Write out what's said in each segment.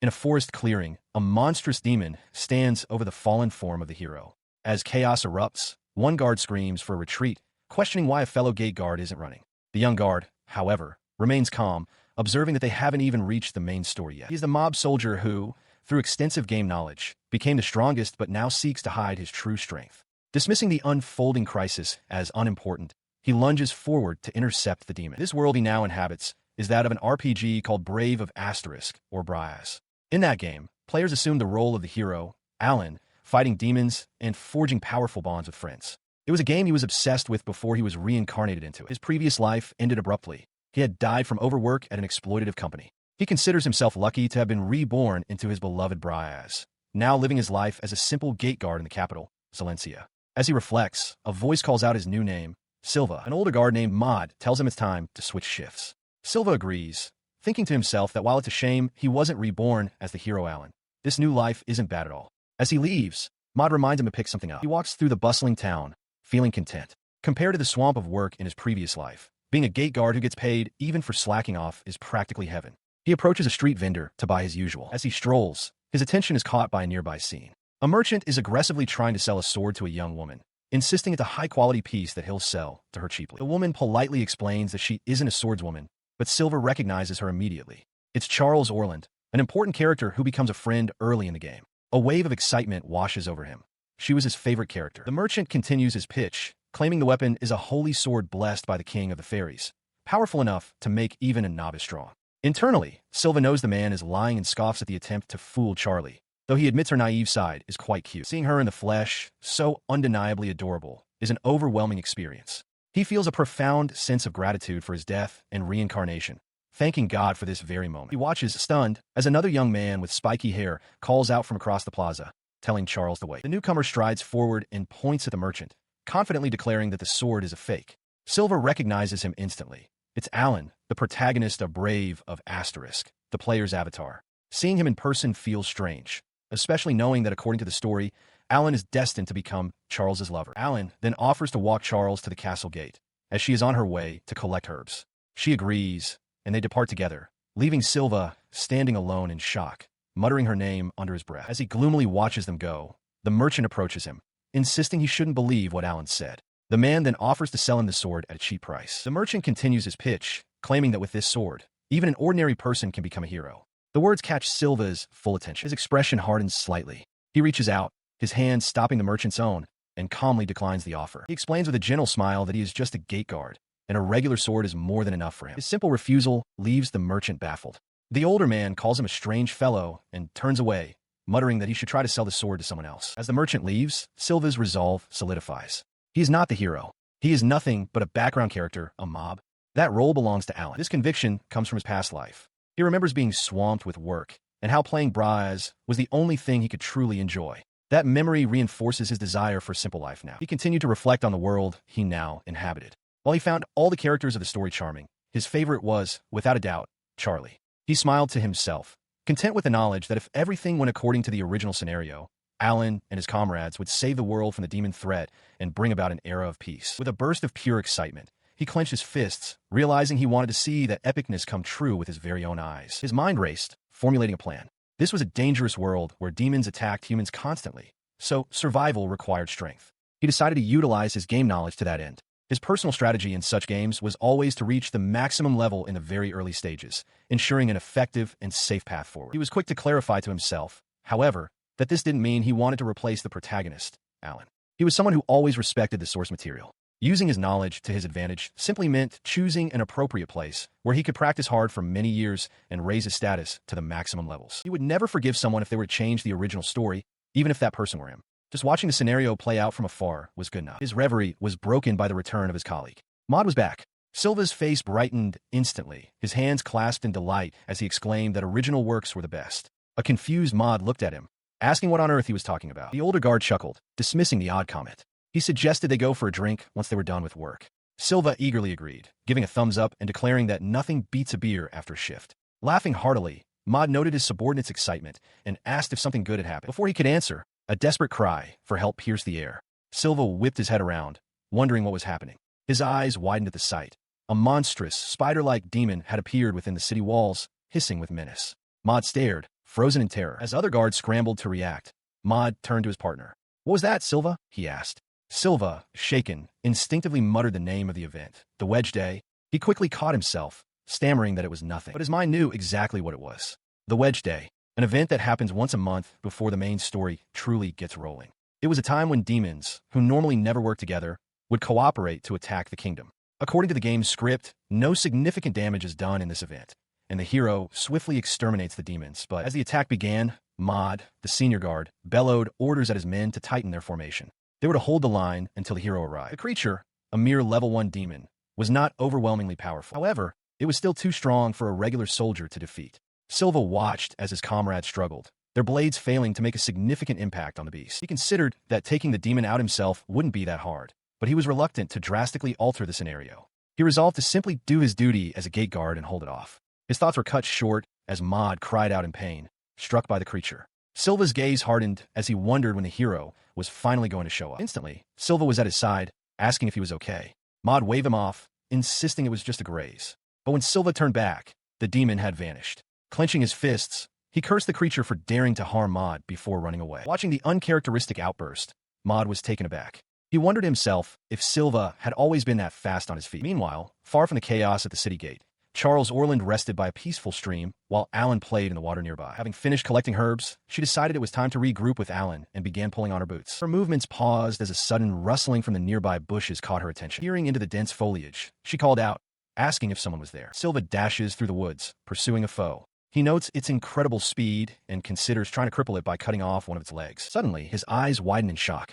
In a forest clearing, a monstrous demon stands over the fallen form of the hero. As chaos erupts, one guard screams for a retreat, questioning why a fellow gate guard isn't running. The young guard, however, remains calm, observing that they haven't even reached the main story yet. He's the mob soldier who, through extensive game knowledge, became the strongest but now seeks to hide his true strength. Dismissing the unfolding crisis as unimportant, he lunges forward to intercept the demon. This world he now inhabits is that of an RPG called Brave of Asterisk, or Brias. In that game, players assume the role of the hero, Alan, fighting demons and forging powerful bonds with friends. It was a game he was obsessed with before he was reincarnated into it. His previous life ended abruptly. He had died from overwork at an exploitative company. He considers himself lucky to have been reborn into his beloved Brias, now living his life as a simple gate guard in the capital, Silencia. As he reflects, a voice calls out his new name, Silva. An older guard named Maud tells him it's time to switch shifts. Silva agrees, thinking to himself that while it's a shame he wasn't reborn as the hero Alan, this new life isn't bad at all. As he leaves, Maud reminds him to pick something up. He walks through the bustling town, feeling content. Compared to the swamp of work in his previous life, being a gate guard who gets paid even for slacking off is practically heaven. He approaches a street vendor to buy his usual. As he strolls, his attention is caught by a nearby scene. A merchant is aggressively trying to sell a sword to a young woman, insisting it's a high-quality piece that he'll sell to her cheaply. The woman politely explains that she isn't a swordswoman, but Silver recognizes her immediately. It's Charles Orland, an important character who becomes a friend early in the game. A wave of excitement washes over him. She was his favorite character. The merchant continues his pitch, claiming the weapon is a holy sword blessed by the king of the fairies, powerful enough to make even a novice draw. Internally, Silva knows the man is lying and scoffs at the attempt to fool Charlie, though he admits her naive side is quite cute. Seeing her in the flesh, so undeniably adorable, is an overwhelming experience. He feels a profound sense of gratitude for his death and reincarnation, thanking God for this very moment. He watches, stunned, as another young man with spiky hair calls out from across the plaza, telling Charles to wait. The newcomer strides forward and points at the merchant, confidently declaring that the sword is a fake. Silva recognizes him instantly. It's Alan, the protagonist of Brave of Asterisk, the player's avatar. Seeing him in person feels strange, especially knowing that according to the story, Alan is destined to become Charles's lover. Alan then offers to walk Charles to the castle gate, as she is on her way to collect herbs. She agrees, and they depart together, leaving Silva standing alone in shock, muttering her name under his breath. As he gloomily watches them go, the merchant approaches him, insisting he shouldn't believe what Alan said. The man then offers to sell him the sword at a cheap price. The merchant continues his pitch, claiming that with this sword, even an ordinary person can become a hero. The words catch Silva's full attention. His expression hardens slightly. He reaches out, his hand stopping the merchant's own, and calmly declines the offer. He explains with a gentle smile that he is just a gate guard, and a regular sword is more than enough for him. His simple refusal leaves the merchant baffled. The older man calls him a strange fellow and turns away, muttering that he should try to sell the sword to someone else. As the merchant leaves, Silva's resolve solidifies. He is not the hero. He is nothing but a background character, a mob. That role belongs to Alan. This conviction comes from his past life. He remembers being swamped with work, and how playing Braz was the only thing he could truly enjoy. That memory reinforces his desire for a simple life now. He continued to reflect on the world he now inhabited. While he found all the characters of the story charming, his favorite was, without a doubt, Charlie. He smiled to himself, content with the knowledge that if everything went according to the original scenario, Alan and his comrades would save the world from the demon threat and bring about an era of peace. With a burst of pure excitement, he clenched his fists, realizing he wanted to see that epicness come true with his very own eyes. His mind raced, formulating a plan. This was a dangerous world where demons attacked humans constantly, so survival required strength. He decided to utilize his game knowledge to that end. His personal strategy in such games was always to reach the maximum level in the very early stages, ensuring an effective and safe path forward. He was quick to clarify to himself, however, that this didn't mean he wanted to replace the protagonist, Alan. He was someone who always respected the source material. Using his knowledge to his advantage simply meant choosing an appropriate place where he could practice hard for many years and raise his status to the maximum levels. He would never forgive someone if they were to change the original story, even if that person were him. Just watching the scenario play out from afar was good enough. His reverie was broken by the return of his colleague. Maud was back. Silva's face brightened instantly, his hands clasped in delight as he exclaimed that original works were the best. A confused Maud looked at him, asking what on earth he was talking about. The older guard chuckled, dismissing the odd comment. He suggested they go for a drink once they were done with work. Silva eagerly agreed, giving a thumbs up and declaring that nothing beats a beer after a shift. Laughing heartily, Maud noted his subordinate's excitement and asked if something good had happened. Before he could answer, a desperate cry for help pierced the air. Silva whipped his head around, wondering what was happening. His eyes widened at the sight. A monstrous, spider-like demon had appeared within the city walls, hissing with menace. Maud stared, frozen in terror. As other guards scrambled to react, Maud turned to his partner. "What was that, Silva?" he asked. Silva, shaken, instinctively muttered the name of the event. The Wedge Day. He quickly caught himself, stammering that it was nothing. But his mind knew exactly what it was. The Wedge Day, an event that happens once a month before the main story truly gets rolling. It was a time when demons, who normally never work together, would cooperate to attack the kingdom. According to the game's script, no significant damage is done in this event, and the hero swiftly exterminates the demons. But as the attack began, Maud, the senior guard, bellowed orders at his men to tighten their formation. They were to hold the line until the hero arrived. The creature, a mere level 1 demon, was not overwhelmingly powerful. However, it was still too strong for a regular soldier to defeat. Silva watched as his comrades struggled, their blades failing to make a significant impact on the beast. He considered that taking the demon out himself wouldn't be that hard, but he was reluctant to drastically alter the scenario. He resolved to simply do his duty as a gate guard and hold it off. His thoughts were cut short as Maud cried out in pain, struck by the creature. Silva's gaze hardened as he wondered when the hero was finally going to show up. Instantly, Silva was at his side, asking if he was okay. Maud waved him off, insisting it was just a graze. But when Silva turned back, the demon had vanished. Clenching his fists, he cursed the creature for daring to harm Maud before running away. Watching the uncharacteristic outburst, Maud was taken aback. He wondered himself if Silva had always been that fast on his feet. Meanwhile, far from the chaos at the city gate, Charles Orland rested by a peaceful stream while Alan played in the water nearby. Having finished collecting herbs, she decided it was time to regroup with Alan and began pulling on her boots. Her movements paused as a sudden rustling from the nearby bushes caught her attention. Peering into the dense foliage, she called out, asking if someone was there. Silva dashes through the woods, pursuing a foe. He notes its incredible speed and considers trying to cripple it by cutting off one of its legs. Suddenly, his eyes widen in shock.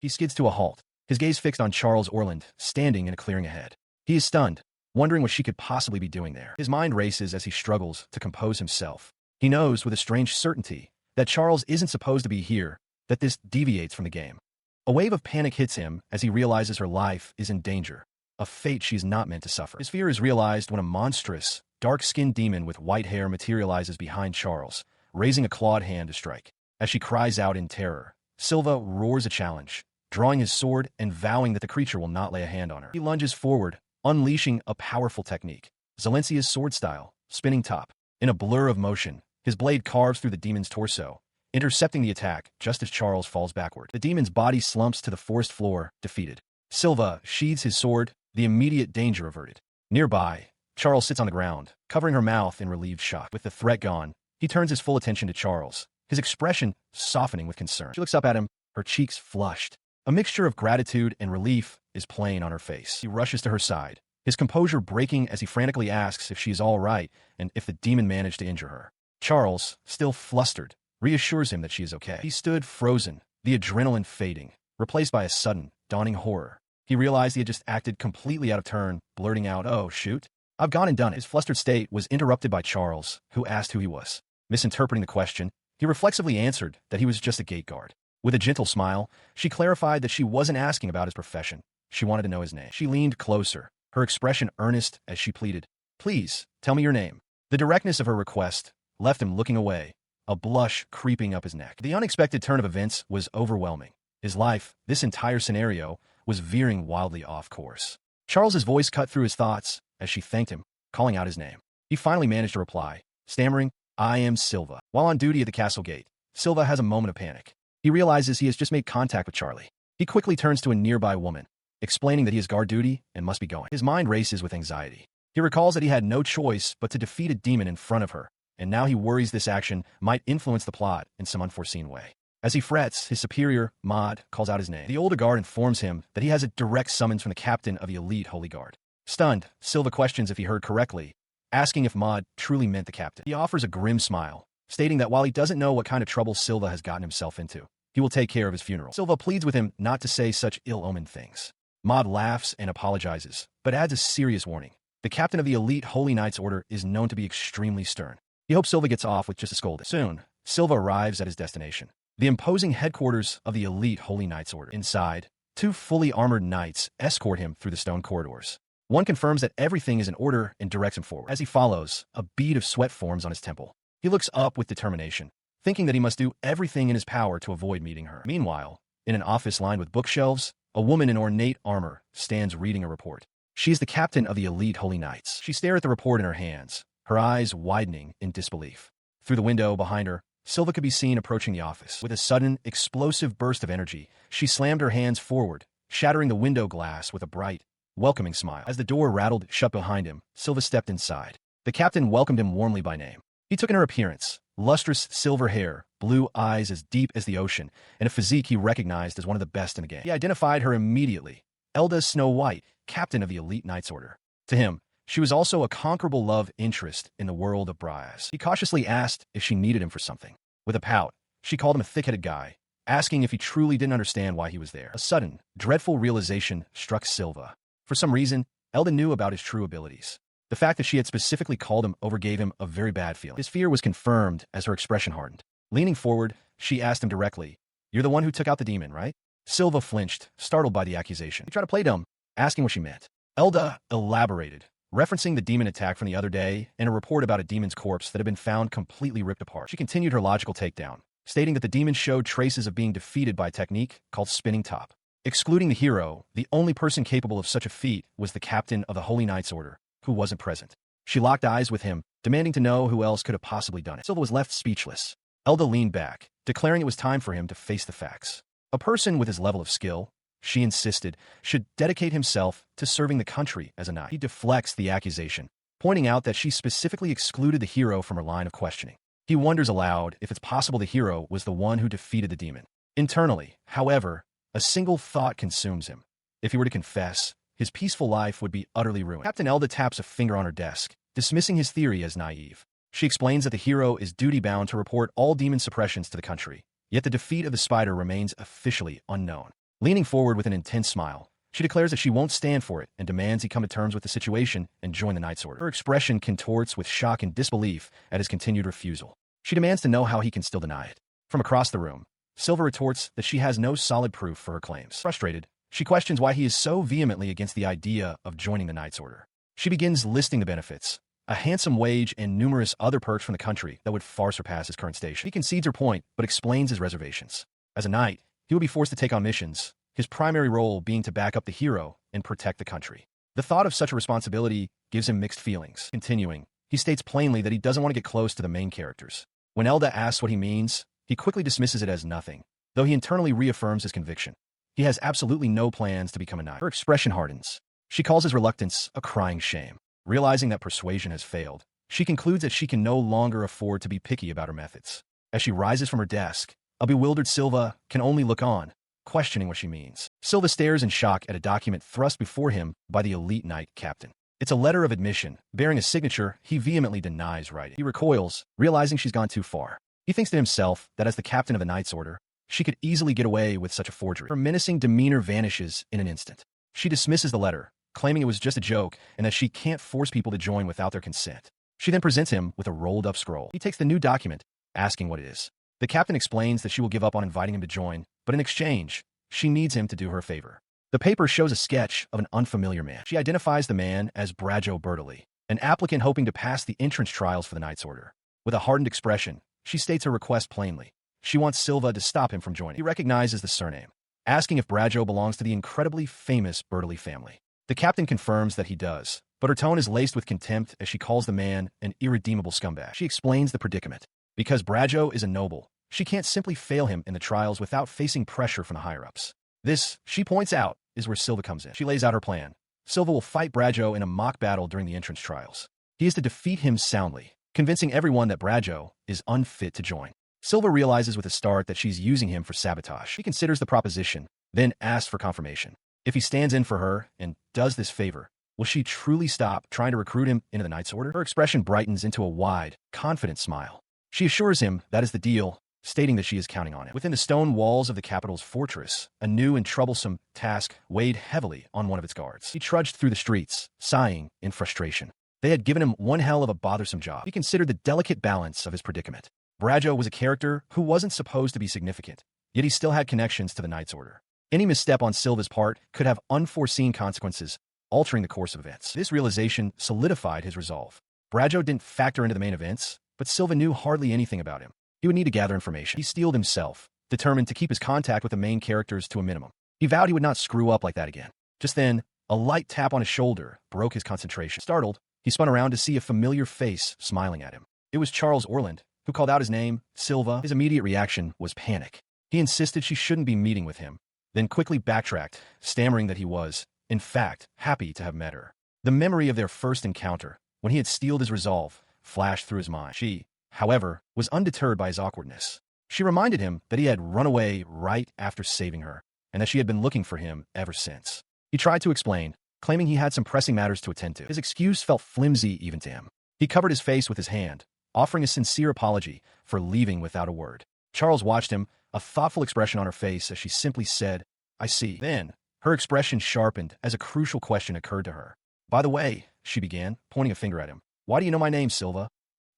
He skids to a halt, his gaze fixed on Charles Orland, standing in a clearing ahead. He is stunned, wondering what she could possibly be doing there. His mind races as he struggles to compose himself. He knows with a strange certainty that Charles isn't supposed to be here, that this deviates from the game. A wave of panic hits him as he realizes her life is in danger, a fate she's not meant to suffer. His fear is realized when a monstrous, dark-skinned demon with white hair materializes behind Charles, raising a clawed hand to strike. As she cries out in terror, Silva roars a challenge, drawing his sword and vowing that the creature will not lay a hand on her. He lunges forward, unleashing a powerful technique, Zalencia's sword style, spinning top. In a blur of motion, his blade carves through the demon's torso, intercepting the attack just as Charles falls backward. The demon's body slumps to the forest floor, defeated. Silva sheathes his sword, the immediate danger averted. Nearby, Charles sits on the ground, covering her mouth in relieved shock. With the threat gone, he turns his full attention to Charles, his expression softening with concern. She looks up at him, her cheeks flushed. A mixture of gratitude and relief is playing on her face. He rushes to her side, his composure breaking as he frantically asks if she is all right and if the demon managed to injure her. Charles, still flustered, reassures him that she is okay. He stood frozen, the adrenaline fading, replaced by a sudden, dawning horror. He realized he had just acted completely out of turn, blurting out, "Oh, shoot. I've gone and done it." His flustered state was interrupted by Charles, who asked who he was. Misinterpreting the question, he reflexively answered that he was just a gate guard. With a gentle smile, she clarified that she wasn't asking about his profession. She wanted to know his name. She leaned closer, her expression earnest as she pleaded, "Please, tell me your name." The directness of her request left him looking away, a blush creeping up his neck. The unexpected turn of events was overwhelming. His life, this entire scenario, was veering wildly off course. Charles's voice cut through his thoughts as she thanked him, calling out his name. He finally managed to reply, stammering, "I am Silva." While on duty at the castle gate, Silva has a moment of panic. He realizes he has just made contact with Charlie. He quickly turns to a nearby woman, explaining that he has guard duty and must be going. His mind races with anxiety. He recalls that he had no choice but to defeat a demon in front of her, and now he worries this action might influence the plot in some unforeseen way. As he frets, his superior, Maud, calls out his name. The older guard informs him that he has a direct summons from the captain of the elite Holy Guard. Stunned, Silva questions if he heard correctly, asking if Maud truly meant the captain. He offers a grim smile, stating that while he doesn't know what kind of trouble Silva has gotten himself into, he will take care of his funeral. Silva pleads with him not to say such ill-omened things. Maud laughs and apologizes, but adds a serious warning. The captain of the elite Holy Knights Order is known to be extremely stern. He hopes Silva gets off with just a scolding. Soon, Silva arrives at his destination, the imposing headquarters of the elite Holy Knights Order. Inside, two fully armored knights escort him through the stone corridors. One confirms that everything is in order and directs him forward. As he follows, a bead of sweat forms on his temple. He looks up with determination, thinking that he must do everything in his power to avoid meeting her. Meanwhile, in an office lined with bookshelves, a woman in ornate armor stands reading a report. She is the captain of the elite Holy Knights. She stares at the report in her hands, her eyes widening in disbelief. Through the window behind her, Silva could be seen approaching the office. With a sudden, explosive burst of energy, she slammed her hands forward, shattering the window glass with a bright, welcoming smile. As the door rattled shut behind him, Silva stepped inside. The captain welcomed him warmly by name. He took in her appearance, lustrous silver hair, blue eyes as deep as the ocean, and a physique he recognized as one of the best in the game. He identified her immediately. Elda Snow White, captain of the elite Knights Order. To him, she was also a conquerable love interest in the world of Brias. He cautiously asked if she needed him for something. With a pout, she called him a thick-headed guy, asking if he truly didn't understand why he was there. A sudden, dreadful realization struck Silva. For some reason, Elda knew about his true abilities. The fact that she had specifically called him over gave him a very bad feeling. His fear was confirmed as her expression hardened. Leaning forward, she asked him directly, "You're the one who took out the demon, right?" Silva flinched, startled by the accusation. He tried to play dumb, asking what she meant. Elda elaborated, referencing the demon attack from the other day and a report about a demon's corpse that had been found completely ripped apart. She continued her logical takedown, stating that the demon showed traces of being defeated by a technique called spinning top. Excluding the hero, the only person capable of such a feat was the captain of the Holy Knights Order, who wasn't present. She locked eyes with him, demanding to know who else could have possibly done it. Silva was left speechless. Elda leaned back, declaring it was time for him to face the facts. A person with his level of skill, she insisted, should dedicate himself to serving the country as a knight. He deflects the accusation, pointing out that she specifically excluded the hero from her line of questioning. He wonders aloud if it's possible the hero was the one who defeated the demon. Internally, however, a single thought consumes him. If he were to confess, his peaceful life would be utterly ruined. Captain Elda taps a finger on her desk, dismissing his theory as naive. She explains that the hero is duty-bound to report all demon suppressions to the country, yet the defeat of the spider remains officially unknown. Leaning forward with an intense smile, she declares that she won't stand for it and demands he come to terms with the situation and join the Knights Order. Her expression contorts with shock and disbelief at his continued refusal. She demands to know how he can still deny it. From across the room, Silva retorts that she has no solid proof for her claims. Frustrated, she questions why he is so vehemently against the idea of joining the Knights Order. She begins listing the benefits, a handsome wage and numerous other perks from the country that would far surpass his current station. He concedes her point, but explains his reservations. As a knight, he would be forced to take on missions, his primary role being to back up the hero and protect the country. The thought of such a responsibility gives him mixed feelings. Continuing, he states plainly that he doesn't want to get close to the main characters. When Elda asks what he means, he quickly dismisses it as nothing, though he internally reaffirms his conviction. He has absolutely no plans to become a knight. Her expression hardens. She calls his reluctance a crying shame. Realizing that persuasion has failed, she concludes that she can no longer afford to be picky about her methods. As she rises from her desk, a bewildered Silva can only look on, questioning what she means. Silva stares in shock at a document thrust before him by the elite knight captain. It's a letter of admission, bearing a signature he vehemently denies writing. He recoils, realizing she's gone too far. He thinks to himself that as the captain of the Knights Order, she could easily get away with such a forgery. Her menacing demeanor vanishes in an instant. She dismisses the letter, claiming it was just a joke and that she can't force people to join without their consent. She then presents him with a rolled-up scroll. He takes the new document, asking what it is. The captain explains that she will give up on inviting him to join, but in exchange, she needs him to do her a favor. The paper shows a sketch of an unfamiliar man. She identifies the man as Brajo Bertoli, an applicant hoping to pass the entrance trials for the Knights Order. With a hardened expression, she states her request plainly. She wants Silva to stop him from joining. He recognizes the surname, asking if Brajo belongs to the incredibly famous Bertoli family. The captain confirms that he does, but her tone is laced with contempt as she calls the man an irredeemable scumbag. She explains the predicament. Because Brajo is a noble, she can't simply fail him in the trials without facing pressure from the higher-ups. This, she points out, is where Silva comes in. She lays out her plan. Silva will fight Brajo in a mock battle during the entrance trials. He is to defeat him soundly, convincing everyone that Brajo is unfit to join. Silva realizes with a start that she's using him for sabotage. He considers the proposition, then asks for confirmation. If he stands in for her and does this favor, will she truly stop trying to recruit him into the Knights Order? Her expression brightens into a wide, confident smile. She assures him that is the deal, stating that she is counting on him. Within the stone walls of the capital's fortress, a new and troublesome task weighed heavily on one of its guards. He trudged through the streets, sighing in frustration. They had given him one hell of a bothersome job. He considered the delicate balance of his predicament. Brajo was a character who wasn't supposed to be significant, yet he still had connections to the Knights Order. Any misstep on Silva's part could have unforeseen consequences, altering the course of events. This realization solidified his resolve. Brajo didn't factor into the main events, but Silva knew hardly anything about him. He would need to gather information. He steeled himself, determined to keep his contact with the main characters to a minimum. He vowed he would not screw up like that again. Just then, a light tap on his shoulder broke his concentration. Startled, he spun around to see a familiar face smiling at him. It was Charles Orland, who called out his name, Silva. His immediate reaction was panic. He insisted she shouldn't be meeting with him, then quickly backtracked, stammering that he was, in fact, happy to have met her. The memory of their first encounter, when he had steeled his resolve, flashed through his mind. She, however, was undeterred by his awkwardness. She reminded him that he had run away right after saving her, and that she had been looking for him ever since. He tried to explain, claiming he had some pressing matters to attend to. His excuse felt flimsy even to him. He covered his face with his hand, offering a sincere apology for leaving without a word. Charles watched him, a thoughtful expression on her face as she simply said, "I see." Then, her expression sharpened as a crucial question occurred to her. "By the way," she began, pointing a finger at him, "why do you know my name, Silva?"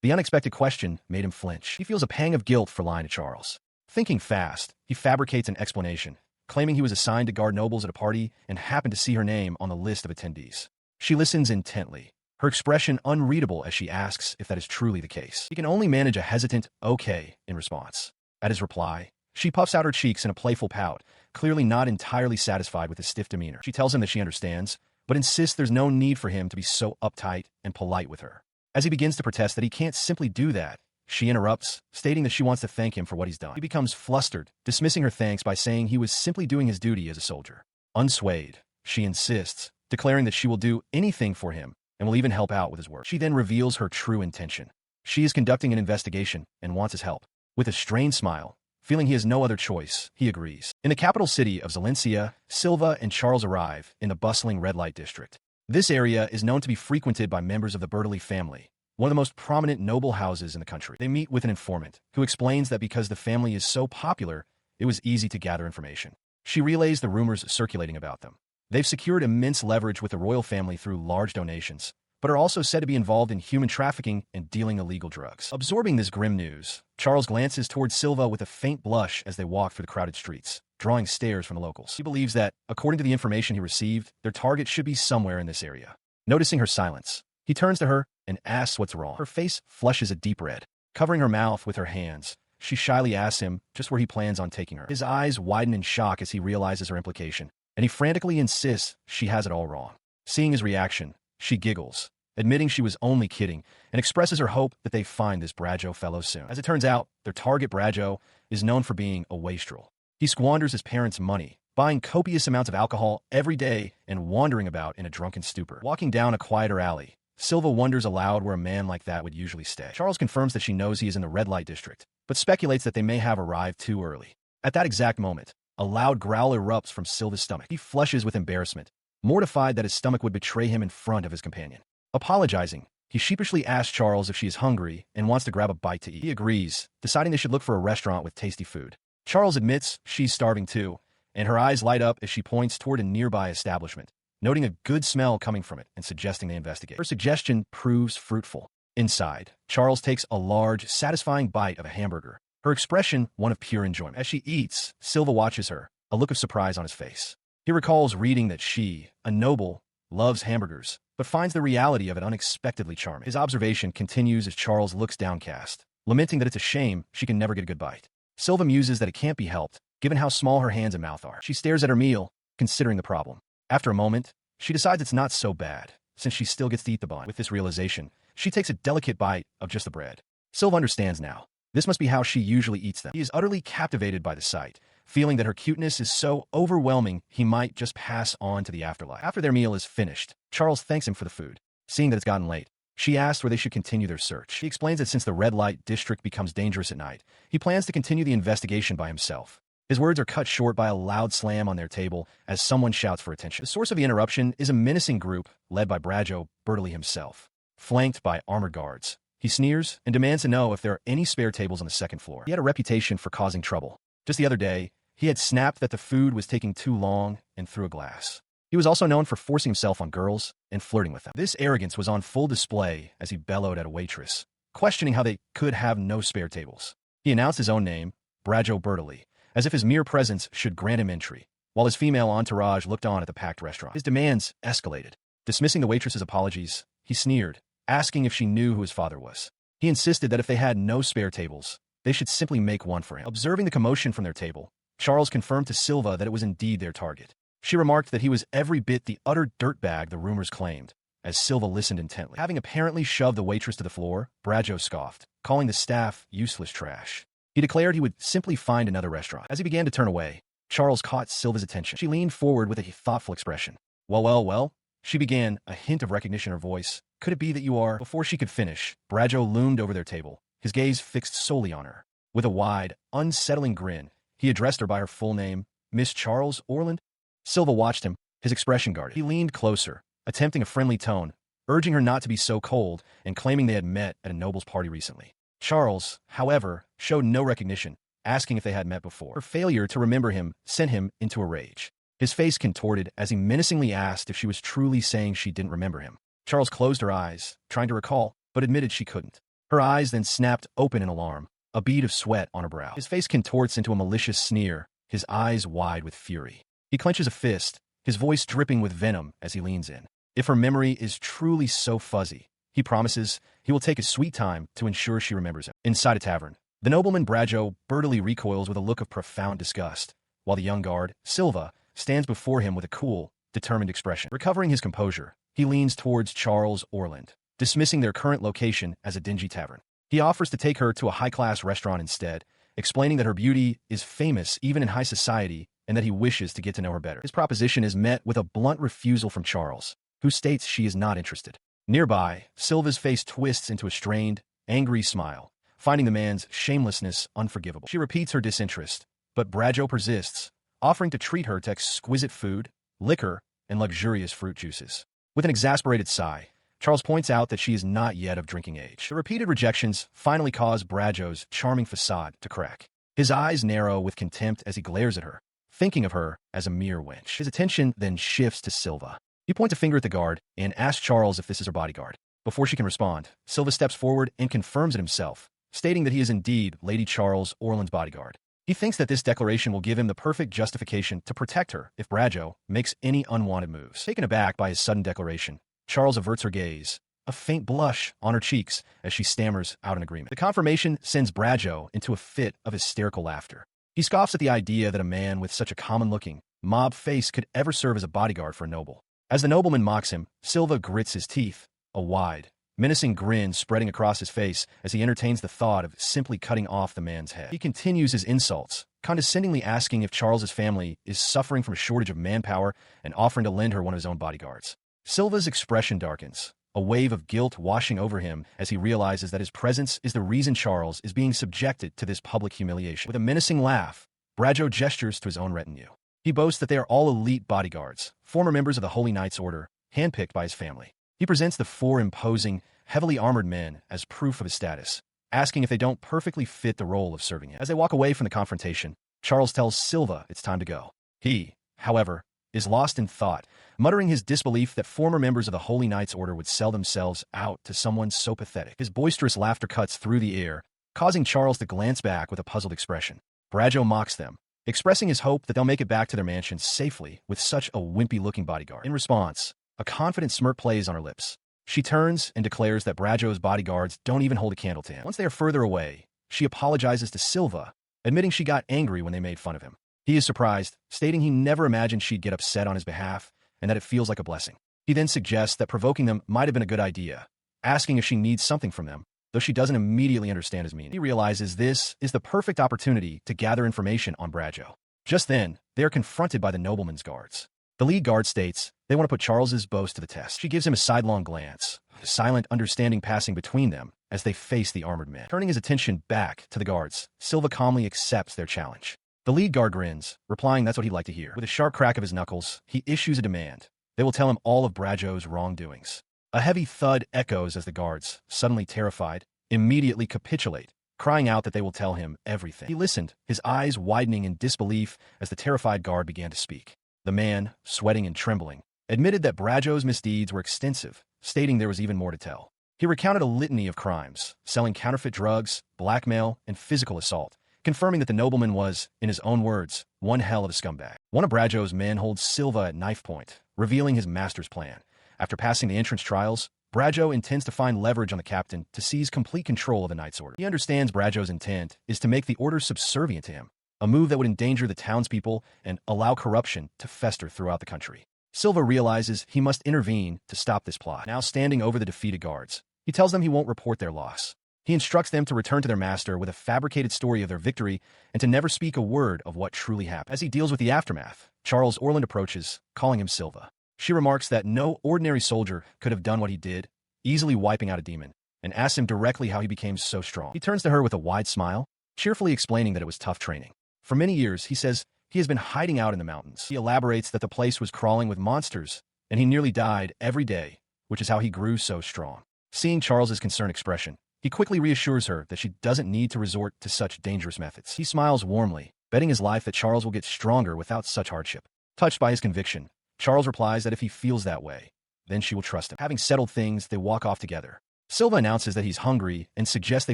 The unexpected question made him flinch. He feels a pang of guilt for lying to Charles. Thinking fast, he fabricates an explanation, claiming he was assigned to guard nobles at a party and happened to see her name on the list of attendees. She listens intently, her expression unreadable as she asks if that is truly the case. He can only manage a hesitant "okay" in response. At his reply, she puffs out her cheeks in a playful pout, clearly not entirely satisfied with his stiff demeanor. She tells him that she understands, but insists there's no need for him to be so uptight and polite with her. As he begins to protest that he can't simply do that, she interrupts, stating that she wants to thank him for what he's done. He becomes flustered, dismissing her thanks by saying he was simply doing his duty as a soldier. Unswayed, she insists, declaring that she will do anything for him and will even help out with his work. She then reveals her true intention. She is conducting an investigation and wants his help. With a strained smile, feeling he has no other choice, he agrees. In the capital city of Zalencia, Silva and Charles arrive in the bustling red light district. This area is known to be frequented by members of the Bertoli family, one of the most prominent noble houses in the country. They meet with an informant, who explains that because the family is so popular, it was easy to gather information. She relays the rumors circulating about them. They've secured immense leverage with the royal family through large donations, but are also said to be involved in human trafficking and dealing illegal drugs. Absorbing this grim news, Charles glances towards Silva with a faint blush as they walk through the crowded streets, drawing stares from the locals. He believes that, according to the information he received, their target should be somewhere in this area. Noticing her silence, he turns to her and asks what's wrong. Her face flushes a deep red. Covering her mouth with her hands, she shyly asks him just where he plans on taking her. His eyes widen in shock as he realizes her implication, and he frantically insists she has it all wrong. Seeing his reaction, she giggles, admitting she was only kidding, and expresses her hope that they find this Brajo fellow soon. As it turns out, their target, Brajo, is known for being a wastrel. He squanders his parents' money, buying copious amounts of alcohol every day and wandering about in a drunken stupor. Walking down a quieter alley, Silva wonders aloud where a man like that would usually stay. Charles confirms that she knows he is in the red light district, but speculates that they may have arrived too early. At that exact moment, a loud growl erupts from Silva's stomach. He flushes with embarrassment, mortified that his stomach would betray him in front of his companion. Apologizing, he sheepishly asks Charles if she is hungry and wants to grab a bite to eat. He agrees, deciding they should look for a restaurant with tasty food. Charles admits she's starving too, and her eyes light up as she points toward a nearby establishment, noting a good smell coming from it and suggesting they investigate. Her suggestion proves fruitful. Inside, Charles takes a large, satisfying bite of a hamburger, her expression one of pure enjoyment. As she eats, Silva watches her, a look of surprise on his face. He recalls reading that she, a noble, loves hamburgers, but finds the reality of it unexpectedly charming. His observation continues as Charles looks downcast, lamenting that it's a shame she can never get a good bite. Silva muses that it can't be helped, given how small her hands and mouth are. She stares at her meal, considering the problem. After a moment, she decides it's not so bad, since she still gets to eat the bun. With this realization, she takes a delicate bite of just the bread. Silva understands now. This must be how she usually eats them. He is utterly captivated by the sight, feeling that her cuteness is so overwhelming he might just pass on to the afterlife. After their meal is finished, Charles thanks him for the food. Seeing that it's gotten late, she asks where they should continue their search. He explains that since the red light district becomes dangerous at night, he plans to continue the investigation by himself. His words are cut short by a loud slam on their table as someone shouts for attention. The source of the interruption is a menacing group led by Brajo Bertoli himself, flanked by armored guards. He sneers and demands to know if there are any spare tables on the second floor. He had a reputation for causing trouble. Just the other day, he had snapped that the food was taking too long and threw a glass. He was also known for forcing himself on girls and flirting with them. This arrogance was on full display as he bellowed at a waitress, questioning how they could have no spare tables. He announced his own name, Brajo Bertoli, as if his mere presence should grant him entry, while his female entourage looked on at the packed restaurant. His demands escalated. Dismissing the waitress's apologies, he sneered, asking if she knew who his father was. He insisted that if they had no spare tables, they should simply make one for him. Observing the commotion from their table, Charles confirmed to Silva that it was indeed their target. She remarked that he was every bit the utter dirtbag the rumors claimed, as Silva listened intently. Having apparently shoved the waitress to the floor, Brajo scoffed, calling the staff useless trash. He declared he would simply find another restaurant. As he began to turn away, Charles caught Silva's attention. She leaned forward with a thoughtful expression. Well, she began, a hint of recognition in her voice. Could it be that you are? Before she could finish, Brajo loomed over their table, his gaze fixed solely on her. With a wide, unsettling grin, he addressed her by her full name, Miss Charles Orland. Silva watched him, his expression guarded. He leaned closer, attempting a friendly tone, urging her not to be so cold and claiming they had met at a noble's party recently. Charles, however, showed no recognition, asking if they had met before. Her failure to remember him sent him into a rage. His face contorted as he menacingly asked if she was truly saying she didn't remember him. Charles closed her eyes, trying to recall, but admitted she couldn't. Her eyes then snapped open in alarm, a bead of sweat on her brow. His face contorts into a malicious sneer, his eyes wide with fury. He clenches a fist, his voice dripping with venom as he leans in. If her memory is truly so fuzzy, he promises he will take his sweet time to ensure she remembers him. Inside a tavern, the nobleman Brajo brutally recoils with a look of profound disgust, while the young guard, Silva, stands before him with a cool, determined expression. Recovering his composure, he leans towards Charles Orland, dismissing their current location as a dingy tavern. He offers to take her to a high-class restaurant instead, explaining that her beauty is famous even in high society and that he wishes to get to know her better. His proposition is met with a blunt refusal from Charles, who states she is not interested. Nearby, Silva's face twists into a strained, angry smile, finding the man's shamelessness unforgivable. She repeats her disinterest, but Brajo persists, offering to treat her to exquisite food, liquor, and luxurious fruit juices. With an exasperated sigh, Charles points out that she is not yet of drinking age. The repeated rejections finally cause Brajo's charming facade to crack. His eyes narrow with contempt as he glares at her, thinking of her as a mere wench. His attention then shifts to Silva. He points a finger at the guard and asks Charles if this is her bodyguard. Before she can respond, Silva steps forward and confirms it himself, stating that he is indeed Lady Charles Orland's bodyguard. He thinks that this declaration will give him the perfect justification to protect her if Brajo makes any unwanted moves. Taken aback by his sudden declaration, Charles averts her gaze, a faint blush on her cheeks as she stammers out an agreement. The confirmation sends Brajo into a fit of hysterical laughter. He scoffs at the idea that a man with such a common-looking, mob face could ever serve as a bodyguard for a noble. As the nobleman mocks him, Silva grits his teeth, a wide, menacing grin spreading across his face as he entertains the thought of simply cutting off the man's head. He continues his insults, condescendingly asking if Charles's family is suffering from a shortage of manpower and offering to lend her one of his own bodyguards. Silva's expression darkens, a wave of guilt washing over him as he realizes that his presence is the reason Charles is being subjected to this public humiliation. With a menacing laugh, Brajo gestures to his own retinue. He boasts that they are all elite bodyguards, former members of the Holy Knights Order, handpicked by his family. He presents the 4 imposing, heavily armored men as proof of his status, asking if they don't perfectly fit the role of serving him. As they walk away from the confrontation, Charles tells Silva it's time to go. He, however, is lost in thought, muttering his disbelief that former members of the Holy Knights Order would sell themselves out to someone so pathetic. His boisterous laughter cuts through the air, causing Charles to glance back with a puzzled expression. Brajo mocks them, expressing his hope that they'll make it back to their mansion safely with such a wimpy-looking bodyguard. In response, a confident smirk plays on her lips. She turns and declares that Brajo's bodyguards don't even hold a candle to him. Once they are further away, she apologizes to Silva, admitting she got angry when they made fun of him. He is surprised, stating he never imagined she'd get upset on his behalf and that it feels like a blessing. He then suggests that provoking them might have been a good idea, asking if she needs something from them, though she doesn't immediately understand his meaning. He realizes this is the perfect opportunity to gather information on Brajo. Just then, they are confronted by the nobleman's guards. The lead guard states they want to put Charles's boast to the test. She gives him a sidelong glance, a silent understanding passing between them as they face the armored men. Turning his attention back to the guards, Silva calmly accepts their challenge. The lead guard grins, replying that's what he'd like to hear. With a sharp crack of his knuckles, he issues a demand. They will tell him all of Brajo's wrongdoings. A heavy thud echoes as the guards, suddenly terrified, immediately capitulate, crying out that they will tell him everything. He listened, his eyes widening in disbelief as the terrified guard began to speak. The man, sweating and trembling, admitted that Brajo's misdeeds were extensive, stating there was even more to tell. He recounted a litany of crimes, selling counterfeit drugs, blackmail, and physical assault, confirming that the nobleman was, in his own words, one hell of a scumbag. One of Brajo's men holds Silva at knife point, revealing his master's plan. After passing the entrance trials, Brajo intends to find leverage on the captain to seize complete control of the Knights Order. He understands Brajo's intent is to make the order subservient to him, a move that would endanger the townspeople and allow corruption to fester throughout the country. Silva realizes he must intervene to stop this plot. Now standing over the defeated guards, he tells them he won't report their loss. He instructs them to return to their master with a fabricated story of their victory and to never speak a word of what truly happened. As he deals with the aftermath, Charles Orland approaches, calling him Silva. She remarks that no ordinary soldier could have done what he did, easily wiping out a demon, and asks him directly how he became so strong. He turns to her with a wide smile, cheerfully explaining that it was tough training. For many years, he says, he has been hiding out in the mountains. He elaborates that the place was crawling with monsters, and he nearly died every day, which is how he grew so strong. Seeing Charles's concerned expression, he quickly reassures her that she doesn't need to resort to such dangerous methods. He smiles warmly, betting his life that Charles will get stronger without such hardship. Touched by his conviction, Charles replies that if he feels that way, then she will trust him. Having settled things, they walk off together. Silva announces that he's hungry and suggests they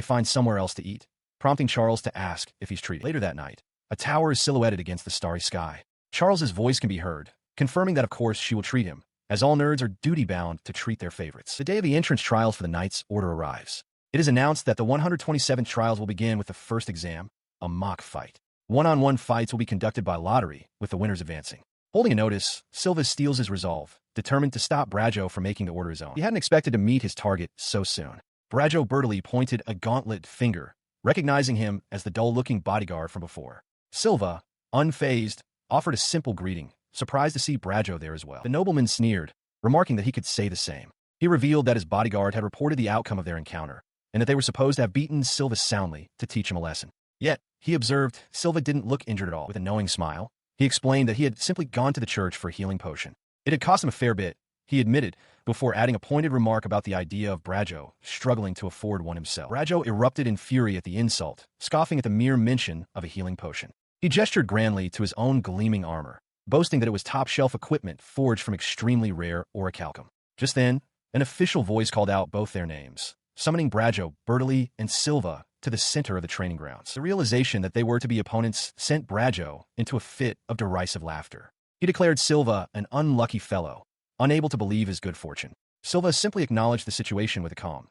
find somewhere else to eat, prompting Charles to ask if he's treated. Later that night, a tower is silhouetted against the starry sky. Charles's voice can be heard, confirming that of course she will treat him, as all nerds are duty-bound to treat their favorites. The day of the entrance trials for the Knights Order arrives. It is announced that the 127th trials will begin with the first exam, a mock fight. One-on-one fights will be conducted by lottery, with the winners advancing. Holding a notice, Silva steals his resolve, determined to stop Brajo from making the order his own. He hadn't expected to meet his target so soon. Brajo Bertoli pointed a gauntlet finger, recognizing him as the dull-looking bodyguard from before. Silva, unfazed, offered a simple greeting, surprised to see Brajo there as well. The nobleman sneered, remarking that he could say the same. He revealed that his bodyguard had reported the outcome of their encounter, and that they were supposed to have beaten Silva soundly to teach him a lesson. Yet, he observed, Silva didn't look injured at all. With a knowing smile, he explained that he had simply gone to the church for a healing potion. It had cost him a fair bit, he admitted, before adding a pointed remark about the idea of Brajo struggling to afford one himself. Brajo erupted in fury at the insult, scoffing at the mere mention of a healing potion. He gestured grandly to his own gleaming armor, boasting that it was top-shelf equipment forged from extremely rare orichalcum. Just then, an official voice called out both their names, summoning Brajo, Bertoli, and Silva to the center of the training grounds. The realization that they were to be opponents sent Brajo into a fit of derisive laughter. He declared Silva an unlucky fellow, unable to believe his good fortune. Silva simply acknowledged the situation with a calm,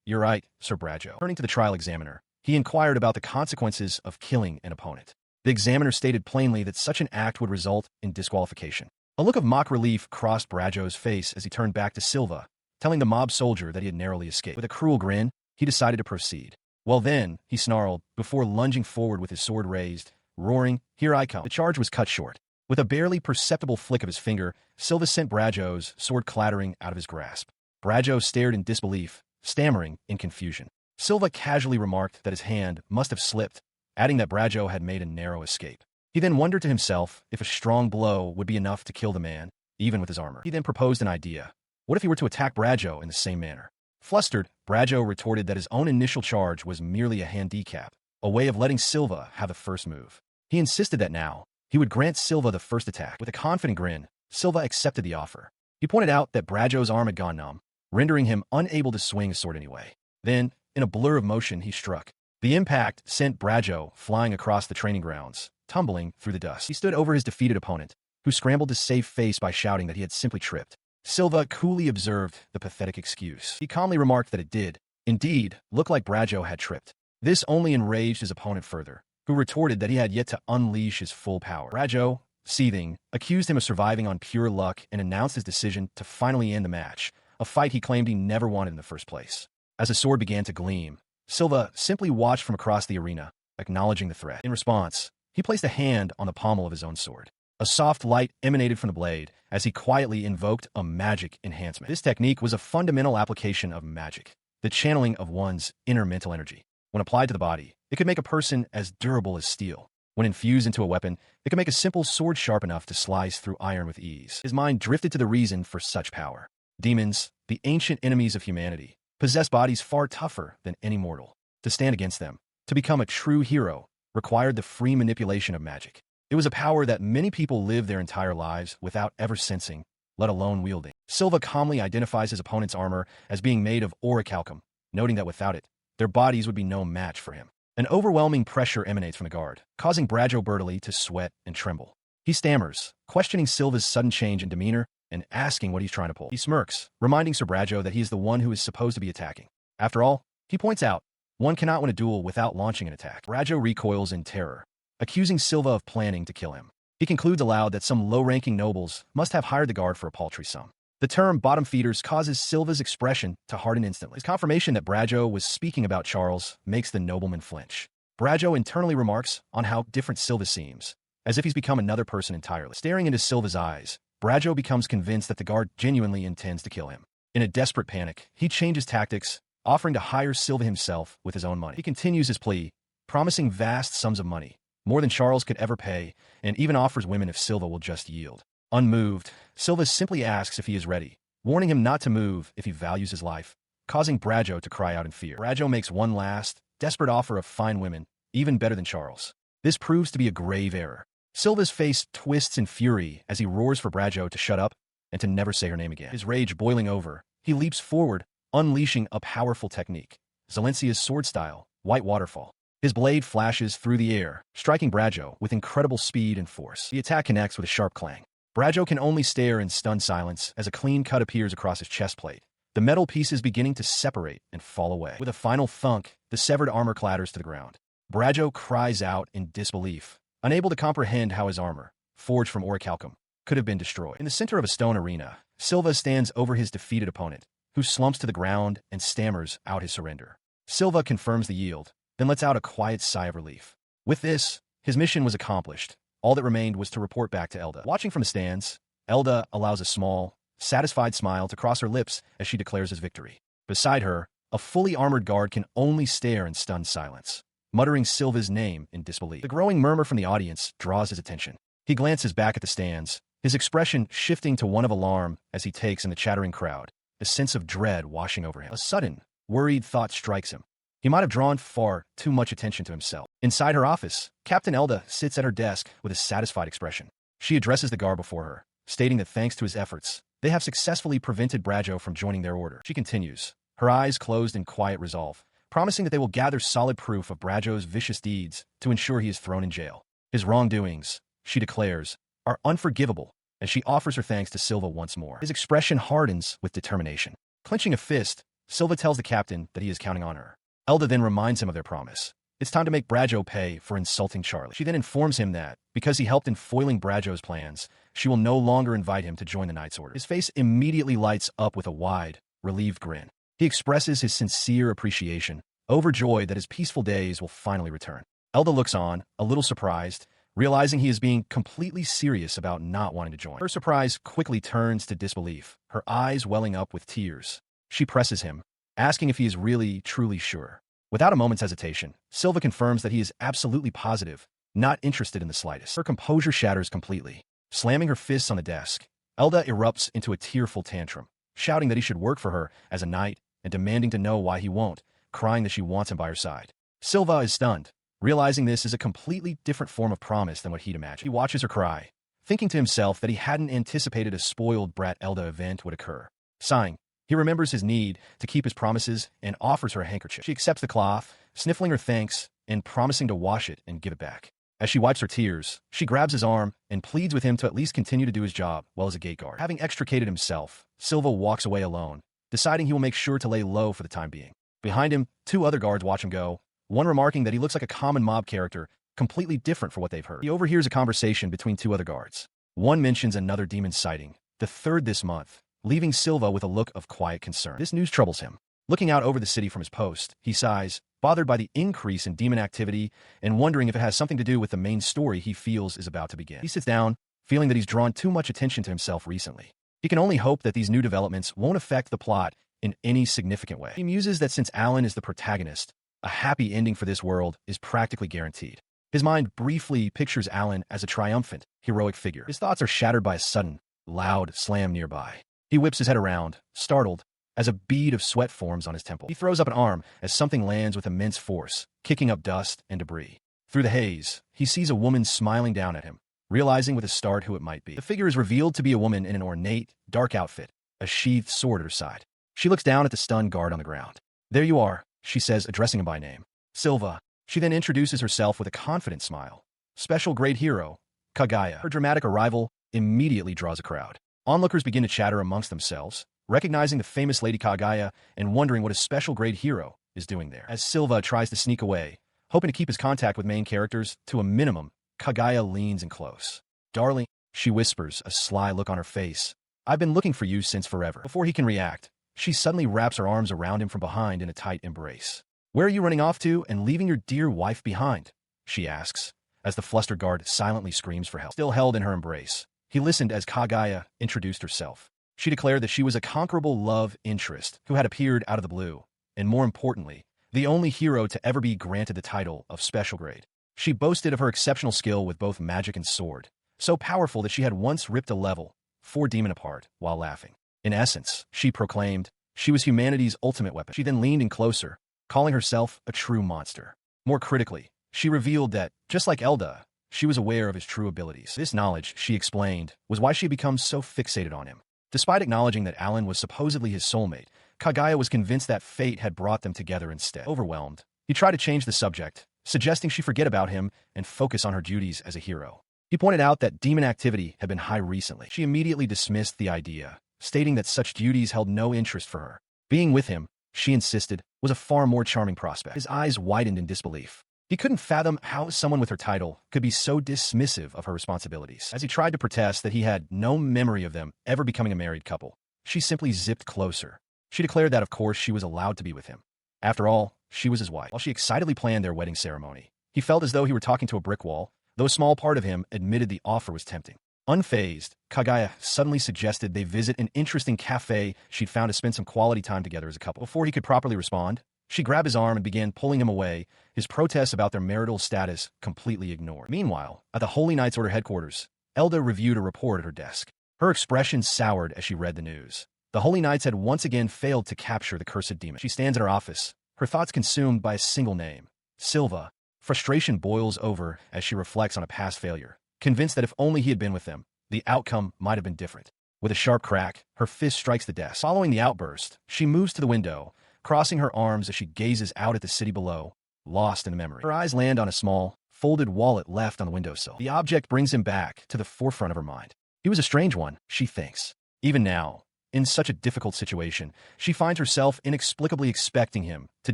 "You're right, Sir Brajo." Turning to the trial examiner, he inquired about the consequences of killing an opponent. The examiner stated plainly that such an act would result in disqualification. A look of mock relief crossed Brajo's face as he turned back to Silva, telling the mob soldier that he had narrowly escaped. With a cruel grin, he decided to proceed. "Well then," he snarled, before lunging forward with his sword raised, roaring, "Here I come." The charge was cut short. With a barely perceptible flick of his finger, Silva sent Brajo's sword clattering out of his grasp. Brajo stared in disbelief, stammering in confusion. Silva casually remarked that his hand must have slipped, adding that Brajo had made a narrow escape. He then wondered to himself if a strong blow would be enough to kill the man, even with his armor. He then proposed an idea. What if he were to attack Brajo in the same manner? Flustered, Brajo retorted that his own initial charge was merely a handicap, a way of letting Silva have the first move. He insisted that now, he would grant Silva the first attack. With a confident grin, Silva accepted the offer. He pointed out that Brajo's arm had gone numb, rendering him unable to swing his sword anyway. Then, in a blur of motion, he struck. The impact sent Brajo flying across the training grounds, tumbling through the dust. He stood over his defeated opponent, who scrambled to save face by shouting that he had simply tripped. Silva coolly observed the pathetic excuse. He calmly remarked that it did, indeed, look like Brajo had tripped. This only enraged his opponent further, who retorted that he had yet to unleash his full power. Brajo, seething, accused him of surviving on pure luck and announced his decision to finally end the match, a fight he claimed he never wanted in the first place. As the sword began to gleam, Silva simply watched from across the arena, acknowledging the threat. In response, he placed a hand on the pommel of his own sword. A soft light emanated from the blade as he quietly invoked a magic enhancement. This technique was a fundamental application of magic, the channeling of one's inner mental energy. When applied to the body, it could make a person as durable as steel. When infused into a weapon, it could make a simple sword sharp enough to slice through iron with ease. His mind drifted to the reason for such power. Demons, the ancient enemies of humanity, possessed bodies far tougher than any mortal. To stand against them, to become a true hero, required the free manipulation of magic. It was a power that many people live their entire lives without ever sensing, let alone wielding. Silva calmly identifies his opponent's armor as being made of orichalcum, noting that without it, their bodies would be no match for him. An overwhelming pressure emanates from the guard, causing Brajo Bertoli to sweat and tremble. He stammers, questioning Silva's sudden change in demeanor and asking what he's trying to pull. He smirks, reminding Sir Brajo that he is the one who is supposed to be attacking. After all, he points out, one cannot win a duel without launching an attack. Brajo recoils in terror, accusing Silva of planning to kill him. He concludes aloud that some low-ranking nobles must have hired the guard for a paltry sum. The term bottom feeders causes Silva's expression to harden instantly. His confirmation that Brajo was speaking about Charles makes the nobleman flinch. Brajo internally remarks on how different Silva seems, as if he's become another person entirely. Staring into Silva's eyes, Brajo becomes convinced that the guard genuinely intends to kill him. In a desperate panic, he changes tactics, offering to hire Silva himself with his own money. He continues his plea, promising vast sums of money, more than Charles could ever pay, and even offers women if Silva will just yield. Unmoved, Silva simply asks if he is ready, warning him not to move if he values his life, causing Brajo to cry out in fear. Brajo makes one last, desperate offer of fine women, even better than Charles. This proves to be a grave error. Silva's face twists in fury as he roars for Brajo to shut up and to never say her name again. His rage boiling over, he leaps forward, unleashing a powerful technique, Zalencia's sword style, White Waterfall. His blade flashes through the air, striking Brajo with incredible speed and force. The attack connects with a sharp clang. Brajo can only stare in stunned silence as a clean cut appears across his chest plate, the metal pieces beginning to separate and fall away. With a final thunk, the severed armor clatters to the ground. Brajo cries out in disbelief, unable to comprehend how his armor, forged from orichalcum, could have been destroyed. In the center of a stone arena, Silva stands over his defeated opponent, who slumps to the ground and stammers out his surrender. Silva confirms the yield, then lets out a quiet sigh of relief. With this, his mission was accomplished. All that remained was to report back to Elda. Watching from the stands, Elda allows a small, satisfied smile to cross her lips as she declares his victory. Beside her, a fully armored guard can only stare in stunned silence, muttering Silva's name in disbelief. The growing murmur from the audience draws his attention. He glances back at the stands, his expression shifting to one of alarm as he takes in the chattering crowd, a sense of dread washing over him. A sudden, worried thought strikes him. He might have drawn far too much attention to himself. Inside her office, Captain Elda sits at her desk with a satisfied expression. She addresses the guard before her, stating that thanks to his efforts, they have successfully prevented Brajo from joining their order. She continues, her eyes closed in quiet resolve, promising that they will gather solid proof of Brajo's vicious deeds to ensure he is thrown in jail. His wrongdoings, she declares, are unforgivable, as she offers her thanks to Silva once more. His expression hardens with determination. Clenching a fist, Silva tells the captain that he is counting on her. Elda then reminds him of their promise. It's time to make Brajo pay for insulting Charlie. She then informs him that, because he helped in foiling Brajo's plans, she will no longer invite him to join the Knight's Order. His face immediately lights up with a wide, relieved grin. He expresses his sincere appreciation, overjoyed that his peaceful days will finally return. Elda looks on, a little surprised, realizing he is being completely serious about not wanting to join. Her surprise quickly turns to disbelief, her eyes welling up with tears. She presses him, asking if he is really, truly sure. Without a moment's hesitation, Silva confirms that he is absolutely positive, not interested in the slightest. Her composure shatters completely. Slamming her fists on the desk, Elda erupts into a tearful tantrum, shouting that he should work for her as a knight and demanding to know why he won't, crying that she wants him by her side. Silva is stunned, realizing this is a completely different form of promise than what he'd imagined. He watches her cry, thinking to himself that he hadn't anticipated a spoiled brat Elda event would occur. Sighing, he remembers his need to keep his promises and offers her a handkerchief. She accepts the cloth, sniffling her thanks and promising to wash it and give it back. As she wipes her tears, she grabs his arm and pleads with him to at least continue to do his job well as a gate guard. Having extricated himself, Silva walks away alone, deciding he will make sure to lay low for the time being. Behind him, two other guards watch him go, one remarking that he looks like a common mob character, completely different from what they've heard. He overhears a conversation between two other guards. One mentions another demon sighting, the third this month, leaving Silva with a look of quiet concern. This news troubles him. Looking out over the city from his post, he sighs, bothered by the increase in demon activity and wondering if it has something to do with the main story he feels is about to begin. He sits down, feeling that he's drawn too much attention to himself recently. He can only hope that these new developments won't affect the plot in any significant way. He muses that since Alan is the protagonist, a happy ending for this world is practically guaranteed. His mind briefly pictures Alan as a triumphant, heroic figure. His thoughts are shattered by a sudden, loud slam nearby. He whips his head around, startled, as a bead of sweat forms on his temple. He throws up an arm as something lands with immense force, kicking up dust and debris. Through the haze, he sees a woman smiling down at him, realizing with a start who it might be. The figure is revealed to be a woman in an ornate, dark outfit, a sheathed sword at her side. She looks down at the stunned guard on the ground. "There you are," she says, addressing him by name. "Silva." She then introduces herself with a confident smile. "Special grade hero, Kagaya." Her dramatic arrival immediately draws a crowd. Onlookers begin to chatter amongst themselves, recognizing the famous Lady Kagaya and wondering what a special grade hero is doing there. As Silva tries to sneak away, hoping to keep his contact with main characters to a minimum, Kagaya leans in close. Darling, she whispers, a sly look on her face. I've been looking for you since forever. Before he can react, she suddenly wraps her arms around him from behind in a tight embrace. Where are you running off to and leaving your dear wife behind? She asks, as the flustered guard silently screams for help. Still held in her embrace, he listened as Kaguya introduced herself. She declared that she was a conquerable love interest who had appeared out of the blue, and more importantly, the only hero to ever be granted the title of special grade. She boasted of her exceptional skill with both magic and sword, so powerful that she had once ripped a level 4 demon apart while laughing. In essence, she proclaimed, she was humanity's ultimate weapon. She then leaned in closer, calling herself a true monster. More critically, she revealed that, just like Elda, she was aware of his true abilities. This knowledge, she explained, was why she had become so fixated on him. Despite acknowledging that Alan was supposedly his soulmate, Kaguya was convinced that fate had brought them together instead. Overwhelmed, he tried to change the subject, suggesting she forget about him and focus on her duties as a hero. He pointed out that demon activity had been high recently. She immediately dismissed the idea, stating that such duties held no interest for her. Being with him, she insisted, was a far more charming prospect. His eyes widened in disbelief. He couldn't fathom how someone with her title could be so dismissive of her responsibilities. As he tried to protest that he had no memory of them ever becoming a married couple, she simply zipped closer. She declared that of course she was allowed to be with him. After all, she was his wife. While she excitedly planned their wedding ceremony, he felt as though he were talking to a brick wall, though a small part of him admitted the offer was tempting. Unfazed, Kaguya suddenly suggested they visit an interesting cafe she'd found to spend some quality time together as a couple. Before he could properly respond, she grabbed his arm and began pulling him away, his protests about their marital status completely ignored. Meanwhile, at the Holy Knights Order headquarters, Elda reviewed a report at her desk. Her expression soured as she read the news. The Holy Knights had once again failed to capture the cursed demon. She stands in her office, her thoughts consumed by a single name, Silva. Frustration boils over as she reflects on a past failure, convinced that if only he had been with them, the outcome might have been different. With a sharp crack, her fist strikes the desk. Following the outburst, she moves to the window, crossing her arms as she gazes out at the city below, lost in memory. Her eyes land on a small, folded wallet left on the windowsill. The object brings him back to the forefront of her mind. He was a strange one, she thinks. Even now, in such a difficult situation, she finds herself inexplicably expecting him to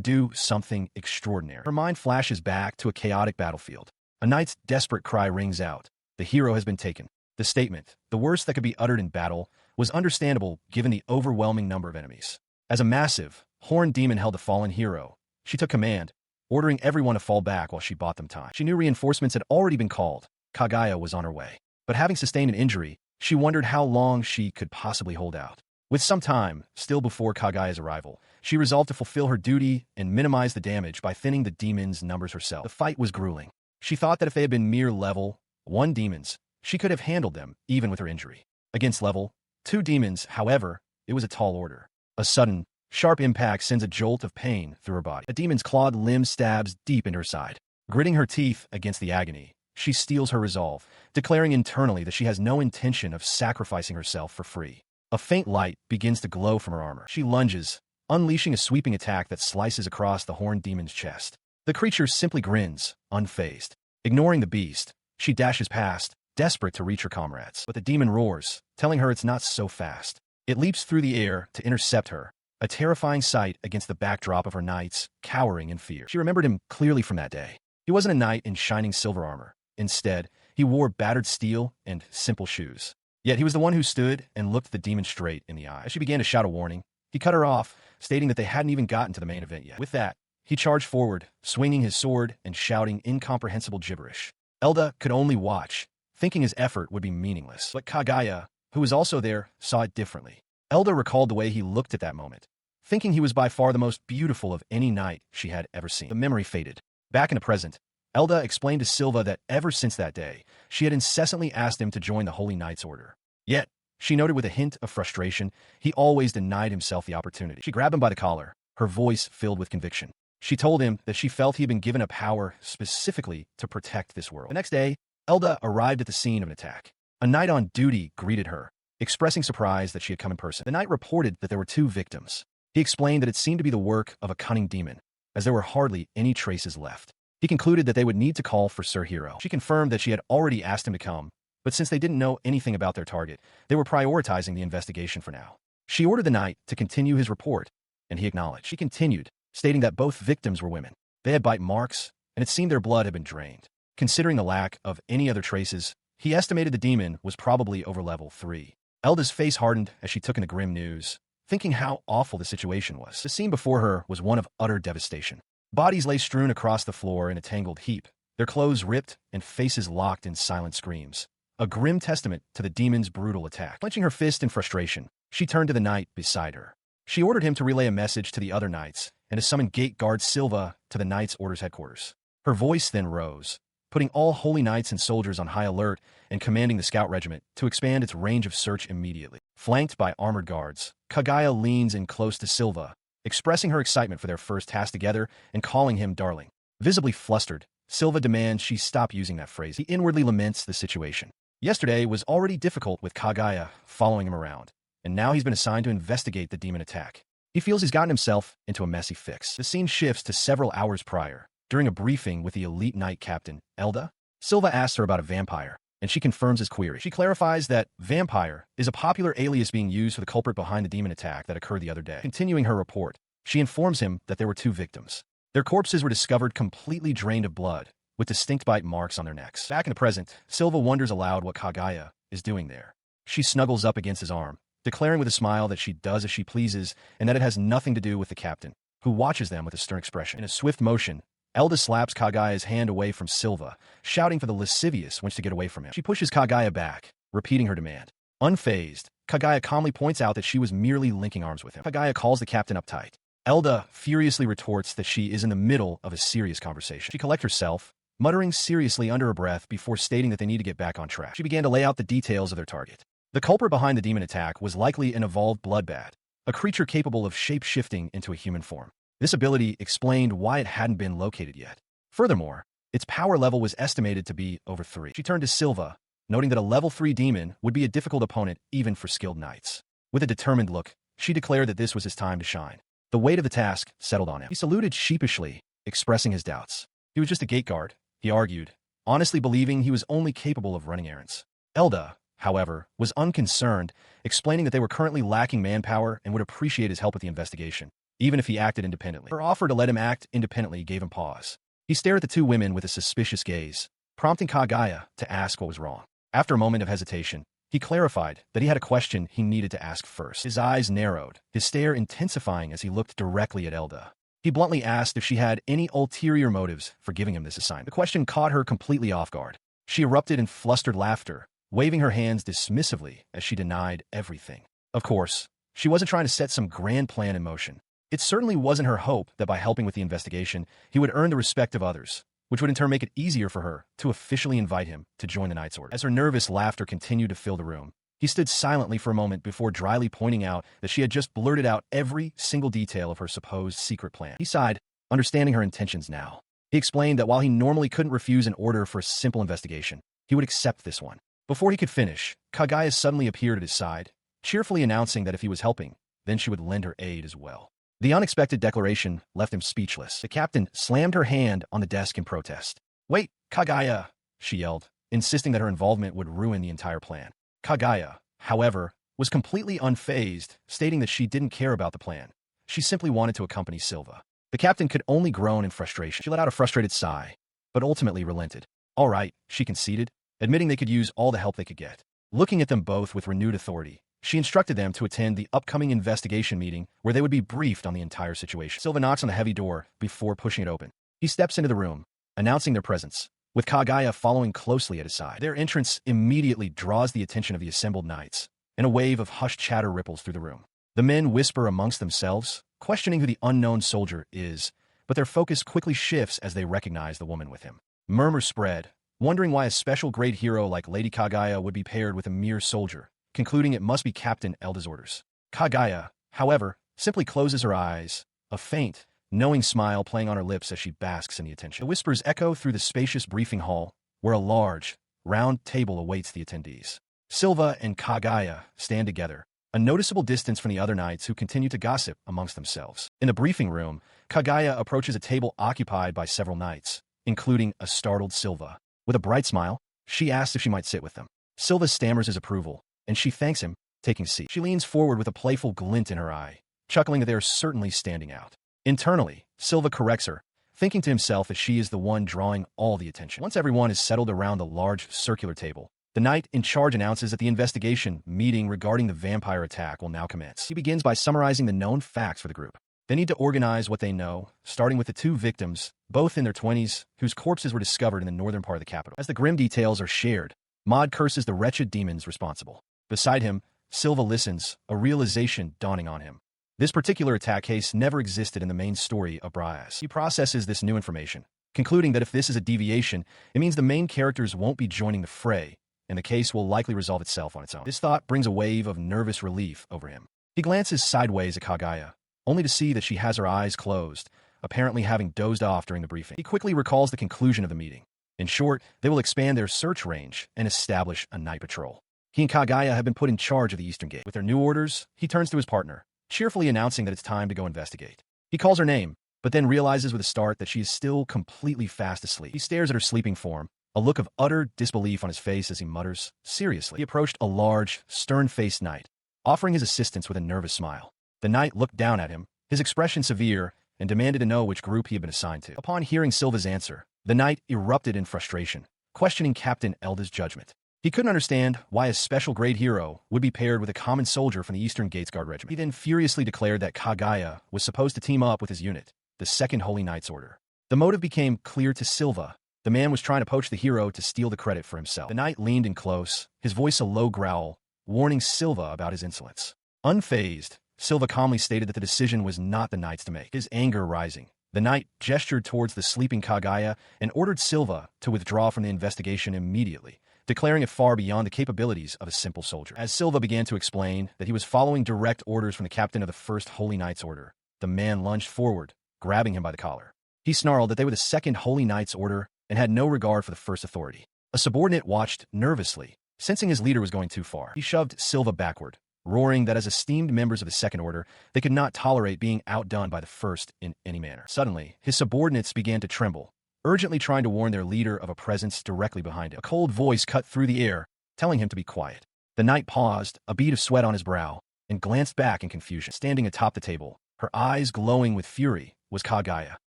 do something extraordinary. Her mind flashes back to a chaotic battlefield. A knight's desperate cry rings out. The hero has been taken. The statement, the worst that could be uttered in battle, was understandable given the overwhelming number of enemies. As a massive, horned demon held the fallen hero, she took command, ordering everyone to fall back while she bought them time. She knew reinforcements had already been called. Kaguya was on her way. But having sustained an injury, she wondered how long she could possibly hold out. With some time, still before Kaguya's arrival, she resolved to fulfill her duty and minimize the damage by thinning the demon's numbers herself. The fight was grueling. She thought that if they had been mere level 1 demons, she could have handled them, even with her injury. Against level 2 demons, however, it was a tall order. A sudden, sharp impact sends a jolt of pain through her body. A demon's clawed limb stabs deep into her side. Gritting her teeth against the agony, she steels her resolve, declaring internally that she has no intention of sacrificing herself for free. A faint light begins to glow from her armor. She lunges, unleashing a sweeping attack that slices across the horned demon's chest. The creature simply grins, unfazed. Ignoring the beast, she dashes past, desperate to reach her comrades. But the demon roars, telling her it's not so fast. It leaps through the air to intercept her, a terrifying sight against the backdrop of her knights, cowering in fear. She remembered him clearly from that day. He wasn't a knight in shining silver armor. Instead, he wore battered steel and simple shoes. Yet he was the one who stood and looked the demon straight in the eye. As she began to shout a warning, he cut her off, stating that they hadn't even gotten to the main event yet. With that, he charged forward, swinging his sword and shouting incomprehensible gibberish. Elda could only watch, thinking his effort would be meaningless. But Kaguya, who was also there, saw it differently. Elda recalled the way he looked at that moment, thinking he was by far the most beautiful of any knight she had ever seen. The memory faded. Back in the present, Elda explained to Silva that ever since that day, she had incessantly asked him to join the Holy Knights Order. Yet, she noted with a hint of frustration, he always denied himself the opportunity. She grabbed him by the collar, her voice filled with conviction. She told him that she felt he had been given a power specifically to protect this world. The next day, Elda arrived at the scene of an attack. A knight on duty greeted her, expressing surprise that she had come in person. The knight reported that there were 2 victims. He explained that it seemed to be the work of a cunning demon, as there were hardly any traces left. He concluded that they would need to call for Sir Hero. She confirmed that she had already asked him to come, but since they didn't know anything about their target, they were prioritizing the investigation for now. She ordered the knight to continue his report, and he acknowledged. She continued, stating that both victims were women. They had bite marks, and it seemed their blood had been drained. Considering the lack of any other traces, He estimated the demon was probably over level 3. Elda's face hardened as she took in the grim news, thinking how awful the situation was. The scene before her was one of utter devastation. Bodies lay strewn across the floor in a tangled heap, their clothes ripped and faces locked in silent screams. A grim testament to the demon's brutal attack. Clenching her fist in frustration, she turned to the knight beside her. She ordered him to relay a message to the other knights and to summon gate guard Silva to the Knights' Orders headquarters. Her voice then rose, putting all holy knights and soldiers on high alert and commanding the scout regiment to expand its range of search immediately. Flanked by armored guards, Kaguya leans in close to Silva, expressing her excitement for their first task together and calling him darling. Visibly flustered, Silva demands she stop using that phrase. He inwardly laments the situation. Yesterday was already difficult with Kaguya following him around, and now he's been assigned to investigate the demon attack. He feels he's gotten himself into a messy fix. The scene shifts to several hours prior. During a briefing with the elite knight captain, Elda, Silva asks her about a vampire, and she confirms his query. She clarifies that vampire is a popular alias being used for the culprit behind the demon attack that occurred the other day. Continuing her report, she informs him that there were 2 victims. Their corpses were discovered completely drained of blood, with distinct bite marks on their necks. Back in the present, Silva wonders aloud what Kaguya is doing there. She snuggles up against his arm, declaring with a smile that she does as she pleases and that it has nothing to do with the captain, who watches them with a stern expression. In a swift motion, Elda slaps Kaguya's hand away from Silva, shouting for the lascivious wench to get away from him. She pushes Kaguya back, repeating her demand. Unfazed, Kaguya calmly points out that she was merely linking arms with him. Kaguya calls the captain uptight. Elda furiously retorts that she is in the middle of a serious conversation. She collects herself, muttering seriously under her breath before stating that they need to get back on track. She began to lay out the details of their target. The culprit behind the demon attack was likely an evolved bloodbat, a creature capable of shape-shifting into a human form. This ability explained why it hadn't been located yet. Furthermore, its power level was estimated to be over 3. She turned to Silva, noting that a level 3 demon would be a difficult opponent even for skilled knights. With a determined look, she declared that this was his time to shine. The weight of the task settled on him. He saluted sheepishly, expressing his doubts. He was just a gate guard, he argued, honestly believing he was only capable of running errands. Elda, however, was unconcerned, explaining that they were currently lacking manpower and would appreciate his help with the investigation, even if he acted independently. Her offer to let him act independently gave him pause. He stared at the 2 women with a suspicious gaze, prompting Kaguya to ask what was wrong. After a moment of hesitation, he clarified that he had a question he needed to ask first. His eyes narrowed, his stare intensifying as he looked directly at Elda. He bluntly asked if she had any ulterior motives for giving him this assignment. The question caught her completely off guard. She erupted in flustered laughter, waving her hands dismissively as she denied everything. Of course, she wasn't trying to set some grand plan in motion. It certainly wasn't her hope that by helping with the investigation, he would earn the respect of others, which would in turn make it easier for her to officially invite him to join the Knights' Order. As her nervous laughter continued to fill the room, he stood silently for a moment before dryly pointing out that she had just blurted out every single detail of her supposed secret plan. He sighed, understanding her intentions now. He explained that while he normally couldn't refuse an order for a simple investigation, he would accept this one. Before he could finish, Kaguya suddenly appeared at his side, cheerfully announcing that if he was helping, then she would lend her aid as well. The unexpected declaration left him speechless. The captain slammed her hand on the desk in protest. "Wait, Kaguya," she yelled, insisting that her involvement would ruin the entire plan. Kaguya, however, was completely unfazed, stating that she didn't care about the plan. She simply wanted to accompany Silva. The captain could only groan in frustration. She let out a frustrated sigh, but ultimately relented. "All right," she conceded, admitting they could use all the help they could get. Looking at them both with renewed authority, she instructed them to attend the upcoming investigation meeting where they would be briefed on the entire situation. Silva knocks on the heavy door before pushing it open. He steps into the room, announcing their presence, with Kaguya following closely at his side. Their entrance immediately draws the attention of the assembled knights, and a wave of hushed chatter ripples through the room. The men whisper amongst themselves, questioning who the unknown soldier is, but their focus quickly shifts as they recognize the woman with him. Murmurs spread, wondering why a special great hero like Lady Kaguya would be paired with a mere soldier, concluding it must be Captain Elda's orders. Kaguya, however, simply closes her eyes, a faint, knowing smile playing on her lips as she basks in the attention. The whispers echo through the spacious briefing hall, where a large, round table awaits the attendees. Silva and Kaguya stand together, a noticeable distance from the other knights who continue to gossip amongst themselves. In the briefing room, Kaguya approaches a table occupied by several knights, including a startled Silva. With a bright smile, she asks if she might sit with them. Silva stammers his approval, and she thanks him, taking a seat. She leans forward with a playful glint in her eye, chuckling that they are certainly standing out. Internally, Silva corrects her, thinking to himself that she is the one drawing all the attention. Once everyone is settled around the large circular table, The knight in charge announces that the investigation meeting regarding the vampire attack will now commence. He begins by summarizing the known facts for the group. They need to organize what they know, starting with the two victims, both in their 20s, whose corpses were discovered in the northern part of the capital. As the grim details are shared, Maud curses the wretched demons responsible. Beside him, Silva listens, a realization dawning on him. This particular attack case never existed in the main story of Brias. He processes this new information, concluding that if this is a deviation, it means the main characters won't be joining the fray, and the case will likely resolve itself on its own. This thought brings a wave of nervous relief over him. He glances sideways at Kaguya, only to see that she has her eyes closed, apparently having dozed off during the briefing. He quickly recalls the conclusion of the meeting. In short, they will expand their search range and establish a night patrol. He and Kaguya have been put in charge of the Eastern Gate. With their new orders, he turns to his partner, cheerfully announcing that it's time to go investigate. He calls her name, but then realizes with a start that she is still completely fast asleep. He stares at her sleeping form, a look of utter disbelief on his face as he mutters, seriously. He approached a large, stern-faced knight, offering his assistance with a nervous smile. The knight looked down at him, his expression severe, and demanded to know which group he had been assigned to. Upon hearing Silva's answer, the knight erupted in frustration, questioning Captain Elda's judgment. He couldn't understand why a special-grade hero would be paired with a common soldier from the Eastern Gates Guard Regiment. He then furiously declared that Kaguya was supposed to team up with his unit, the Second Holy Knights Order. The motive became clear to Silva. The man was trying to poach the hero to steal the credit for himself. The knight leaned in close, his voice a low growl, warning Silva about his insolence. Unfazed, Silva calmly stated that the decision was not the knight's to make. His anger rising, the knight gestured towards the sleeping Kaguya and ordered Silva to withdraw from the investigation immediately, declaring it far beyond the capabilities of a simple soldier. As Silva began to explain that he was following direct orders from the captain of the First Holy Knights Order, the man lunged forward, grabbing him by the collar. He snarled that they were the Second Holy Knights Order and had no regard for the First Authority. A subordinate watched nervously, sensing his leader was going too far. He shoved Silva backward, roaring that as esteemed members of the Second Order, they could not tolerate being outdone by the First in any manner. Suddenly, his subordinates began to tremble, urgently trying to warn their leader of a presence directly behind him. A cold voice cut through the air, telling him to be quiet. The knight paused, a bead of sweat on his brow, and glanced back in confusion. Standing atop the table, her eyes glowing with fury, was Kaguya.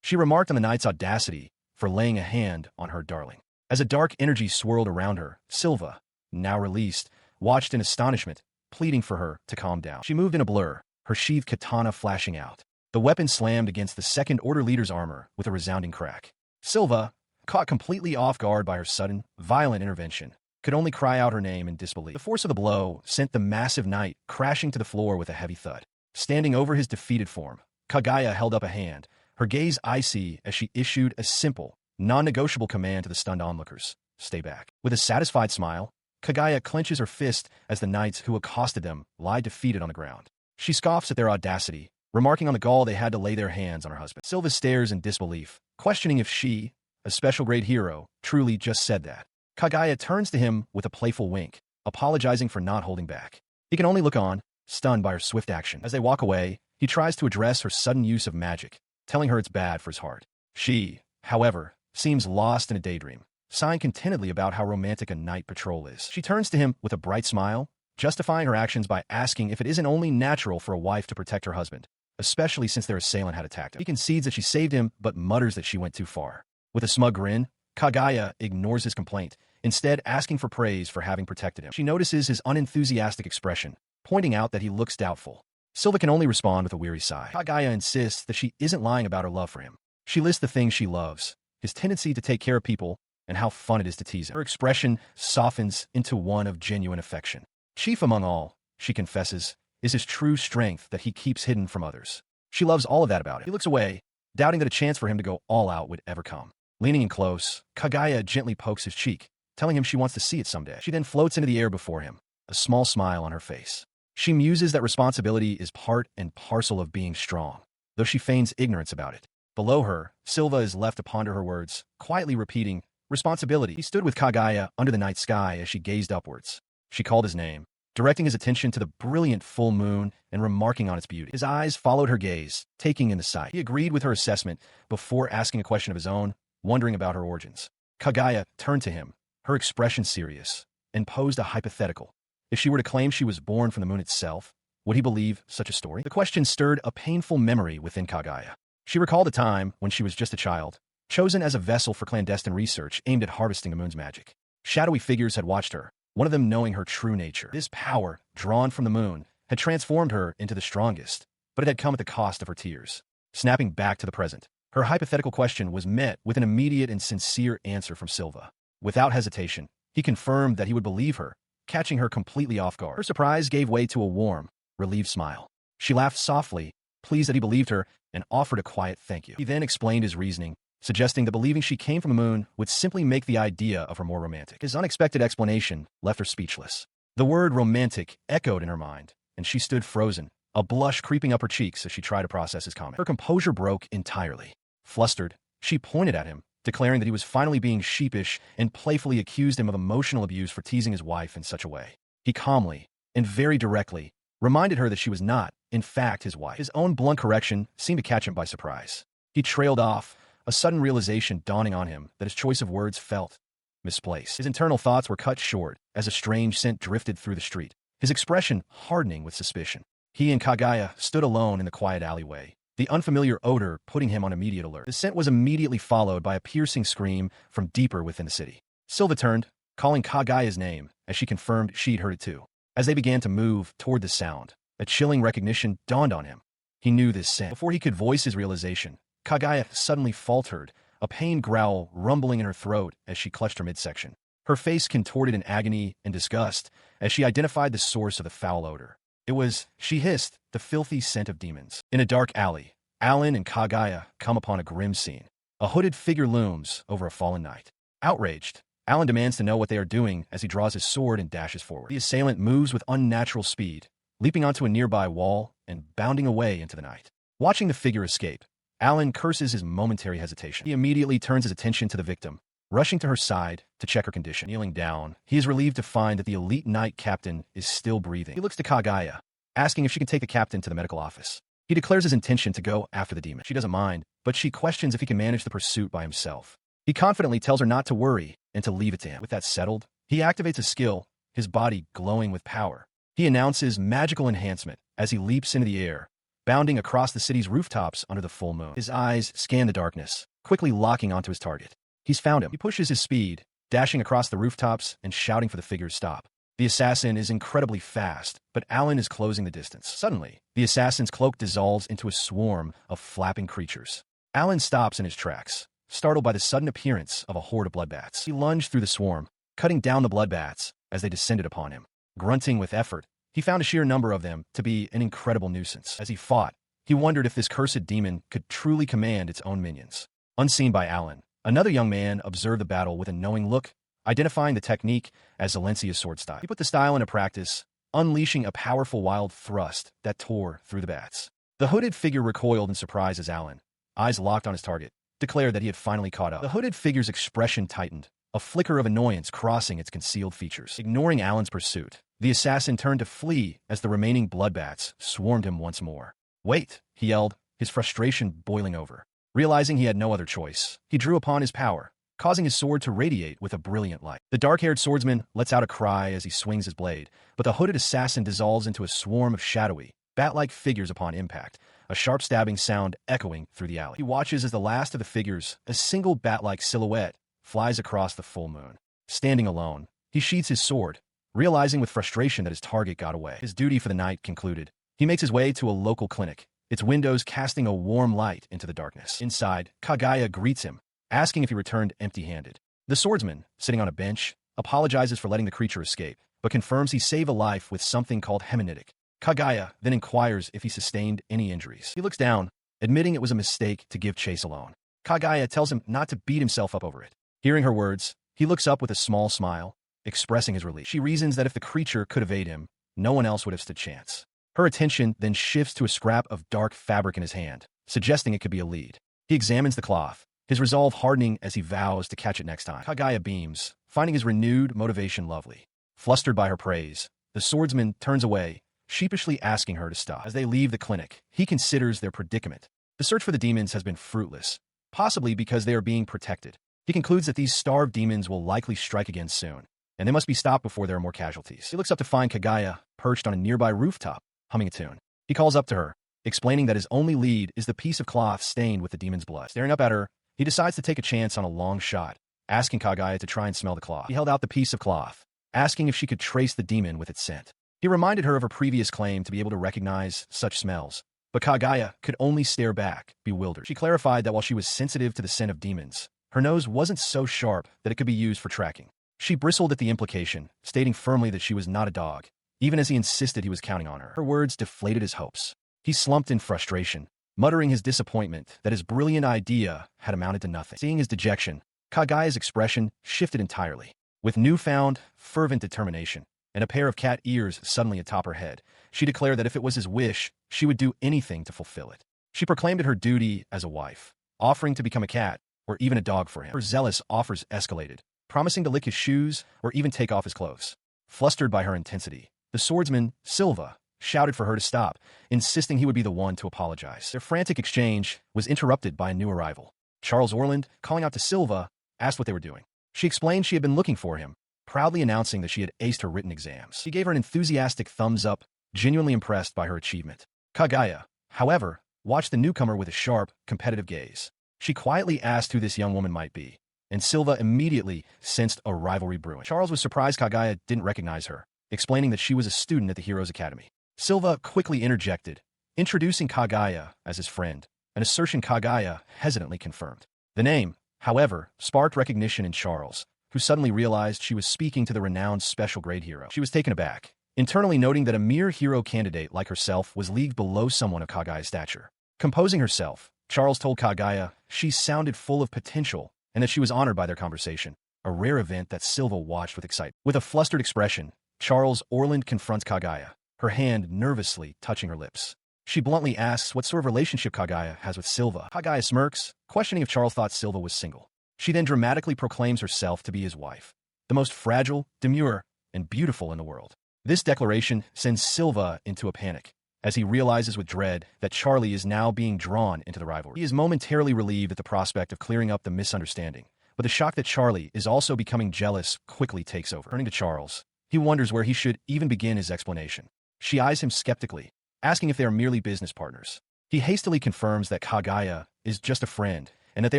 She remarked on the knight's audacity for laying a hand on her darling. As a dark energy swirled around her, Silva, now released, watched in astonishment, pleading for her to calm down. She moved in a blur, her sheathed katana flashing out. The weapon slammed against the Second Order leader's armor with a resounding crack. Silva, caught completely off guard by her sudden, violent intervention, could only cry out her name in disbelief. The force of the blow sent the massive knight crashing to the floor with a heavy thud. Standing over his defeated form, Kaguya held up a hand, her gaze icy as she issued a simple, non-negotiable command to the stunned onlookers. Stay back. With a satisfied smile, Kaguya clenches her fist as the knights who accosted them lie defeated on the ground. She scoffs at their audacity, remarking on the gall they had to lay their hands on her husband. Silva stares in disbelief, questioning if she, a special-grade hero, truly just said that. Kaguya turns to him with a playful wink, apologizing for not holding back. He can only look on, stunned by her swift action. As they walk away, he tries to address her sudden use of magic, telling her it's bad for his heart. She, however, seems lost in a daydream, sighing contentedly about how romantic a night patrol is. She turns to him with a bright smile, justifying her actions by asking if it isn't only natural for a wife to protect her husband, especially since their assailant had attacked him. He concedes that she saved him, but mutters that she went too far. With a smug grin, Kaguya ignores his complaint, instead asking for praise for having protected him. She notices his unenthusiastic expression, pointing out that he looks doubtful. Silva can only respond with a weary sigh. Kaguya insists that she isn't lying about her love for him. She lists the things she loves, his tendency to take care of people, and how fun it is to tease him. Her expression softens into one of genuine affection. Chief among all, she confesses, is his true strength that he keeps hidden from others. She loves all of that about it. He looks away, doubting that a chance for him to go all out would ever come. Leaning in close, Kaguya gently pokes his cheek, telling him she wants to see it someday. She then floats into the air before him, a small smile on her face. She muses that responsibility is part and parcel of being strong, though she feigns ignorance about it. Below her, Silva is left to ponder her words, quietly repeating, responsibility. He stood with Kaguya under the night sky as she gazed upwards. She called his name, directing his attention to the brilliant full moon and remarking on its beauty. His eyes followed her gaze, taking in the sight. He agreed with her assessment before asking a question of his own, wondering about her origins. Kaguya turned to him, her expression serious, and posed a hypothetical. If she were to claim she was born from the moon itself, would he believe such a story? The question stirred a painful memory within Kaguya. She recalled a time when she was just a child, chosen as a vessel for clandestine research aimed at harvesting the moon's magic. Shadowy figures had watched her, one of them knowing her true nature. This power, drawn from the moon, had transformed her into the strongest, but it had come at the cost of her tears. Snapping back to the present, her hypothetical question was met with an immediate and sincere answer from Silva. Without hesitation, he confirmed that he would believe her, catching her completely off guard. Her surprise gave way to a warm, relieved smile. She laughed softly, pleased that he believed her, and offered a quiet thank you. He then explained his reasoning, suggesting that believing she came from the moon would simply make the idea of her more romantic. His unexpected explanation left her speechless. The word romantic echoed in her mind, and she stood frozen, a blush creeping up her cheeks as she tried to process his comment. Her composure broke entirely. Flustered, she pointed at him, declaring that he was finally being sheepish and playfully accused him of emotional abuse for teasing his wife in such a way. He calmly, and very directly, reminded her that she was not, in fact, his wife. His own blunt correction seemed to catch him by surprise. He trailed off, a sudden realization dawning on him that his choice of words felt misplaced. His internal thoughts were cut short as a strange scent drifted through the street, his expression hardening with suspicion. He and Kagaya stood alone in the quiet alleyway, the unfamiliar odor putting him on immediate alert. The scent was immediately followed by a piercing scream from deeper within the city. Silva turned, calling Kagaya's name, as she confirmed she'd heard it too. As they began to move toward the sound, a chilling recognition dawned on him. He knew this scent. Before he could voice his realization, Kagaya suddenly faltered, a pained growl rumbling in her throat as she clutched her midsection. Her face contorted in agony and disgust as she identified the source of the foul odor. It was, she hissed, the filthy scent of demons. In a dark alley, Alan and Kagaya come upon a grim scene. A hooded figure looms over a fallen knight. Outraged, Alan demands to know what they are doing as he draws his sword and dashes forward. The assailant moves with unnatural speed, leaping onto a nearby wall and bounding away into the night. Watching the figure escape, Alan curses his momentary hesitation. He immediately turns his attention to the victim, rushing to her side to check her condition. Kneeling down, he is relieved to find that the elite knight captain is still breathing. He looks to Kagaya, asking if she can take the captain to the medical office. He declares his intention to go after the demon. She doesn't mind, but she questions if he can manage the pursuit by himself. He confidently tells her not to worry and to leave it to him. With that settled, he activates a skill, his body glowing with power. He announces magical enhancement as he leaps into the air, bounding across the city's rooftops under the full moon. His eyes scan the darkness, quickly locking onto his target. He's found him. He pushes his speed, dashing across the rooftops and shouting for the figure's stop. The assassin is incredibly fast, but Alan is closing the distance. Suddenly, the assassin's cloak dissolves into a swarm of flapping creatures. Alan stops in his tracks, startled by the sudden appearance of a horde of bloodbats. He lunged through the swarm, cutting down the bloodbats as they descended upon him. Grunting with effort, he found a sheer number of them to be an incredible nuisance. As he fought, he wondered if this cursed demon could truly command its own minions. Unseen by Alan, another young man observed the battle with a knowing look, identifying the technique as Zalencia's sword style. He put the style into practice, unleashing a powerful wild thrust that tore through the bats. The hooded figure recoiled in surprise as Alan, eyes locked on his target, declared that he had finally caught up. The hooded figure's expression tightened, a flicker of annoyance crossing its concealed features. Ignoring Alan's pursuit, the assassin turned to flee as the remaining bloodbats swarmed him once more. "Wait," he yelled, his frustration boiling over. Realizing he had no other choice, he drew upon his power, causing his sword to radiate with a brilliant light. The dark-haired swordsman lets out a cry as he swings his blade, but the hooded assassin dissolves into a swarm of shadowy, bat-like figures upon impact, a sharp stabbing sound echoing through the alley. He watches as the last of the figures, a single bat-like silhouette, flies across the full moon. Standing alone, he sheathes his sword, realizing with frustration that his target got away. His duty for the night concluded, he makes his way to a local clinic, its windows casting a warm light into the darkness. Inside, Kagaya greets him, asking if he returned empty-handed. The swordsman, sitting on a bench, apologizes for letting the creature escape, but confirms he saved a life with something called heminitic. Kagaya then inquires if he sustained any injuries. He looks down, admitting it was a mistake to give chase alone. Kagaya tells him not to beat himself up over it. Hearing her words, he looks up with a small smile, expressing his relief. She reasons that if the creature could evade him, no one else would have stood chance. Her attention then shifts to a scrap of dark fabric in his hand, suggesting it could be a lead. He examines the cloth, his resolve hardening as he vows to catch it next time. Kagaya beams, finding his renewed motivation lovely. Flustered by her praise, the swordsman turns away, sheepishly asking her to stop. As they leave the clinic, he considers their predicament. The search for the demons has been fruitless, possibly because they are being protected. He concludes that these starved demons will likely strike again soon, and they must be stopped before there are more casualties. He looks up to find Kagaya perched on a nearby rooftop, humming a tune. He calls up to her, explaining that his only lead is the piece of cloth stained with the demon's blood. Staring up at her, he decides to take a chance on a long shot, asking Kagaya to try and smell the cloth. He held out the piece of cloth, asking if she could trace the demon with its scent. He reminded her of her previous claim to be able to recognize such smells, but Kagaya could only stare back, bewildered. She clarified that while she was sensitive to the scent of demons, her nose wasn't so sharp that it could be used for tracking. She bristled at the implication, stating firmly that she was not a dog, even as he insisted he was counting on her. Her words deflated his hopes. He slumped in frustration, muttering his disappointment that his brilliant idea had amounted to nothing. Seeing his dejection, Kagaya's expression shifted entirely. With newfound, fervent determination, and a pair of cat ears suddenly atop her head, she declared that if it was his wish, she would do anything to fulfill it. She proclaimed it her duty as a wife, offering to become a cat or even a dog for him. Her zealous offers escalated, promising to lick his shoes or even take off his clothes. Flustered by her intensity, the swordsman, Silva, shouted for her to stop, insisting he would be the one to apologize. Their frantic exchange was interrupted by a new arrival. Charles Orland, calling out to Silva, asked what they were doing. She explained she had been looking for him, proudly announcing that she had aced her written exams. He gave her an enthusiastic thumbs up, genuinely impressed by her achievement. Kagaya, however, watched the newcomer with a sharp, competitive gaze. She quietly asked who this young woman might be, and Silva immediately sensed a rivalry brewing. Charles was surprised Kagaya didn't recognize her, explaining that she was a student at the Heroes Academy. Silva quickly interjected, introducing Kagaya as his friend, an assertion Kagaya hesitantly confirmed. The name, however, sparked recognition in Charles, who suddenly realized she was speaking to the renowned special grade hero. She was taken aback, internally noting that a mere hero candidate like herself was leagued below someone of Kagaya's stature. Composing herself, Charles told Kagaya she sounded full of potential and that she was honored by their conversation, a rare event that Silva watched with excitement. With a flustered expression, Charles Orland confronts Kagaya, her hand nervously touching her lips. She bluntly asks what sort of relationship Kagaya has with Silva. Kagaya smirks, questioning if Charles thought Silva was single. She then dramatically proclaims herself to be his wife, the most fragile, demure, and beautiful in the world. This declaration sends Silva into a panic, as he realizes with dread that Charlie is now being drawn into the rivalry. He is momentarily relieved at the prospect of clearing up the misunderstanding, but the shock that Charlie is also becoming jealous quickly takes over. Turning to Charles, he wonders where he should even begin his explanation. She eyes him skeptically, asking if they are merely business partners. He hastily confirms that Kagaya is just a friend and that they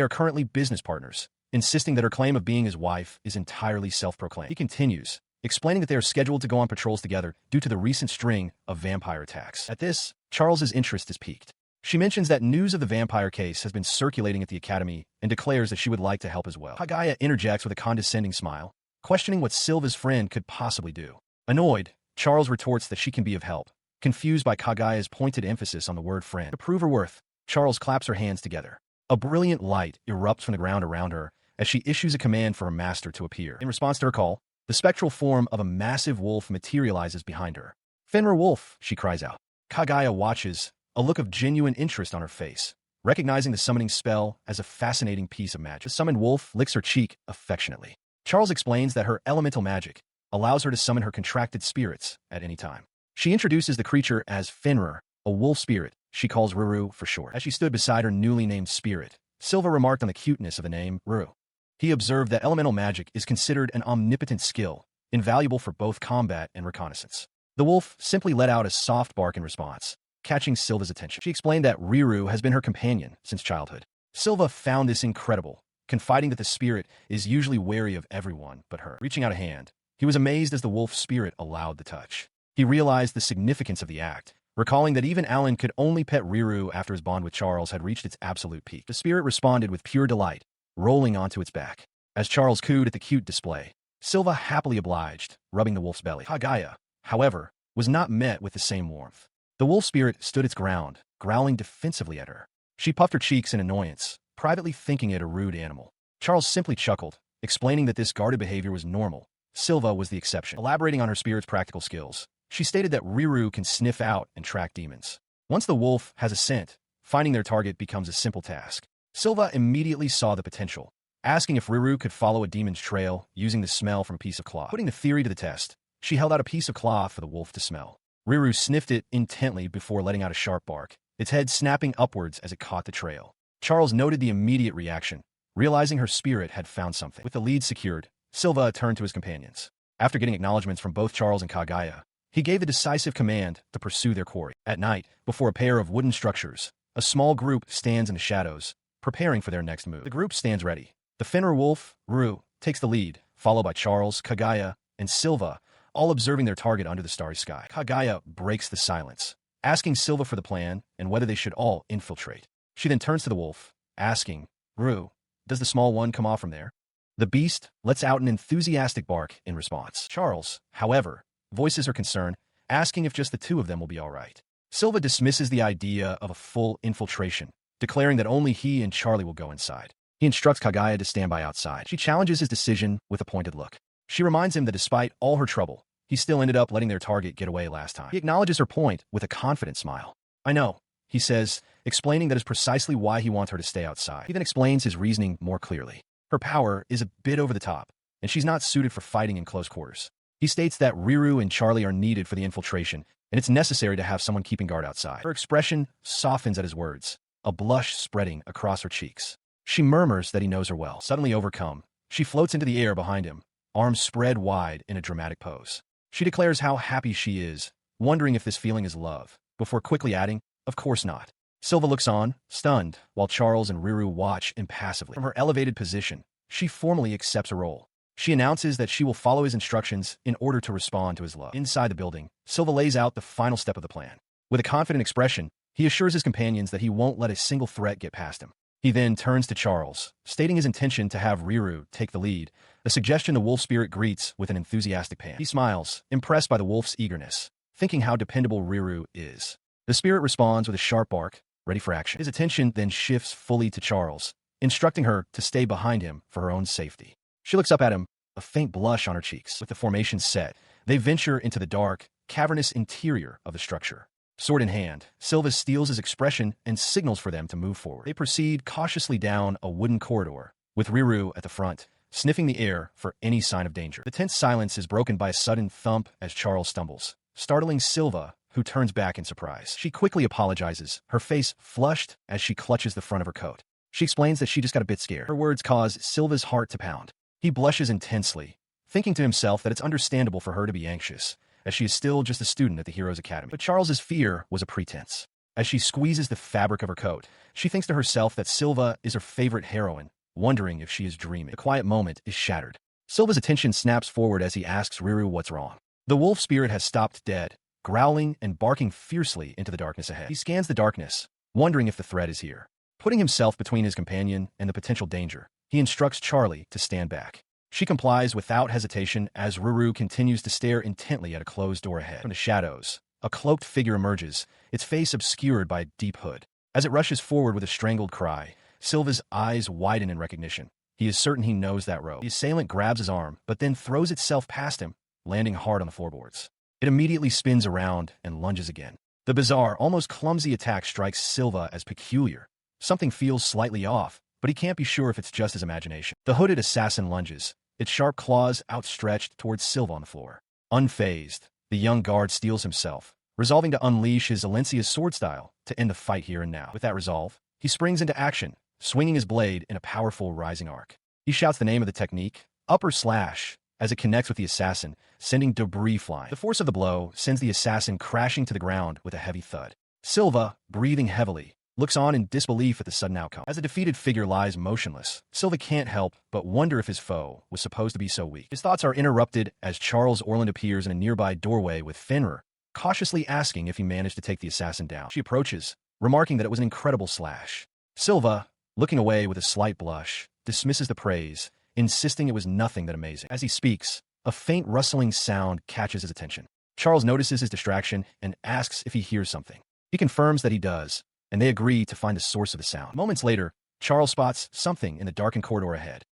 are currently business partners, insisting that her claim of being his wife is entirely self-proclaimed. He continues, explaining that they are scheduled to go on patrols together due to the recent string of vampire attacks. At this, Charles's interest is piqued. She mentions that news of the vampire case has been circulating at the academy and declares that she would like to help as well. Kagaya interjects with a condescending smile, questioning what Silva's friend could possibly do. Annoyed, Charles retorts that she can be of help, confused by Kagaya's pointed emphasis on the word friend. To prove her worth, Charles claps her hands together. A brilliant light erupts from the ground around her as she issues a command for her master to appear. In response to her call, the spectral form of a massive wolf materializes behind her. "Fenrir Wolf," she cries out. Kagaya watches, a look of genuine interest on her face, recognizing the summoning spell as a fascinating piece of magic. The summoned wolf licks her cheek affectionately. Charles explains that her elemental magic allows her to summon her contracted spirits at any time. She introduces the creature as Fenrir, a wolf spirit she calls Ruru for short. As she stood beside her newly named spirit, Silva remarked on the cuteness of the name Ruru. He observed that elemental magic is considered an omnipotent skill, invaluable for both combat and reconnaissance. The wolf simply let out a soft bark in response, catching Silva's attention. She explained that Ruru has been her companion since childhood. Silva found this incredible, confiding that the spirit is usually wary of everyone but her. Reaching out a hand, he was amazed as the wolf spirit allowed the touch. He realized the significance of the act, recalling that even Alan could only pet Ruru after his bond with Charles had reached its absolute peak. The spirit responded with pure delight, rolling onto its back. As Charles cooed at the cute display, Silva happily obliged, rubbing the wolf's belly. Kagaya, however, was not met with the same warmth. The wolf spirit stood its ground, growling defensively at her. She puffed her cheeks in annoyance, privately thinking it a rude animal. Charles simply chuckled, explaining that this guarded behavior was normal. Silva was the exception. Elaborating on her spirit's practical skills, she stated that Ruru can sniff out and track demons. Once the wolf has a scent, finding their target becomes a simple task. Silva immediately saw the potential, asking if Ruru could follow a demon's trail using the smell from a piece of cloth. Putting the theory to the test, she held out a piece of cloth for the wolf to smell. Ruru sniffed it intently before letting out a sharp bark, its head snapping upwards as it caught the trail. Charles noted the immediate reaction, realizing her spirit had found something. With the lead secured, Silva turned to his companions. After getting acknowledgments from both Charles and Kagaya, he gave a decisive command to pursue their quarry. At night, before a pair of wooden structures, a small group stands in the shadows, preparing for their next move. The group stands ready. The Fenrir wolf, Ruru, takes the lead, followed by Charles, Kagaya, and Silva, all observing their target under the starry sky. Kagaya breaks the silence, asking Silva for the plan and whether they should all infiltrate. She then turns to the wolf, asking, "Rue, does the small one come off from there?" The beast lets out an enthusiastic bark in response. Charles, however, voices her concern, asking if just the two of them will be all right. Silva dismisses the idea of a full infiltration, declaring that only he and Charlie will go inside. He instructs Kagaya to stand by outside. She challenges his decision with a pointed look. She reminds him that despite all her trouble, he still ended up letting their target get away last time. He acknowledges her point with a confident smile. "I know," he says, explaining that is precisely why he wants her to stay outside. He then explains his reasoning more clearly. Her power is a bit over the top, and she's not suited for fighting in close quarters. He states that Riru and Charlie are needed for the infiltration, and it's necessary to have someone keeping guard outside. Her expression softens at his words, a blush spreading across her cheeks. She murmurs that he knows her well. Suddenly overcome, she floats into the air behind him, arms spread wide in a dramatic pose. She declares how happy she is, wondering if this feeling is love, before quickly adding, "Of course not." Silva looks on, stunned, while Charles and Riru watch impassively. From her elevated position, she formally accepts a role. She announces that she will follow his instructions in order to respond to his love. Inside the building, Silva lays out the final step of the plan. With a confident expression, he assures his companions that he won't let a single threat get past him. He then turns to Charles, stating his intention to have Riru take the lead, a suggestion the wolf spirit greets with an enthusiastic pan. He smiles, impressed by the wolf's eagerness, thinking how dependable Riru is. The spirit responds with a sharp bark, ready for action. His attention then shifts fully to Charles, instructing her to stay behind him for her own safety. She looks up at him, a faint blush on her cheeks. With the formation set, they venture into the dark, cavernous interior of the structure. Sword in hand, Silva steals his expression and signals for them to move forward. They proceed cautiously down a wooden corridor, with Riru at the front, sniffing the air for any sign of danger. The tense silence is broken by a sudden thump as Charles stumbles, startling Silva, who turns back in surprise. She quickly apologizes, her face flushed as she clutches the front of her coat. She explains that she just got a bit scared. Her words cause Silva's heart to pound. He blushes intensely, thinking to himself that it's understandable for her to be anxious, as she is still just a student at the Heroes Academy. But Charles's fear was a pretense. As she squeezes the fabric of her coat, she thinks to herself that Silva is her favorite heroine, wondering if she is dreaming. The quiet moment is shattered. Silva's attention snaps forward as he asks Riru what's wrong. The wolf spirit has stopped dead, growling and barking fiercely into the darkness ahead. He scans the darkness, wondering if the threat is here. Putting himself between his companion and the potential danger, he instructs Charlie to stand back. She complies without hesitation as Riru continues to stare intently at a closed door ahead. From the shadows, a cloaked figure emerges, its face obscured by a deep hood. As it rushes forward with a strangled cry, Silva's eyes widen in recognition. He is certain he knows that robe. The assailant grabs his arm, but then throws itself past him, landing hard on the floorboards. It immediately spins around and lunges again. The bizarre, almost clumsy attack strikes Silva as peculiar. Something feels slightly off, but he can't be sure if it's just his imagination. The hooded assassin lunges, its sharp claws outstretched towards Silva on the floor. Unfazed, the young guard steels himself, resolving to unleash his Alencia's sword style to end the fight here and now. With that resolve, he springs into action, swinging his blade in a powerful rising arc. He shouts the name of the technique, upper slash, as it connects with the assassin, sending debris flying. The force of the blow sends the assassin crashing to the ground with a heavy thud. Silva, breathing heavily, looks on in disbelief at the sudden outcome. As the defeated figure lies motionless, Silva can't help but wonder if his foe was supposed to be so weak. His thoughts are interrupted as Charles Orland appears in a nearby doorway with Fenrir, cautiously asking if he managed to take the assassin down. She approaches, remarking that it was an incredible slash. Silva, looking away with a slight blush, dismisses the praise, insisting it was nothing that amazing. As he speaks, a faint rustling sound catches his attention. Charles notices his distraction and asks if he hears something. He confirms that he does, and they agree to find the source of the sound. Moments later, Charles spots something in the darkened corridor ahead.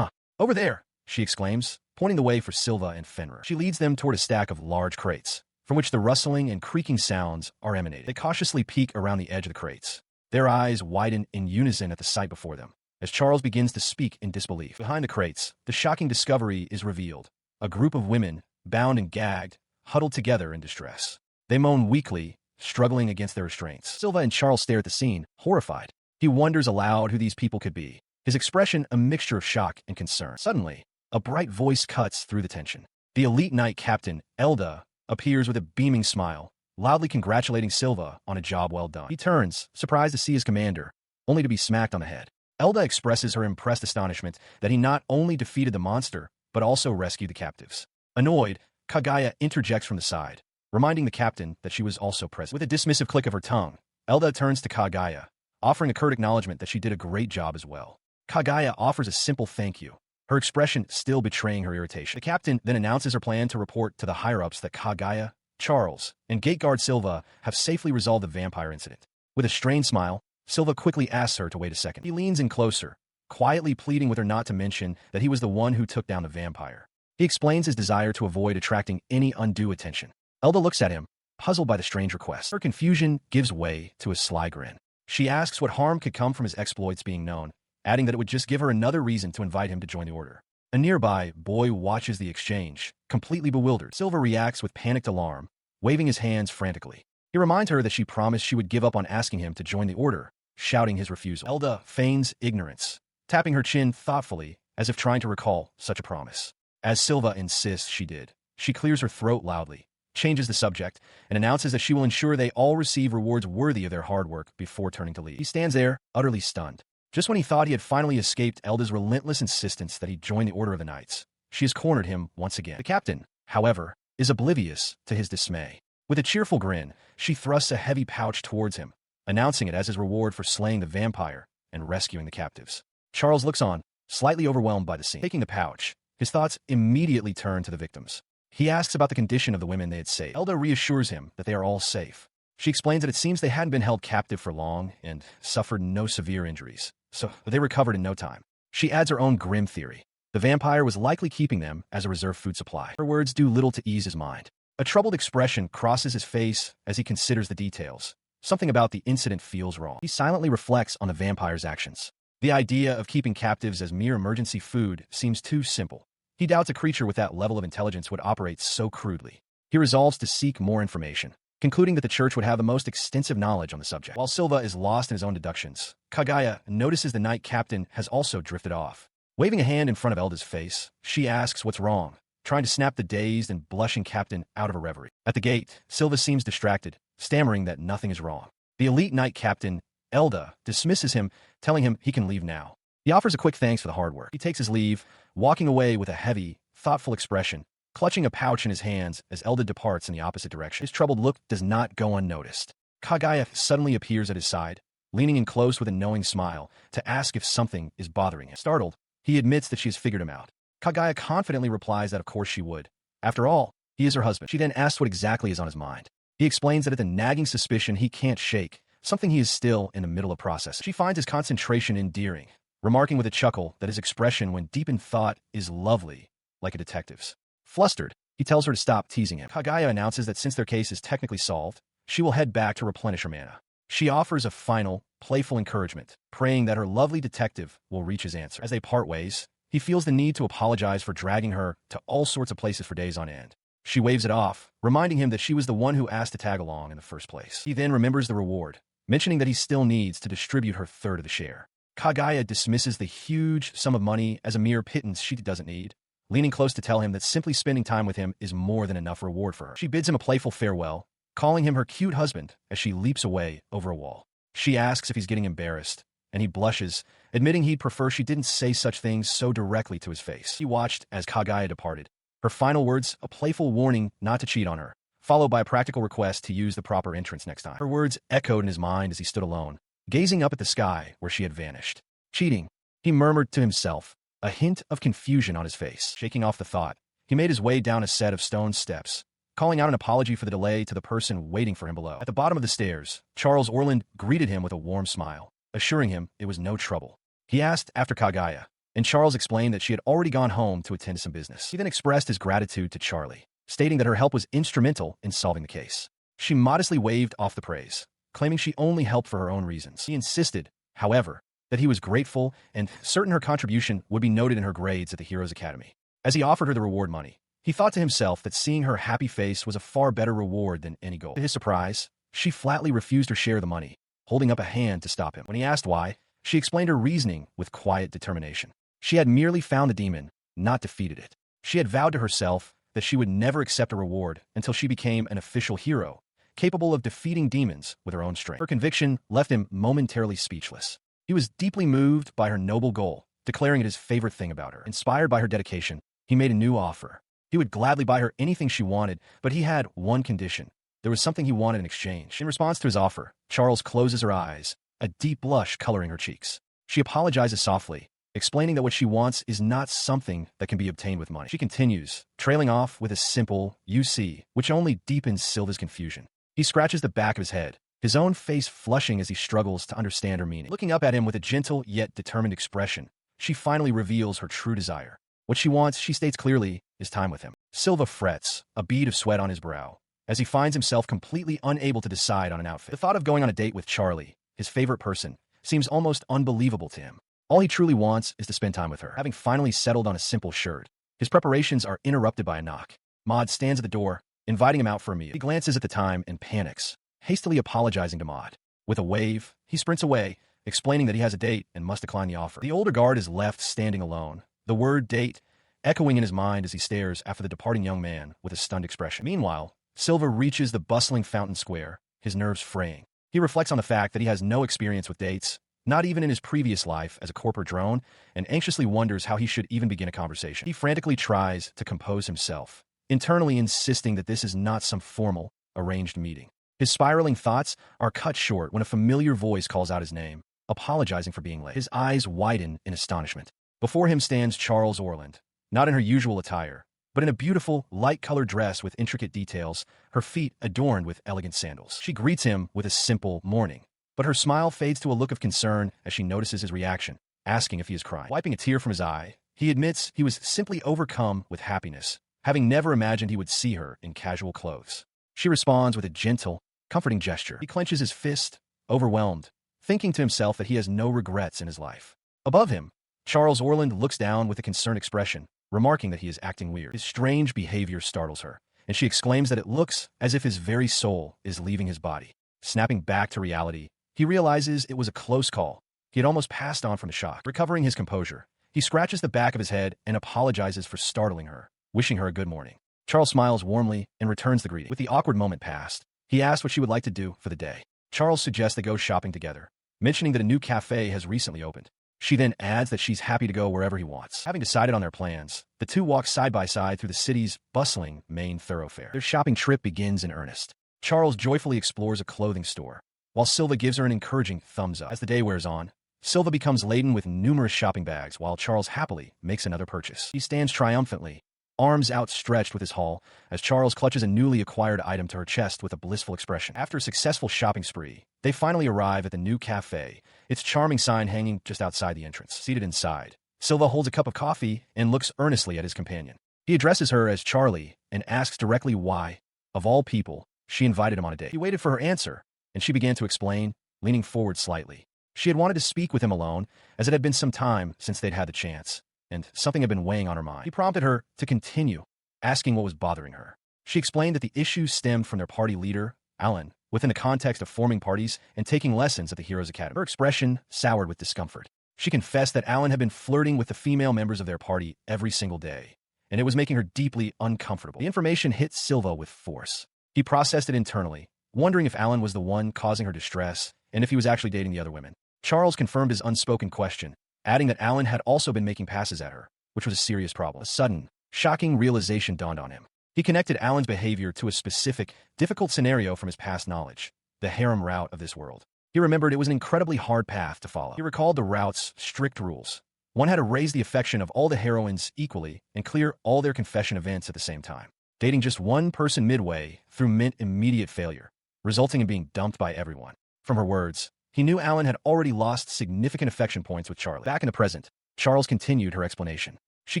Over there, she exclaims, pointing the way for Silva and Fenrir. She leads them toward a stack of large crates, from which the rustling and creaking sounds are emanating. They cautiously peek around the edge of the crates. Their eyes widen in unison at the sight before them, as Charles begins to speak in disbelief. Behind the crates, the shocking discovery is revealed. A group of women, bound and gagged, huddled together in distress. They moan weakly, struggling against their restraints. Silva and Charles stare at the scene, horrified. He wonders aloud who these people could be, his expression a mixture of shock and concern. Suddenly, a bright voice cuts through the tension. The elite knight captain, Elda, appears with a beaming smile, loudly congratulating Silva on a job well done. He turns, surprised to see his commander, only to be smacked on the head. Elda expresses her impressed astonishment that he not only defeated the monster, but also rescued the captives. Annoyed, Kagaya interjects from the side, reminding the captain that she was also present. With a dismissive click of her tongue, Elda turns to Kagaya, offering a curt acknowledgement that she did a great job as well. Kagaya offers a simple thank you, her expression still betraying her irritation. The captain then announces her plan to report to the higher-ups that Kagaya, Charles, and Gateguard Silva have safely resolved the vampire incident. With a strained smile, Silva quickly asks her to wait a second. He leans in closer, quietly pleading with her not to mention that he was the one who took down the vampire. He explains his desire to avoid attracting any undue attention. Elda looks at him, puzzled by the strange request. Her confusion gives way to a sly grin. She asks what harm could come from his exploits being known, adding that it would just give her another reason to invite him to join the order. A nearby boy watches the exchange, completely bewildered. Silva reacts with panicked alarm, waving his hands frantically. He reminds her that she promised she would give up on asking him to join the order, shouting his refusal. Elda feigns ignorance, tapping her chin thoughtfully as if trying to recall such a promise. As Silva insists she did, she clears her throat loudly, changes the subject, and announces that she will ensure they all receive rewards worthy of their hard work before turning to leave. He stands there, utterly stunned. Just when he thought he had finally escaped Elda's relentless insistence that he join the Order of the Knights, she has cornered him once again. The captain, however, is oblivious to his dismay. With a cheerful grin, she thrusts a heavy pouch towards him, announcing it as his reward for slaying the vampire and rescuing the captives. Charles looks on, slightly overwhelmed by the scene. Taking the pouch, his thoughts immediately turn to the victims. He asks about the condition of the women they had saved. Elda reassures him that they are all safe. She explains that it seems they hadn't been held captive for long and suffered no severe injuries, so they recovered in no time. She adds her own grim theory. The vampire was likely keeping them as a reserve food supply. Her words do little to ease his mind. A troubled expression crosses his face as he considers the details. Something about the incident feels wrong. He silently reflects on the vampire's actions. The idea of keeping captives as mere emergency food seems too simple. He doubts a creature with that level of intelligence would operate so crudely. He resolves to seek more information, concluding that the church would have the most extensive knowledge on the subject. While Silva is lost in his own deductions, Kagaya notices the knight captain has also drifted off. Waving a hand in front of Elda's face, she asks what's wrong, trying to snap the dazed and blushing captain out of a reverie. At the gate, Silva seems distracted, stammering that nothing is wrong. The elite knight captain, Elda, dismisses him, telling him he can leave now. He offers a quick thanks for the hard work. He takes his leave, walking away with a heavy, thoughtful expression, clutching a pouch in his hands as Elda departs in the opposite direction. His troubled look does not go unnoticed. Kagaya suddenly appears at his side, leaning in close with a knowing smile to ask if something is bothering him. Startled, he admits that she has figured him out. Kagaya confidently replies that of course she would. After all, he is her husband. She then asks what exactly is on his mind. He explains that it's a nagging suspicion he can't shake, something he is still in the middle of processing. She finds his concentration endearing, remarking with a chuckle that his expression when deep in thought is lovely, like a detective's. Flustered, he tells her to stop teasing him. Kagaya announces that since their case is technically solved, she will head back to replenish her mana. She offers a final, playful encouragement, praying that her lovely detective will reach his answer. As they part ways, he feels the need to apologize for dragging her to all sorts of places for days on end. She waves it off, reminding him that she was the one who asked to tag along in the first place. He then remembers the reward, mentioning that he still needs to distribute her third of the share. Kagaya dismisses the huge sum of money as a mere pittance she doesn't need, leaning close to tell him that simply spending time with him is more than enough reward for her. She bids him a playful farewell, calling him her cute husband as she leaps away over a wall. She asks if he's getting embarrassed, and he blushes, admitting he'd prefer she didn't say such things so directly to his face. He watched as Kagaya departed. Her final words, a playful warning not to cheat on her, followed by a practical request to use the proper entrance next time. Her words echoed in his mind as he stood alone, gazing up at the sky where she had vanished. Cheating, he murmured to himself, a hint of confusion on his face. Shaking off the thought, he made his way down a set of stone steps, calling out an apology for the delay to the person waiting for him below. At the bottom of the stairs, Charles Orland greeted him with a warm smile, assuring him it was no trouble. He asked after Kagaya, and Charles explained that she had already gone home to attend to some business. He then expressed his gratitude to Charlie, stating that her help was instrumental in solving the case. She modestly waved off the praise, claiming she only helped for her own reasons. He insisted, however, that he was grateful and certain her contribution would be noted in her grades at the Heroes Academy. As he offered her the reward money, he thought to himself that seeing her happy face was a far better reward than any gold. To his surprise, she flatly refused her share of the money, holding up a hand to stop him. When he asked why, she explained her reasoning with quiet determination. She had merely found the demon, not defeated it. She had vowed to herself that she would never accept a reward until she became an official hero, capable of defeating demons with her own strength. Her conviction left him momentarily speechless. He was deeply moved by her noble goal, declaring it his favorite thing about her. Inspired by her dedication, he made a new offer. He would gladly buy her anything she wanted, but he had one condition. There was something he wanted in exchange. In response to his offer, Charles closes her eyes, a deep blush coloring her cheeks. She apologizes softly, explaining that what she wants is not something that can be obtained with money. She continues, trailing off with a simple, "You see," which only deepens Silva's confusion. He scratches the back of his head, his own face flushing as he struggles to understand her meaning. Looking up at him with a gentle yet determined expression, she finally reveals her true desire. What she wants, she states clearly, is time with him. Silva frets, a bead of sweat on his brow, as he finds himself completely unable to decide on an outfit. The thought of going on a date with Charlie, his favorite person, seems almost unbelievable to him. All he truly wants is to spend time with her. Having finally settled on a simple shirt, his preparations are interrupted by a knock. Maud stands at the door, inviting him out for a meal. He glances at the time and panics, hastily apologizing to Maud. With a wave, he sprints away, explaining that he has a date and must decline the offer. The older guard is left standing alone, the word date echoing in his mind as he stares after the departing young man with a stunned expression. Meanwhile, Silva reaches the bustling fountain square, his nerves fraying. He reflects on the fact that he has no experience with dates, not even in his previous life as a corporate drone, and anxiously wonders how he should even begin a conversation. He frantically tries to compose himself, internally insisting that this is not some formal, arranged meeting. His spiraling thoughts are cut short when a familiar voice calls out his name, apologizing for being late. His eyes widen in astonishment. Before him stands Charles Orland, not in her usual attire, but in a beautiful, light-colored dress with intricate details, her feet adorned with elegant sandals. She greets him with a simple morning, but her smile fades to a look of concern as she notices his reaction, asking if he is crying. Wiping a tear from his eye, he admits he was simply overcome with happiness, having never imagined he would see her in casual clothes. She responds with a gentle, comforting gesture. He clenches his fist, overwhelmed, thinking to himself that he has no regrets in his life. Above him, Charles Orland looks down with a concerned expression, remarking that he is acting weird. His strange behavior startles her, and she exclaims that it looks as if his very soul is leaving his body. Snapping back to reality, he realizes it was a close call. He had almost passed on from the shock. Recovering his composure, he scratches the back of his head and apologizes for startling her, wishing her a good morning. Charles smiles warmly and returns the greeting. With the awkward moment past, he asks what she would like to do for the day. Charles suggests they go shopping together, mentioning that a new cafe has recently opened. She then adds that she's happy to go wherever he wants. Having decided on their plans, the two walk side by side through the city's bustling main thoroughfare. Their shopping trip begins in earnest. Charles joyfully explores a clothing store, while Silva gives her an encouraging thumbs up. As the day wears on, Silva becomes laden with numerous shopping bags while Charles happily makes another purchase. He stands triumphantly, arms outstretched with his haul, as Charles clutches a newly acquired item to her chest with a blissful expression. After a successful shopping spree, they finally arrive at the new cafe, its charming sign hanging just outside the entrance. Seated inside, Silva holds a cup of coffee and looks earnestly at his companion. He addresses her as Charlie and asks directly why, of all people, she invited him on a date. He waited for her answer, and she began to explain, leaning forward slightly. She had wanted to speak with him alone, as it had been some time since they'd had the chance, and something had been weighing on her mind. He prompted her to continue, asking what was bothering her. She explained that the issue stemmed from their party leader, Alan, within the context of forming parties and taking lessons at the Heroes Academy. Her expression soured with discomfort. She confessed that Alan had been flirting with the female members of their party every single day, and it was making her deeply uncomfortable. The information hit Silva with force. He processed it internally, wondering if Alan was the one causing her distress and if he was actually dating the other women. Charles confirmed his unspoken question, adding that Alan had also been making passes at her, which was a serious problem. A sudden, shocking realization dawned on him. He connected Alan's behavior to a specific, difficult scenario from his past knowledge, the harem route of this world. He remembered it was an incredibly hard path to follow. He recalled the route's strict rules. One had to raise the affection of all the heroines equally and clear all their confession events at the same time. Dating just one person midway through meant immediate failure, resulting in being dumped by everyone. From her words, he knew Alan had already lost significant affection points with Charlie. Back in the present, Charles continued her explanation. She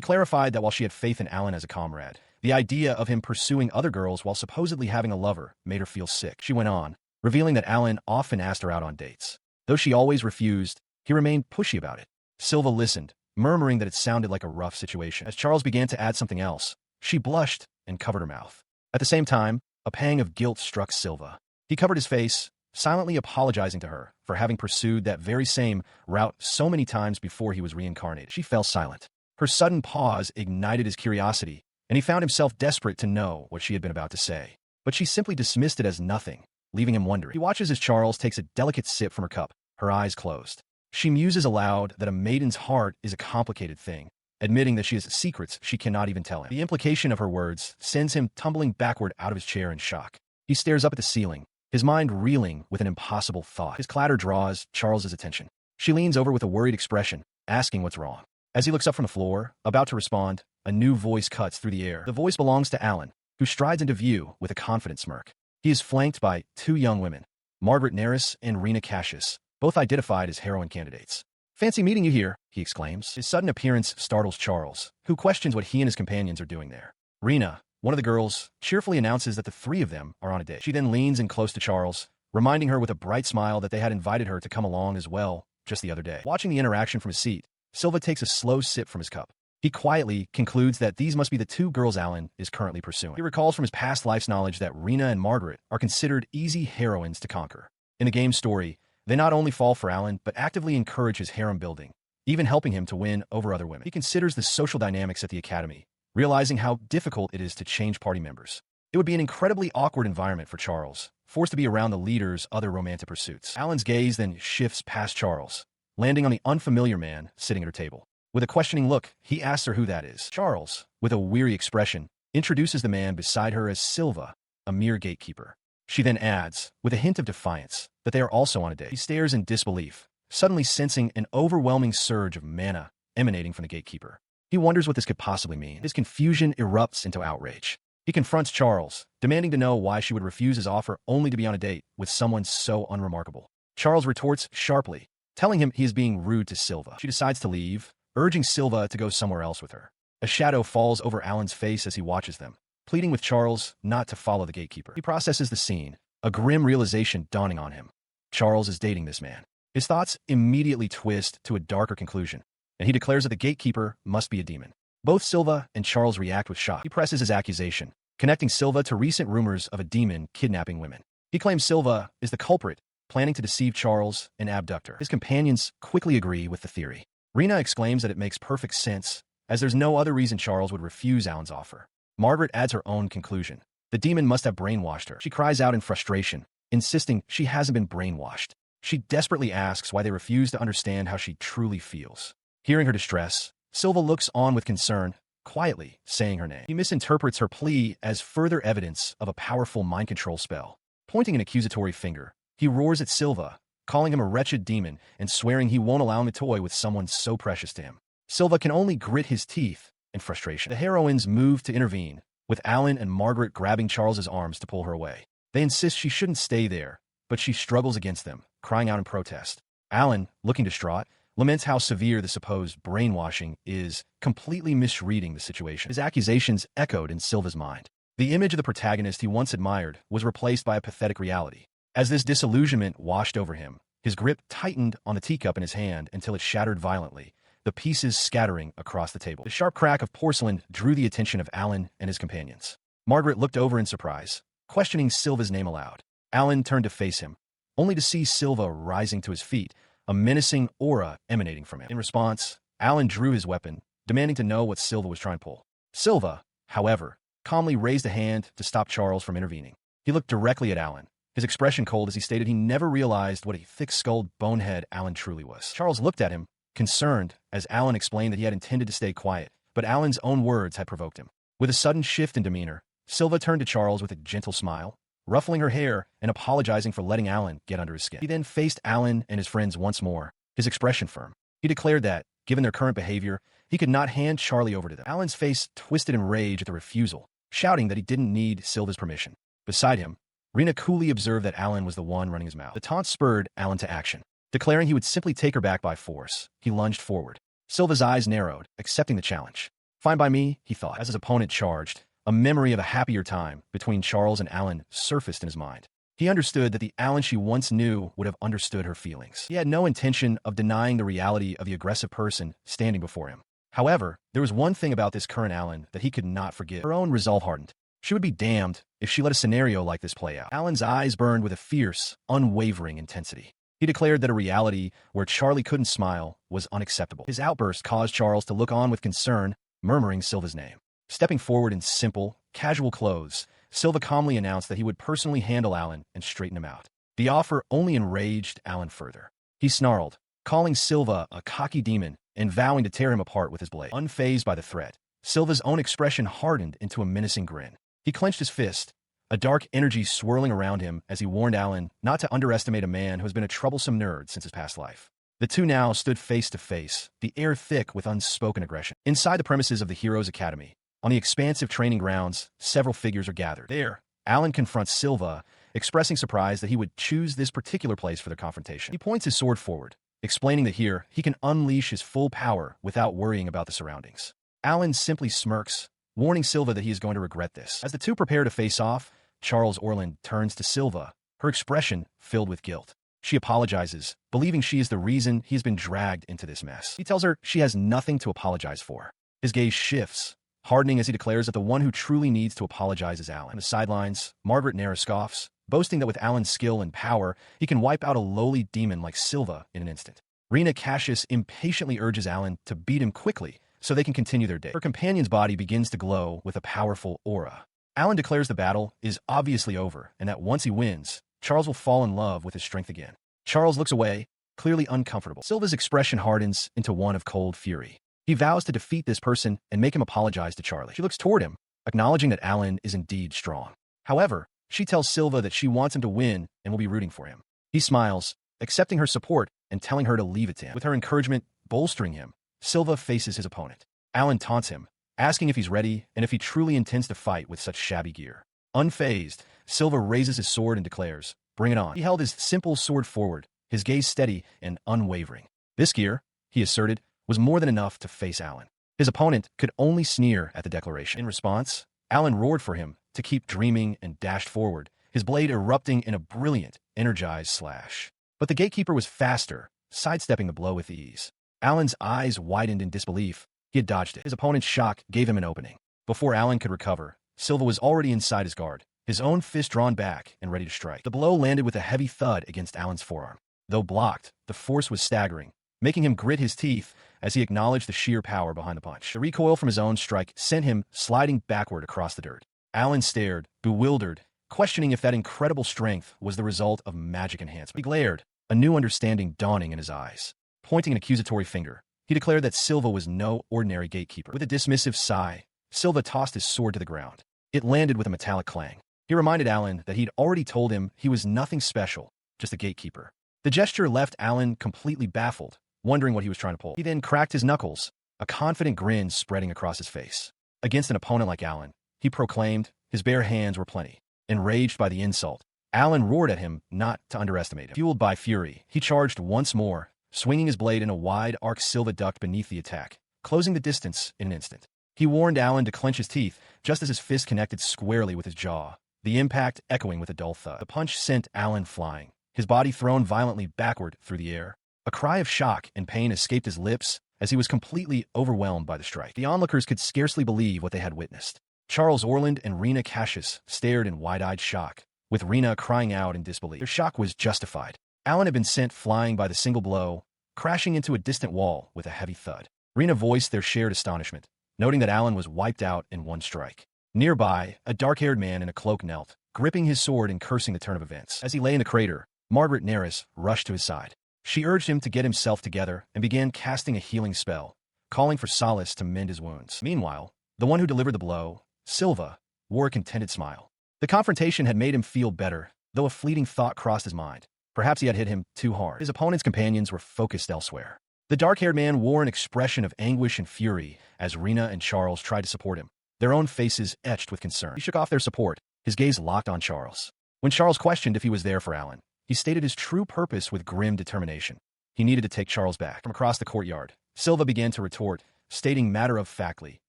clarified that while she had faith in Alan as a comrade, the idea of him pursuing other girls while supposedly having a lover made her feel sick. She went on, revealing that Alan often asked her out on dates. Though she always refused, he remained pushy about it. Silva listened, murmuring that it sounded like a rough situation. As Charles began to add something else, she blushed and covered her mouth. At the same time, a pang of guilt struck Silva. He covered his face, silently apologizing to her for having pursued that very same route so many times before he was reincarnated. She fell silent. Her sudden pause ignited his curiosity, and he found himself desperate to know what she had been about to say. But she simply dismissed it as nothing, leaving him wondering. He watches as Charles takes a delicate sip from her cup, her eyes closed. She muses aloud that a maiden's heart is a complicated thing, admitting that she has secrets she cannot even tell him. The implication of her words sends him tumbling backward out of his chair in shock. He stares up at the ceiling, his mind reeling with an impossible thought. His clatter draws Charles's attention. She leans over with a worried expression, asking what's wrong. As he looks up from the floor, about to respond, a new voice cuts through the air. The voice belongs to Alan, who strides into view with a confident smirk. He is flanked by two young women, Margaret Neris and Rena Cassius, both identified as heroine candidates. "Fancy meeting you here," he exclaims. His sudden appearance startles Charles, who questions what he and his companions are doing there. Rena, one of the girls, cheerfully announces that the three of them are on a date. She then leans in close to Charles, reminding her with a bright smile that they had invited her to come along as well just the other day. Watching the interaction from his seat, Silva takes a slow sip from his cup. He quietly concludes that these must be the two girls Alan is currently pursuing. He recalls from his past life's knowledge that Rena and Margaret are considered easy heroines to conquer. In the game's story, they not only fall for Alan, but actively encourage his harem building, even helping him to win over other women. He considers the social dynamics at the academy, realizing how difficult it is to change party members. It would be an incredibly awkward environment for Charles, forced to be around the leader's other romantic pursuits. Alan's gaze then shifts past Charles, landing on the unfamiliar man sitting at her table. With a questioning look, he asks her who that is. Charles, with a weary expression, introduces the man beside her as Silva, a mere gatekeeper. She then adds, with a hint of defiance, that they are also on a date. He stares in disbelief, suddenly sensing an overwhelming surge of mana emanating from the gatekeeper. He wonders what this could possibly mean. His confusion erupts into outrage. He confronts Charles, demanding to know why she would refuse his offer only to be on a date with someone so unremarkable. Charles retorts sharply, telling him he is being rude to Silva. She decides to leave, urging Silva to go somewhere else with her. A shadow falls over Alan's face as he watches them, pleading with Charles not to follow the gatekeeper. He processes the scene, a grim realization dawning on him. Charles is dating this man. His thoughts immediately twist to a darker conclusion, and he declares that the gatekeeper must be a demon. Both Silva and Charles react with shock. He presses his accusation, connecting Silva to recent rumors of a demon kidnapping women. He claims Silva is the culprit, planning to deceive Charles and abduct her. His companions quickly agree with the theory. Rena exclaims that it makes perfect sense, as there's no other reason Charles would refuse Alan's offer. Margaret adds her own conclusion. The demon must have brainwashed her. She cries out in frustration, insisting she hasn't been brainwashed. She desperately asks why they refuse to understand how she truly feels. Hearing her distress, Silva looks on with concern, quietly saying her name. He misinterprets her plea as further evidence of a powerful mind control spell. Pointing an accusatory finger, he roars at Silva, calling him a wretched demon and swearing he won't allow him to toy with someone so precious to him. Silva can only grit his teeth in frustration. The heroines move to intervene, with Alan and Margaret grabbing Charles's arms to pull her away. They insist she shouldn't stay there, but she struggles against them, crying out in protest. Alan, looking distraught, laments how severe the supposed brainwashing is, completely misreading the situation. His accusations echoed in Silva's mind. The image of the protagonist he once admired was replaced by a pathetic reality. As this disillusionment washed over him, his grip tightened on the teacup in his hand until it shattered violently, the pieces scattering across the table. The sharp crack of porcelain drew the attention of Alan and his companions. Margaret looked over in surprise, questioning Silva's name aloud. Alan turned to face him, only to see Silva rising to his feet, a menacing aura emanating from him. In response, Alan drew his weapon, demanding to know what Silva was trying to pull. Silva, however, calmly raised a hand to stop Charles from intervening. He looked directly at Alan, his expression cold as he stated he never realized what a thick-skulled bonehead Alan truly was. Charles looked at him, concerned, as Alan explained that he had intended to stay quiet, but Alan's own words had provoked him. With a sudden shift in demeanor, Silva turned to Charles with a gentle smile, ruffling her hair and apologizing for letting Alan get under his skin. He then faced Alan and his friends once more, his expression firm. He declared that, given their current behavior, he could not hand Charlie over to them. Alan's face twisted in rage at the refusal, shouting that he didn't need Silva's permission. Beside him, Rena coolly observed that Alan was the one running his mouth. The taunt spurred Alan to action. Declaring he would simply take her back by force, he lunged forward. Silva's eyes narrowed, accepting the challenge. Fine by me, he thought. As his opponent charged, a memory of a happier time between Charles and Alan surfaced in his mind. He understood that the Alan she once knew would have understood her feelings. He had no intention of denying the reality of the aggressive person standing before him. However, there was one thing about this current Alan that he could not forgive. Her own resolve hardened. She would be damned if she let a scenario like this play out. Alan's eyes burned with a fierce, unwavering intensity. He declared that a reality where Charlie couldn't smile was unacceptable. His outburst caused Charles to look on with concern, murmuring Silva's name. Stepping forward in simple, casual clothes, Silva calmly announced that he would personally handle Alan and straighten him out. The offer only enraged Alan further. He snarled, calling Silva a cocky demon and vowing to tear him apart with his blade. Unfazed by the threat, Silva's own expression hardened into a menacing grin. He clenched his fist, a dark energy swirling around him as he warned Alan not to underestimate a man who has been a troublesome nerd since his past life. The two now stood face to face, the air thick with unspoken aggression. Inside the premises of the Heroes Academy, on the expansive training grounds, several figures are gathered. There, Alan confronts Silva, expressing surprise that he would choose this particular place for their confrontation. He points his sword forward, explaining that here he can unleash his full power without worrying about the surroundings. Alan simply smirks, warning Silva that he is going to regret this. As the two prepare to face off, Charles Orland turns to Silva, her expression filled with guilt. She apologizes, believing she is the reason he has been dragged into this mess. He tells her she has nothing to apologize for. His gaze shifts, hardening as he declares that the one who truly needs to apologize is Alan. On the sidelines, Margaret Nera scoffs, boasting that with Alan's skill and power, he can wipe out a lowly demon like Silva in an instant. Rena Cassius impatiently urges Alan to beat him quickly so they can continue their date. Her companion's body begins to glow with a powerful aura. Alan declares the battle is obviously over and that once he wins, Charles will fall in love with his strength again. Charles looks away, clearly uncomfortable. Silva's expression hardens into one of cold fury. He vows to defeat this person and make him apologize to Charlie. She looks toward him, acknowledging that Alan is indeed strong. However, she tells Silva that she wants him to win and will be rooting for him. He smiles, accepting her support and telling her to leave it to him. With her encouragement bolstering him, Silva faces his opponent. Alan taunts him, asking if he's ready and if he truly intends to fight with such shabby gear. Unfazed, Silva raises his sword and declares, "Bring it on." He held his simple sword forward, his gaze steady and unwavering. This gear, he asserted, was more than enough to face Alan. His opponent could only sneer at the declaration. In response, Alan roared for him to keep dreaming and dashed forward, his blade erupting in a brilliant, energized slash. But the gatekeeper was faster, sidestepping the blow with ease. Alan's eyes widened in disbelief. He had dodged it. His opponent's shock gave him an opening. Before Alan could recover, Silva was already inside his guard, his own fist drawn back and ready to strike. The blow landed with a heavy thud against Alan's forearm. Though blocked, the force was staggering, making him grit his teeth as he acknowledged the sheer power behind the punch. The recoil from his own strike sent him sliding backward across the dirt. Alan stared, bewildered, questioning if that incredible strength was the result of magic enhancement. He glared, a new understanding dawning in his eyes. Pointing an accusatory finger, he declared that Silva was no ordinary gatekeeper. With a dismissive sigh, Silva tossed his sword to the ground. It landed with a metallic clang. He reminded Alan that he'd already told him he was nothing special, just a gatekeeper. The gesture left Alan completely baffled, wondering what he was trying to pull. He then cracked his knuckles, a confident grin spreading across his face. Against an opponent like Alan, he proclaimed his bare hands were plenty. Enraged by the insult, Alan roared at him not to underestimate him. Fueled by fury, he charged once more, swinging his blade in a wide arc. Silva ducked beneath the attack, closing the distance in an instant. He warned Alan to clench his teeth just as his fist connected squarely with his jaw, the impact echoing with a dull thud. The punch sent Alan flying, his body thrown violently backward through the air. A cry of shock and pain escaped his lips as he was completely overwhelmed by the strike. The onlookers could scarcely believe what they had witnessed. Charles Orland and Rena Cassius stared in wide-eyed shock, with Rena crying out in disbelief. Their shock was justified. Alan had been sent flying by the single blow, crashing into a distant wall with a heavy thud. Rena voiced their shared astonishment, noting that Alan was wiped out in one strike. Nearby, a dark-haired man in a cloak knelt, gripping his sword and cursing the turn of events. As he lay in the crater, Margaret Neris rushed to his side. She urged him to get himself together and began casting a healing spell, calling for solace to mend his wounds. Meanwhile, the one who delivered the blow, Silva, wore a contented smile. The confrontation had made him feel better, though a fleeting thought crossed his mind. Perhaps he had hit him too hard. His opponent's companions were focused elsewhere. The dark-haired man wore an expression of anguish and fury as Rena and Charles tried to support him, their own faces etched with concern. He shook off their support, his gaze locked on Charles. When Charles questioned if he was there for Alan, he stated his true purpose with grim determination. He needed to take Charles back. From across the courtyard, Silva began to retort, stating matter-of-factly,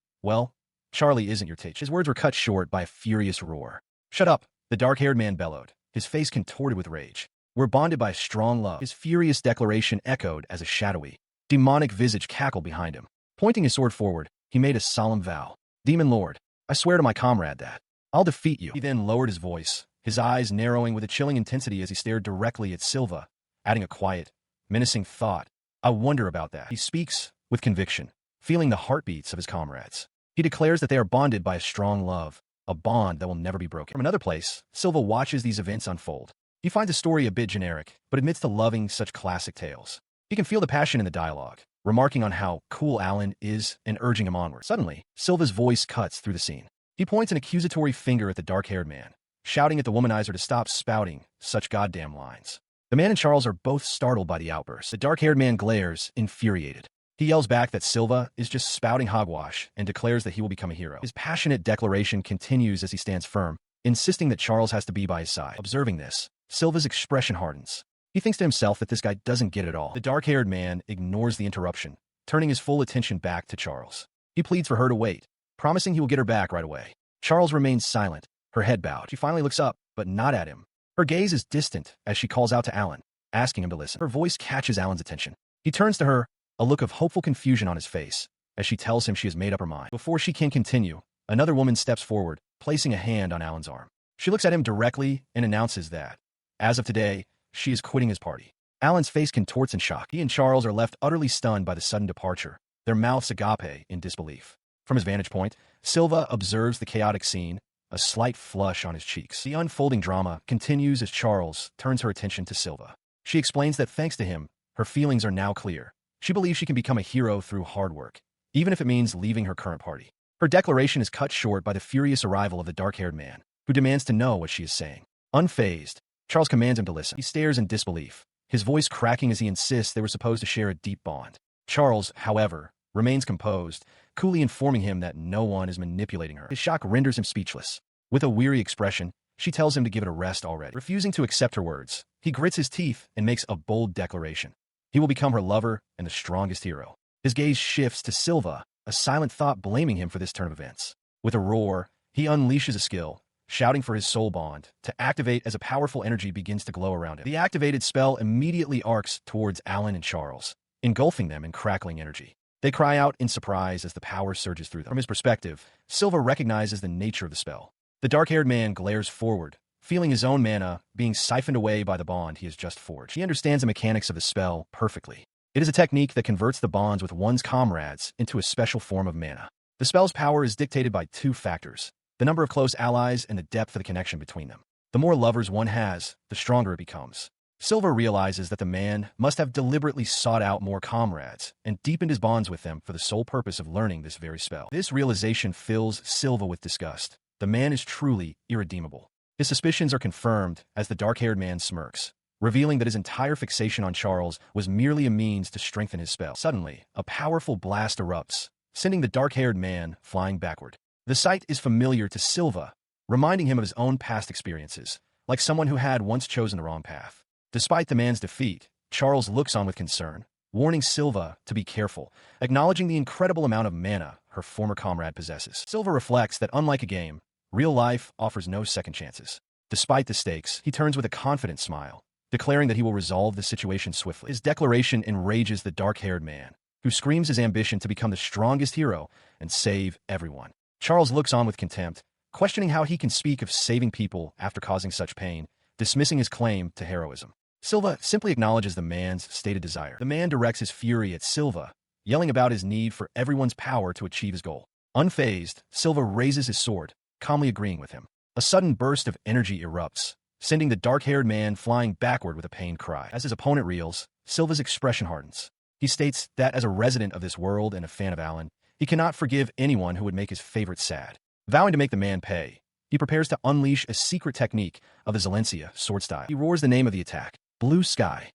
"Well, Charlie isn't your teacher." His words were cut short by a furious roar. "Shut up," the dark-haired man bellowed, his face contorted with rage. "We're bonded by a strong love." His furious declaration echoed as a shadowy, demonic visage cackled behind him. Pointing his sword forward, he made a solemn vow. "Demon Lord, I swear to my comrade that I'll defeat you." He then lowered his voice, his eyes narrowing with a chilling intensity as he stared directly at Silva, adding a quiet, menacing thought. "I wonder about that." He speaks with conviction, feeling the heartbeats of his comrades. He declares that they are bonded by a strong love, a bond that will never be broken. From another place, Silva watches these events unfold. He finds the story a bit generic, but admits to loving such classic tales. He can feel the passion in the dialogue, remarking on how cool Alan is and urging him onward. Suddenly, Silva's voice cuts through the scene. He points an accusatory finger at the dark-haired man, shouting at the womanizer to stop spouting such goddamn lines. The man and Charles are both startled by the outburst. The dark-haired man glares, infuriated. He yells back that Silva is just spouting hogwash and declares that he will become a hero. His passionate declaration continues as he stands firm, insisting that Charles has to be by his side. Observing this, Silva's expression hardens. He thinks to himself that this guy doesn't get it all. The dark-haired man ignores the interruption, turning his full attention back to Charles. He pleads for her to wait, promising he will get her back right away. Charles remains silent, her head bowed. She finally looks up, but not at him. Her gaze is distant as she calls out to Alan, asking him to listen. Her voice catches Alan's attention. He turns to her, a look of hopeful confusion on his face, as she tells him she has made up her mind. Before she can continue, another woman steps forward, placing a hand on Alan's arm. She looks at him directly and announces that, as of today, she is quitting his party. Alan's face contorts in shock. He and Charles are left utterly stunned by the sudden departure, their mouths agape in disbelief. From his vantage point, Silva observes the chaotic scene, a slight flush on his cheeks. The unfolding drama continues as Charles turns her attention to Silva. She explains that thanks to him, her feelings are now clear. She believes she can become a hero through hard work, even if it means leaving her current party. Her declaration is cut short by the furious arrival of the dark-haired man, who demands to know what she is saying. Unfazed, Charles commands him to listen. He stares in disbelief, his voice cracking as he insists they were supposed to share a deep bond. Charles, however, remains composed, coolly informing him that no one is manipulating her. His shock renders him speechless. With a weary expression, she tells him to give it a rest already. Refusing to accept her words, he grits his teeth and makes a bold declaration. He will become her lover and the strongest hero. His gaze shifts to Silva, a silent thought blaming him for this turn of events. With a roar, he unleashes a skill, shouting for his soul bond to activate as a powerful energy begins to glow around him. The activated spell immediately arcs towards Alan and Charles, engulfing them in crackling energy. They cry out in surprise as the power surges through them. From his perspective, Silva recognizes the nature of the spell. The dark-haired man glares forward, feeling his own mana being siphoned away by the bond he has just forged. He understands the mechanics of the spell perfectly. It is a technique that converts the bonds with one's comrades into a special form of mana. The spell's power is dictated by two factors: the number of close allies and the depth of the connection between them. The more lovers one has, the stronger it becomes. Silva realizes that the man must have deliberately sought out more comrades and deepened his bonds with them for the sole purpose of learning this very spell. This realization fills Silva with disgust. The man is truly irredeemable. His suspicions are confirmed as the dark-haired man smirks, revealing that his entire fixation on Charles was merely a means to strengthen his spell. Suddenly, a powerful blast erupts, sending the dark-haired man flying backward. The sight is familiar to Silva, reminding him of his own past experiences, like someone who had once chosen the wrong path. Despite the man's defeat, Charles looks on with concern, warning Silva to be careful, acknowledging the incredible amount of mana her former comrade possesses. Silva reflects that unlike a game, real life offers no second chances. Despite the stakes, he turns with a confident smile, declaring that he will resolve the situation swiftly. His declaration enrages the dark-haired man, who screams his ambition to become the strongest hero and save everyone. Charles looks on with contempt, questioning how he can speak of saving people after causing such pain, dismissing his claim to heroism. Silva simply acknowledges the man's stated desire. The man directs his fury at Silva, yelling about his need for everyone's power to achieve his goal. Unfazed, Silva raises his sword, calmly agreeing with him. A sudden burst of energy erupts, sending the dark-haired man flying backward with a pained cry. As his opponent reels, Silva's expression hardens. He states that as a resident of this world and a fan of Alan, he cannot forgive anyone who would make his favorite sad. Vowing to make the man pay, he prepares to unleash a secret technique of the Zalencia sword style. He roars the name of the attack: Blue Sky.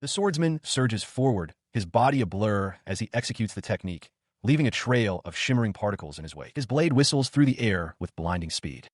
The swordsman surges forward, his body a blur as he executes the technique, leaving a trail of shimmering particles in his wake. His blade whistles through the air with blinding speed.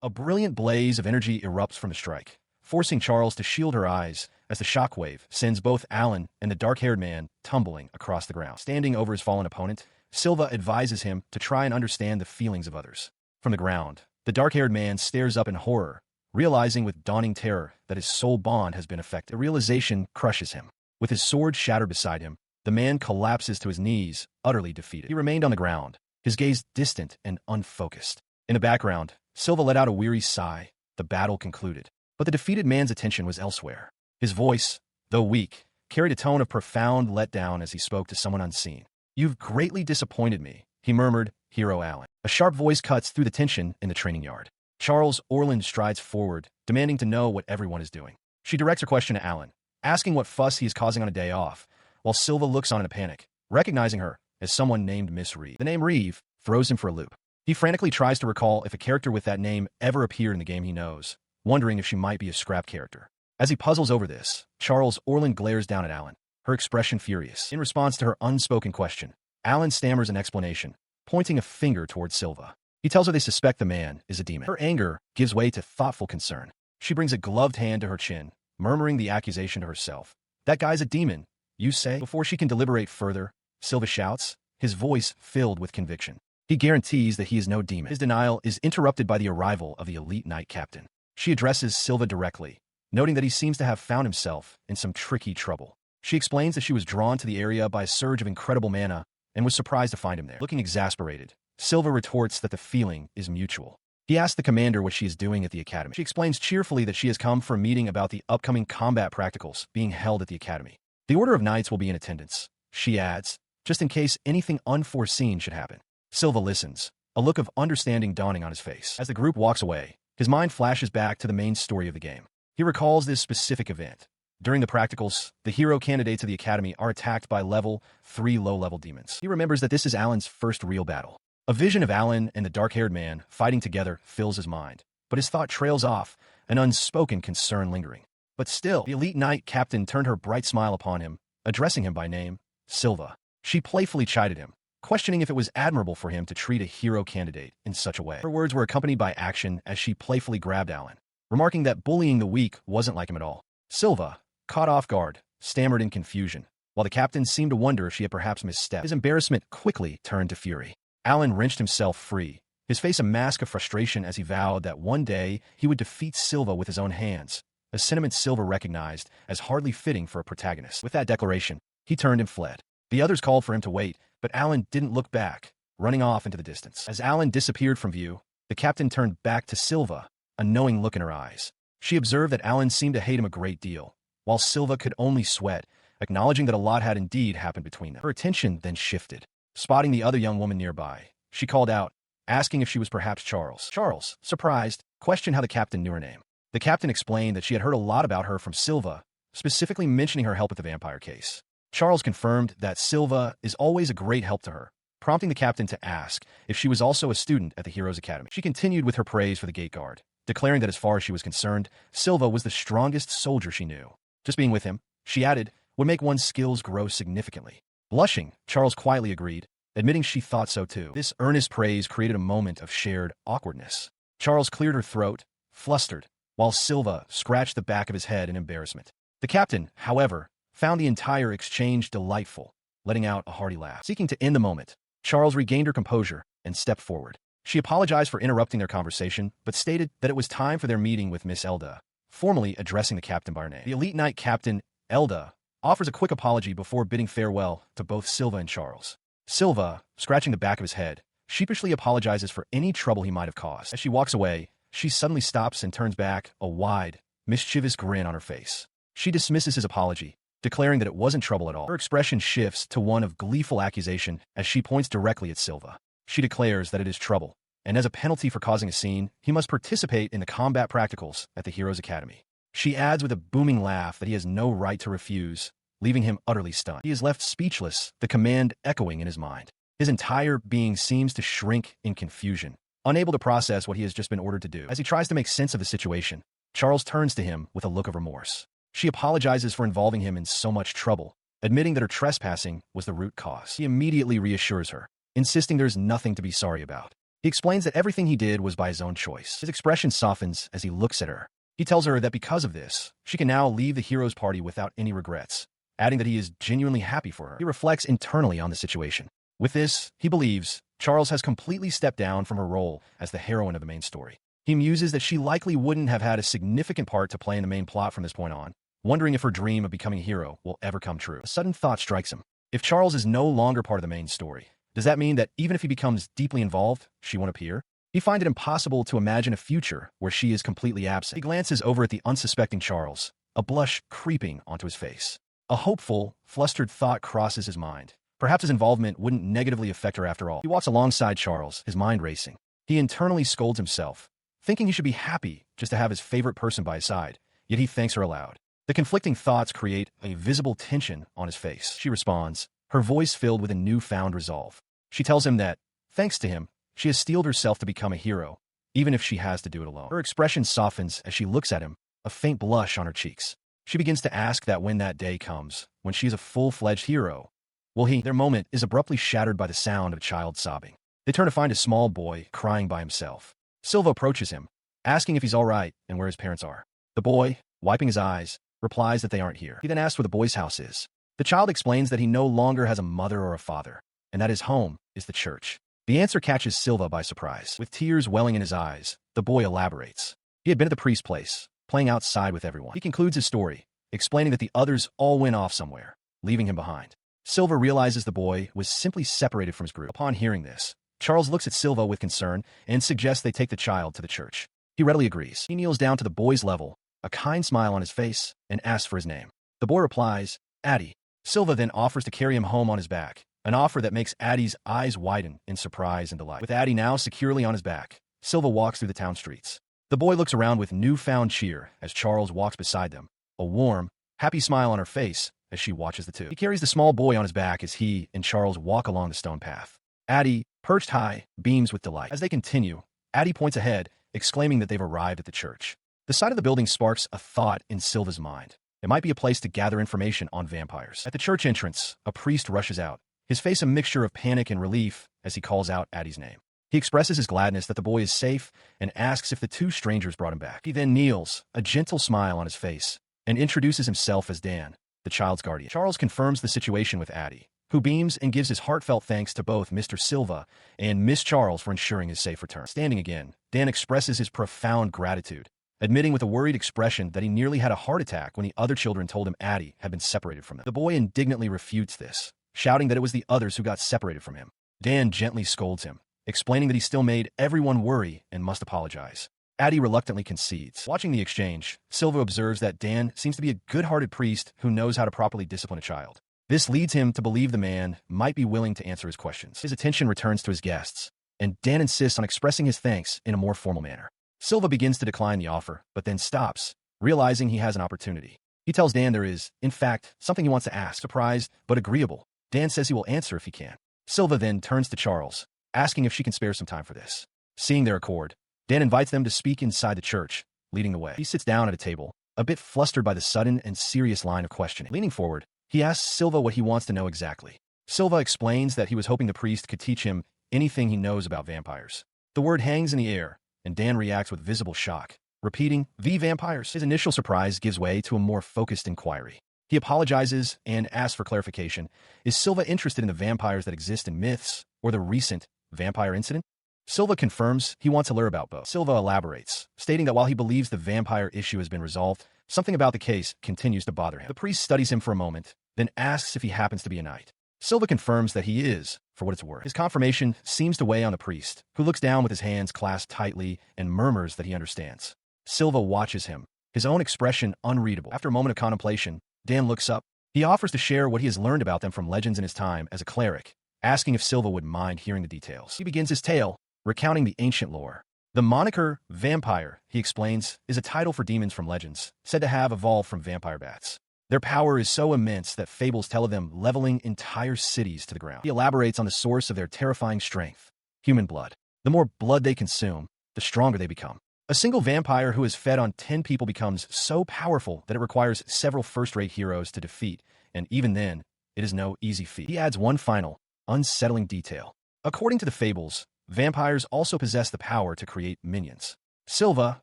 A brilliant blaze of energy erupts from the strike, forcing Charles to shield her eyes as the shockwave sends both Alan and the dark-haired man tumbling across the ground. Standing over his fallen opponent, Silva advises him to try and understand the feelings of others. From the ground, the dark-haired man stares up in horror, realizing with dawning terror that his soul bond has been affected. The realization crushes him. With his sword shattered beside him, the man collapses to his knees, utterly defeated. He remained on the ground, his gaze distant and unfocused. In the background, Silva let out a weary sigh. The battle concluded. But the defeated man's attention was elsewhere. His voice, though weak, carried a tone of profound letdown as he spoke to someone unseen. "You've greatly disappointed me," he murmured, Hero Alan. A sharp voice cuts through the tension in the training yard. Charles Orland strides forward, demanding to know what everyone is doing. She directs her question to Alan, asking what fuss he is causing on a day off, while Silva looks on in a panic, recognizing her as someone named Miss Reeve. The name Reeve throws him for a loop. He frantically tries to recall if a character with that name ever appeared in the game he knows, wondering if she might be a scrap character. As he puzzles over this, Charles Orland glares down at Alan, her expression furious. In response to her unspoken question, Alan stammers an explanation, pointing a finger towards Silva. He tells her they suspect the man is a demon. Her anger gives way to thoughtful concern. She brings a gloved hand to her chin, murmuring the accusation to herself. "That guy's a demon, you say?" Before she can deliberate further, Silva shouts, his voice filled with conviction. He guarantees that he is no demon. His denial is interrupted by the arrival of the elite knight captain. She addresses Silva directly, noting that he seems to have found himself in some tricky trouble. She explains that she was drawn to the area by a surge of incredible mana and was surprised to find him there. Looking exasperated, Silva retorts that the feeling is mutual. He asks the commander what she is doing at the academy. She explains cheerfully that she has come for a meeting about the upcoming combat practicals being held at the academy. The Order of Knights will be in attendance, she adds, just in case anything unforeseen should happen. Silva listens, a look of understanding dawning on his face. As the group walks away, his mind flashes back to the main story of the game. He recalls this specific event. During the practicals, the hero candidates of the academy are attacked by level 3 low-level demons. He remembers that this is Alan's first real battle. A vision of Alan and the dark-haired man fighting together fills his mind, but his thought trails off, an unspoken concern lingering. But still, the elite knight captain turned her bright smile upon him, addressing him by name, Silva. She playfully chided him, questioning if it was admirable for him to treat a hero candidate in such a way. Her words were accompanied by action as she playfully grabbed Alan, remarking that bullying the weak wasn't like him at all. Silva, caught off guard, stammered in confusion, while the captain seemed to wonder if she had perhaps misstepped. His embarrassment quickly turned to fury. Alan wrenched himself free, his face a mask of frustration as he vowed that one day he would defeat Silva with his own hands, a sentiment Silva recognized as hardly fitting for a protagonist. With that declaration, he turned and fled. The others called for him to wait, but Alan didn't look back, running off into the distance. As Alan disappeared from view, the captain turned back to Silva, a knowing look in her eyes. She observed that Alan seemed to hate him a great deal, while Silva could only sweat, acknowledging that a lot had indeed happened between them. Her attention then shifted. Spotting the other young woman nearby, she called out, asking if she was perhaps Charles. Charles, surprised, questioned how the captain knew her name. The captain explained that she had heard a lot about her from Silva, specifically mentioning her help with the vampire case. Charles confirmed that Silva is always a great help to her, prompting the captain to ask if she was also a student at the Heroes Academy. She continued with her praise for the gate guard, declaring that as far as she was concerned, Silva was the strongest soldier she knew. Just being with him, she added, would make one's skills grow significantly. Blushing, Charles quietly agreed, admitting she thought so too. This earnest praise created a moment of shared awkwardness. Charles cleared her throat, flustered, while Silva scratched the back of his head in embarrassment. The captain, however, found the entire exchange delightful, letting out a hearty laugh. Seeking to end the moment, Charles regained her composure and stepped forward. She apologized for interrupting their conversation, but stated that it was time for their meeting with Miss Elda, formally addressing the captain by her name. The elite knight captain, Elda, offers a quick apology before bidding farewell to both Silva and Charles. Silva, scratching the back of his head, sheepishly apologizes for any trouble he might have caused. As she walks away, she suddenly stops and turns back, a wide, mischievous grin on her face. She dismisses his apology, declaring that it wasn't trouble at all. Her expression shifts to one of gleeful accusation as she points directly at Silva. She declares that it is trouble, and as a penalty for causing a scene, he must participate in the combat practicals at the Heroes Academy. She adds with a booming laugh that he has no right to refuse, leaving him utterly stunned. He is left speechless, the command echoing in his mind. His entire being seems to shrink in confusion, unable to process what he has just been ordered to do. As he tries to make sense of the situation, Charles turns to him with a look of remorse. She apologizes for involving him in so much trouble, admitting that her trespassing was the root cause. He immediately reassures her, insisting there's nothing to be sorry about. He explains that everything he did was by his own choice. His expression softens as he looks at her. He tells her that because of this, she can now leave the hero's party without any regrets, adding that he is genuinely happy for her. He reflects internally on the situation. With this, he believes Charles has completely stepped down from her role as the heroine of the main story. He muses that she likely wouldn't have had a significant part to play in the main plot from this point on, wondering if her dream of becoming a hero will ever come true. A sudden thought strikes him. If Charles is no longer part of the main story, does that mean that even if he becomes deeply involved, she won't appear? He finds it impossible to imagine a future where she is completely absent. He glances over at the unsuspecting Charles, a blush creeping onto his face. A hopeful, flustered thought crosses his mind. Perhaps his involvement wouldn't negatively affect her after all. He walks alongside Charles, his mind racing. He internally scolds himself, thinking he should be happy just to have his favorite person by his side, yet he thanks her aloud. The conflicting thoughts create a visible tension on his face. She responds, her voice filled with a newfound resolve. She tells him that, thanks to him, she has steeled herself to become a hero, even if she has to do it alone. Her expression softens as she looks at him, a faint blush on her cheeks. She begins to ask that when that day comes, when she is a full-fledged hero, will he? Their moment is abruptly shattered by the sound of a child sobbing. They turn to find a small boy crying by himself. Silva approaches him, asking if he's all right and where his parents are. The boy, wiping his eyes, replies that they aren't here. He then asks where the boy's house is. The child explains that he no longer has a mother or a father, and that his home is the church. The answer catches Silva by surprise. With tears welling in his eyes, the boy elaborates. He had been at the priest's place, playing outside with everyone. He concludes his story, explaining that the others all went off somewhere, leaving him behind. Silva realizes the boy was simply separated from his group. Upon hearing this, Charles looks at Silva with concern and suggests they take the child to the church. He readily agrees. He kneels down to the boy's level, a kind smile on his face, and asks for his name. The boy replies, Addy. Silva then offers to carry him home on his back, an offer that makes Addy's eyes widen in surprise and delight. With Addy now securely on his back, Silva walks through the town streets. The boy looks around with newfound cheer as Charles walks beside them, a warm, happy smile on her face as she watches the two. He carries the small boy on his back as he and Charles walk along the stone path. Addy, perched high, beams with delight. As they continue, Addy points ahead, exclaiming that they've arrived at the church. The sight of the building sparks a thought in Silva's mind. It might be a place to gather information on vampires. At the church entrance, a priest rushes out, his face a mixture of panic and relief as he calls out Addy's name. He expresses his gladness that the boy is safe and asks if the two strangers brought him back. He then kneels, a gentle smile on his face, and introduces himself as Dan, the child's guardian. Charles confirms the situation with Addy, who beams and gives his heartfelt thanks to both Mr. Silva and Miss Charles for ensuring his safe return. Standing again, Dan expresses his profound gratitude, admitting with a worried expression that he nearly had a heart attack when the other children told him Addy had been separated from them. The boy indignantly refutes this, shouting that it was the others who got separated from him. Dan gently scolds him, explaining that he still made everyone worry and must apologize. Addy reluctantly concedes. Watching the exchange, Silva observes that Dan seems to be a good-hearted priest who knows how to properly discipline a child. This leads him to believe the man might be willing to answer his questions. His attention returns to his guests, and Dan insists on expressing his thanks in a more formal manner. Silva begins to decline the offer, but then stops, realizing he has an opportunity. He tells Dan there is, in fact, something he wants to ask. Surprised, but agreeable, Dan says he will answer if he can. Silva then turns to Charles, asking if she can spare some time for this. Seeing their accord, Dan invites them to speak inside the church, leading the way. He sits down at a table, a bit flustered by the sudden and serious line of questioning. Leaning forward, he asks Silva what he wants to know exactly. Silva explains that he was hoping the priest could teach him anything he knows about vampires. The word hangs in the air, and Dan reacts with visible shock, repeating, "The vampires." His initial surprise gives way to a more focused inquiry. He apologizes and asks for clarification. Is Silva interested in the vampires that exist in myths or the recent vampire incident? Silva confirms he wants to learn about both. Silva elaborates, stating that while he believes the vampire issue has been resolved, something about the case continues to bother him. The priest studies him for a moment, then asks if he happens to be a knight. Silva confirms that he is, for what it's worth. His confirmation seems to weigh on the priest, who looks down with his hands clasped tightly and murmurs that he understands. Silva watches him, his own expression unreadable. After a moment of contemplation, Dan looks up. He offers to share what he has learned about them from legends in his time as a cleric, asking if Silva would mind hearing the details. He begins his tale, recounting the ancient lore. The moniker vampire, he explains, is a title for demons from legends, said to have evolved from vampire bats. Their power is so immense that fables tell of them leveling entire cities to the ground. He elaborates on the source of their terrifying strength: human blood. The more blood they consume, the stronger they become. A single vampire who is fed on 10 people becomes so powerful that it requires several first-rate heroes to defeat, and even then, it is no easy feat. He adds one final, unsettling detail. According to the fables, vampires also possess the power to create minions. Silva,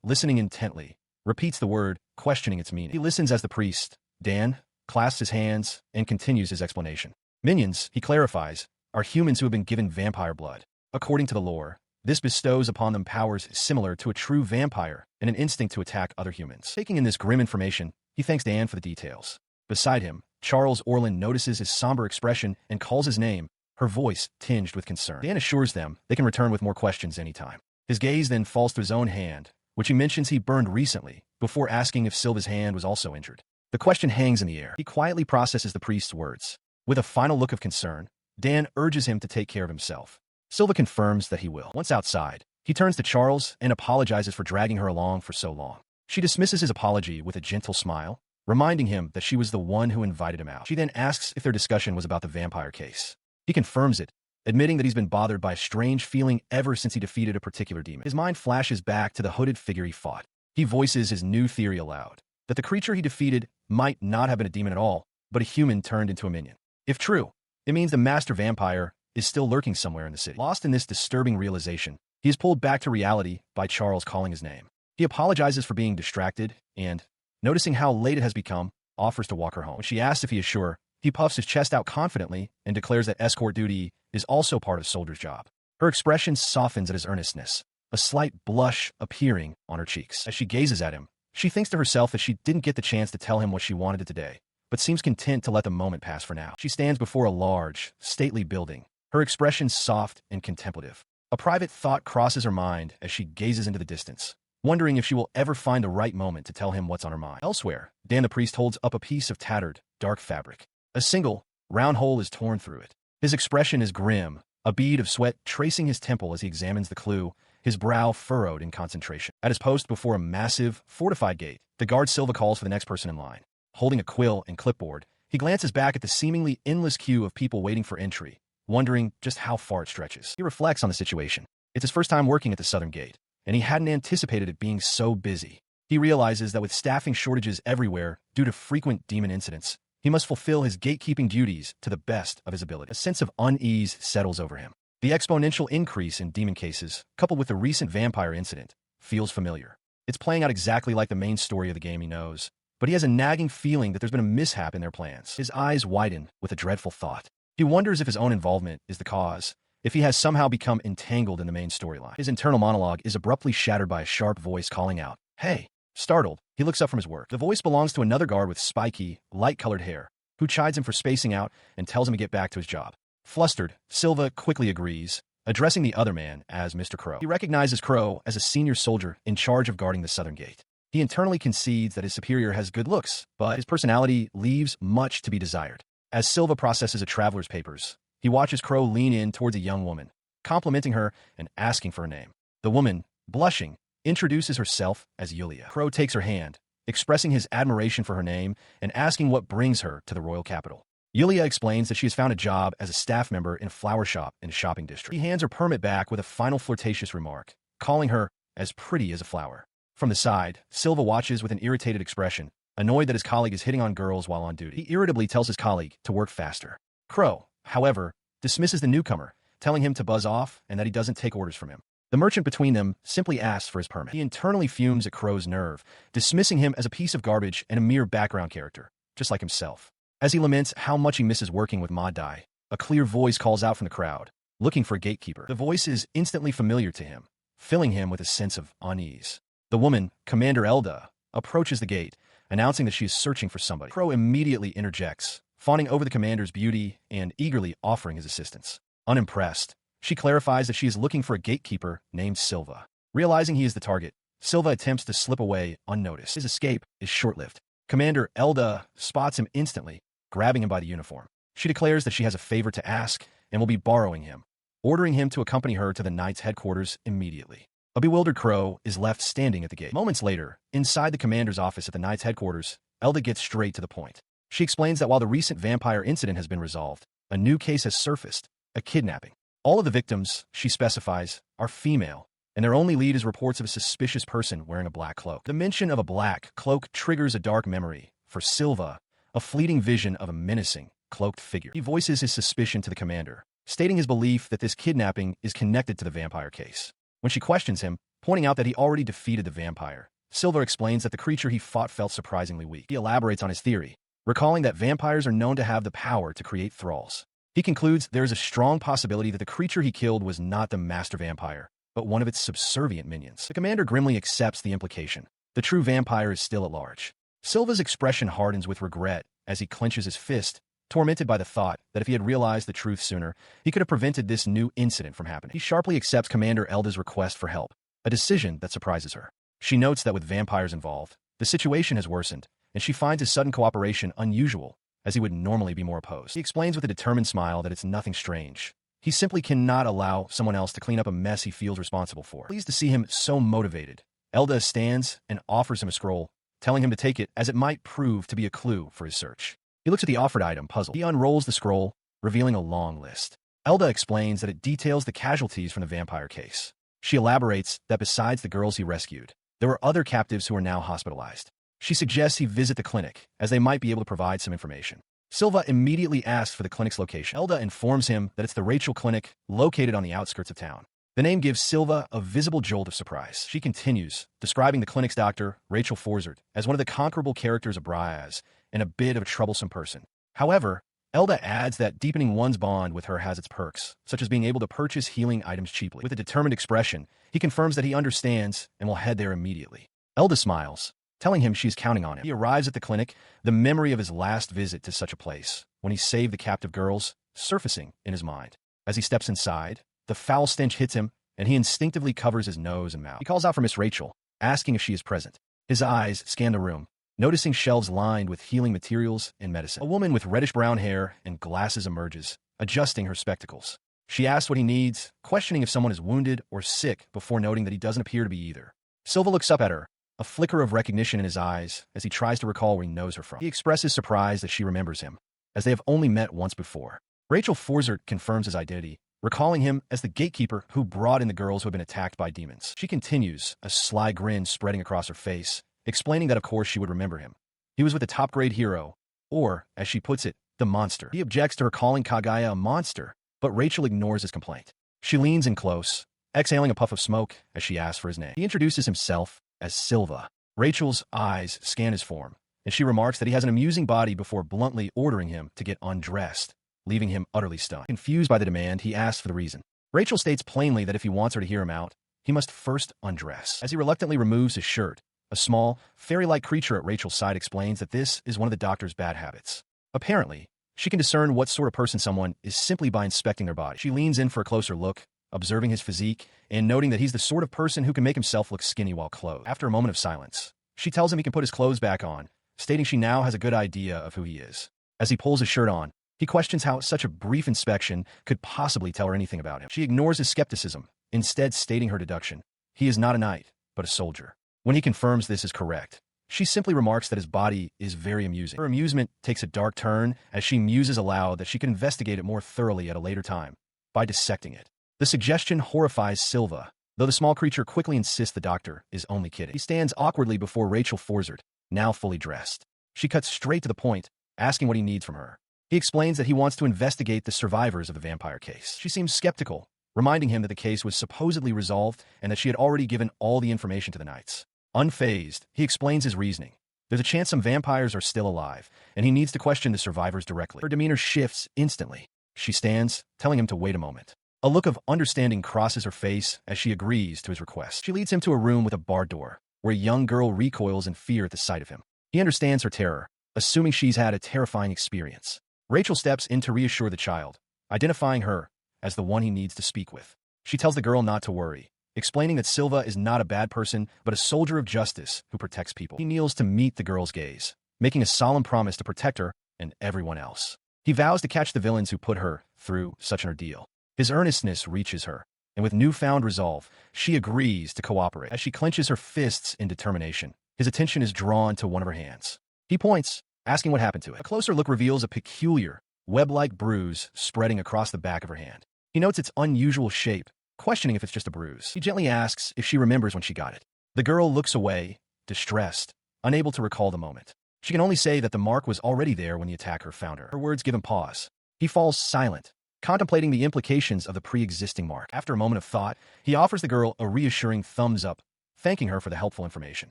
listening intently, repeats the word, questioning its meaning. He listens as the priest, Dan, clasps his hands and continues his explanation. Minions, he clarifies, are humans who have been given vampire blood. According to the lore, this bestows upon them powers similar to a true vampire and an instinct to attack other humans. Taking in this grim information, he thanks Dan for the details. Beside him, Charles Orland notices his somber expression and calls his name, her voice tinged with concern. Dan assures them they can return with more questions anytime. His gaze then falls to his own hand, which he mentions he burned recently, before asking if Silva's hand was also injured. The question hangs in the air. He quietly processes the priest's words. With a final look of concern, Dan urges him to take care of himself. Silva confirms that he will. Once outside, he turns to Charles and apologizes for dragging her along for so long. She dismisses his apology with a gentle smile, reminding him that she was the one who invited him out. She then asks if their discussion was about the vampire case. He confirms it, admitting that he's been bothered by a strange feeling ever since he defeated a particular demon. His mind flashes back to the hooded figure he fought. He voices his new theory aloud, that the creature he defeated might not have been a demon at all, but a human turned into a minion. If true, it means the master vampire is still lurking somewhere in the city. Lost in this disturbing realization, he is pulled back to reality by Charles calling his name. He apologizes for being distracted and, noticing how late it has become, offers to walk her home. When she asks if he is sure, he puffs his chest out confidently and declares that escort duty is also part of a soldier's job. Her expression softens at his earnestness, a slight blush appearing on her cheeks. As she gazes at him, she thinks to herself that she didn't get the chance to tell him what she wanted today, but seems content to let the moment pass for now. She stands before a large, stately building, her expression soft and contemplative. A private thought crosses her mind as she gazes into the distance, wondering if she will ever find the right moment to tell him what's on her mind. Elsewhere, Dan the priest holds up a piece of tattered, dark fabric. A single, round hole is torn through it. His expression is grim, a bead of sweat tracing his temple as he examines the clue, his brow furrowed in concentration. At his post before a massive, fortified gate, the guard Silva calls for the next person in line. Holding a quill and clipboard, he glances back at the seemingly endless queue of people waiting for entry, wondering just how far it stretches. He reflects on the situation. It's his first time working at the southern gate, and he hadn't anticipated it being so busy. He realizes that with staffing shortages everywhere due to frequent demon incidents, he must fulfill his gatekeeping duties to the best of his ability. A sense of unease settles over him. The exponential increase in demon cases, coupled with the recent vampire incident, feels familiar. It's playing out exactly like the main story of the game he knows, but he has a nagging feeling that there's been a mishap in their plans. His eyes widen with a dreadful thought. He wonders if his own involvement is the cause, if he has somehow become entangled in the main storyline. His internal monologue is abruptly shattered by a sharp voice calling out, "Hey!" Startled, he looks up from his work. The voice belongs to another guard with spiky, light-colored hair, who chides him for spacing out and tells him to get back to his job. Flustered, Silva quickly agrees, addressing the other man as Mr. Crow. He recognizes Crow as a senior soldier in charge of guarding the southern gate. He internally concedes that his superior has good looks, but his personality leaves much to be desired. As Silva processes a traveler's papers, he watches Crow lean in towards a young woman, complimenting her and asking for her name. The woman, blushing, introduces herself as Yulia. Crow takes her hand, expressing his admiration for her name and asking what brings her to the royal capital. Yulia explains that she has found a job as a staff member in a flower shop in a shopping district. He hands her permit back with a final flirtatious remark, calling her as pretty as a flower. From the side, Silva watches with an irritated expression, annoyed that his colleague is hitting on girls while on duty. He irritably tells his colleague to work faster. Crow, however, dismisses the newcomer, telling him to buzz off and that he doesn't take orders from him. The merchant between them simply asks for his permit. He internally fumes at Crow's nerve, dismissing him as a piece of garbage and a mere background character, just like himself. As he laments how much he misses working with Madai, a clear voice calls out from the crowd, looking for a gatekeeper. The voice is instantly familiar to him, filling him with a sense of unease. The woman, Commander Elda, approaches the gate, announcing that she is searching for somebody. Crow immediately interjects, fawning over the commander's beauty and eagerly offering his assistance. Unimpressed, she clarifies that she is looking for a gatekeeper named Silva. Realizing he is the target, Silva attempts to slip away unnoticed. His escape is short-lived. Commander Elda spots him instantly, grabbing him by the uniform. She declares that she has a favor to ask and will be borrowing him, ordering him to accompany her to the knight's headquarters immediately. A bewildered Crow is left standing at the gate. Moments later, inside the commander's office at the knight's headquarters, Elda gets straight to the point. She explains that while the recent vampire incident has been resolved, a new case has surfaced, a kidnapping. All of the victims, she specifies, are female, and their only lead is reports of a suspicious person wearing a black cloak. The mention of a black cloak triggers a dark memory. For Silva, a fleeting vision of a menacing, cloaked figure. He voices his suspicion to the commander, stating his belief that this kidnapping is connected to the vampire case. When she questions him, pointing out that he already defeated the vampire, Silva explains that the creature he fought felt surprisingly weak. He elaborates on his theory, recalling that vampires are known to have the power to create thralls. He concludes there is a strong possibility that the creature he killed was not the master vampire, but one of its subservient minions. The commander grimly accepts the implication. The true vampire is still at large. Silva's expression hardens with regret as he clenches his fist, tormented by the thought that if he had realized the truth sooner, he could have prevented this new incident from happening. He sharply accepts Commander Elda's request for help, a decision that surprises her. She notes that with vampires involved, the situation has worsened, and she finds his sudden cooperation unusual, as he would normally be more opposed. He explains with a determined smile that it's nothing strange. He simply cannot allow someone else to clean up a mess he feels responsible for. Pleased to see him so motivated, Elda stands and offers him a scroll, telling him to take it as it might prove to be a clue for his search. He looks at the offered item, puzzled. He unrolls the scroll, revealing a long list. Elda explains that it details the casualties from the vampire case. She elaborates that besides the girls he rescued, there were other captives who are now hospitalized. She suggests he visit the clinic, as they might be able to provide some information. Silva immediately asks for the clinic's location. Elda informs him that it's the Rachel Clinic, located on the outskirts of town. The name gives Silva a visible jolt of surprise. She continues, describing the clinic's doctor, Rachel Forzert, as one of the conquerable characters of Briaz, and a bit of a troublesome person. However, Elda adds that deepening one's bond with her has its perks, such as being able to purchase healing items cheaply. With a determined expression, he confirms that he understands and will head there immediately. Elda smiles, telling him she's counting on him. He arrives at the clinic, the memory of his last visit to such a place, when he saved the captive girls, surfacing in his mind. As he steps inside, the foul stench hits him, and he instinctively covers his nose and mouth. He calls out for Miss Rachel, asking if she is present. His eyes scan the room, noticing shelves lined with healing materials and medicine. A woman with reddish-brown hair and glasses emerges, adjusting her spectacles. She asks what he needs, questioning if someone is wounded or sick before noting that he doesn't appear to be either. Silva looks up at her, a flicker of recognition in his eyes as he tries to recall where he knows her from. He expresses surprise that she remembers him, as they have only met once before. Rachel Forzert confirms his identity, recalling him as the gatekeeper who brought in the girls who had been attacked by demons. She continues, a sly grin spreading across her face, explaining that of course she would remember him. He was with the top-grade hero, or, as she puts it, the monster. He objects to her calling Kagaya a monster, but Rachel ignores his complaint. She leans in close, exhaling a puff of smoke as she asks for his name. He introduces himself as Silva. Rachel's eyes scan his form, and she remarks that he has an amusing body before bluntly ordering him to get undressed, leaving him utterly stunned. Confused by the demand, he asks for the reason. Rachel states plainly that if he wants her to hear him out, he must first undress. As he reluctantly removes his shirt, a small, fairy-like creature at Rachel's side explains that this is one of the doctor's bad habits. Apparently, she can discern what sort of person someone is simply by inspecting their body. She leans in for a closer look, observing his physique and noting that he's the sort of person who can make himself look skinny while clothed. After a moment of silence, she tells him he can put his clothes back on, stating she now has a good idea of who he is. As he pulls his shirt on, he questions how such a brief inspection could possibly tell her anything about him. She ignores his skepticism, instead stating her deduction. He is not a knight, but a soldier. When he confirms this is correct, she simply remarks that his body is very amusing. Her amusement takes a dark turn as she muses aloud that she can investigate it more thoroughly at a later time, by dissecting it. The suggestion horrifies Silva, though the small creature quickly insists the doctor is only kidding. He stands awkwardly before Rachel Forzert, now fully dressed. She cuts straight to the point, asking what he needs from her. He explains that he wants to investigate the survivors of the vampire case. She seems skeptical, reminding him that the case was supposedly resolved and that she had already given all the information to the knights. Unfazed, he explains his reasoning. There's a chance some vampires are still alive, and he needs to question the survivors directly. Her demeanor shifts instantly. She stands, telling him to wait a moment. A look of understanding crosses her face as she agrees to his request. She leads him to a room with a barred door, where a young girl recoils in fear at the sight of him. He understands her terror, assuming she's had a terrifying experience. Rachel steps in to reassure the child, identifying her as the one he needs to speak with. She tells the girl not to worry, explaining that Silva is not a bad person, but a soldier of justice who protects people. He kneels to meet the girl's gaze, making a solemn promise to protect her and everyone else. He vows to catch the villains who put her through such an ordeal. His earnestness reaches her, and with newfound resolve, she agrees to cooperate. As she clenches her fists in determination, his attention is drawn to one of her hands. He points, asking what happened to it. A closer look reveals a peculiar, web-like bruise spreading across the back of her hand. He notes its unusual shape, questioning if it's just a bruise. He gently asks if she remembers when she got it. The girl looks away, distressed, unable to recall the moment. She can only say that the mark was already there when the attacker found her. Her words give him pause. He falls silent, contemplating the implications of the pre-existing mark. After a moment of thought, he offers the girl a reassuring thumbs up, thanking her for the helpful information.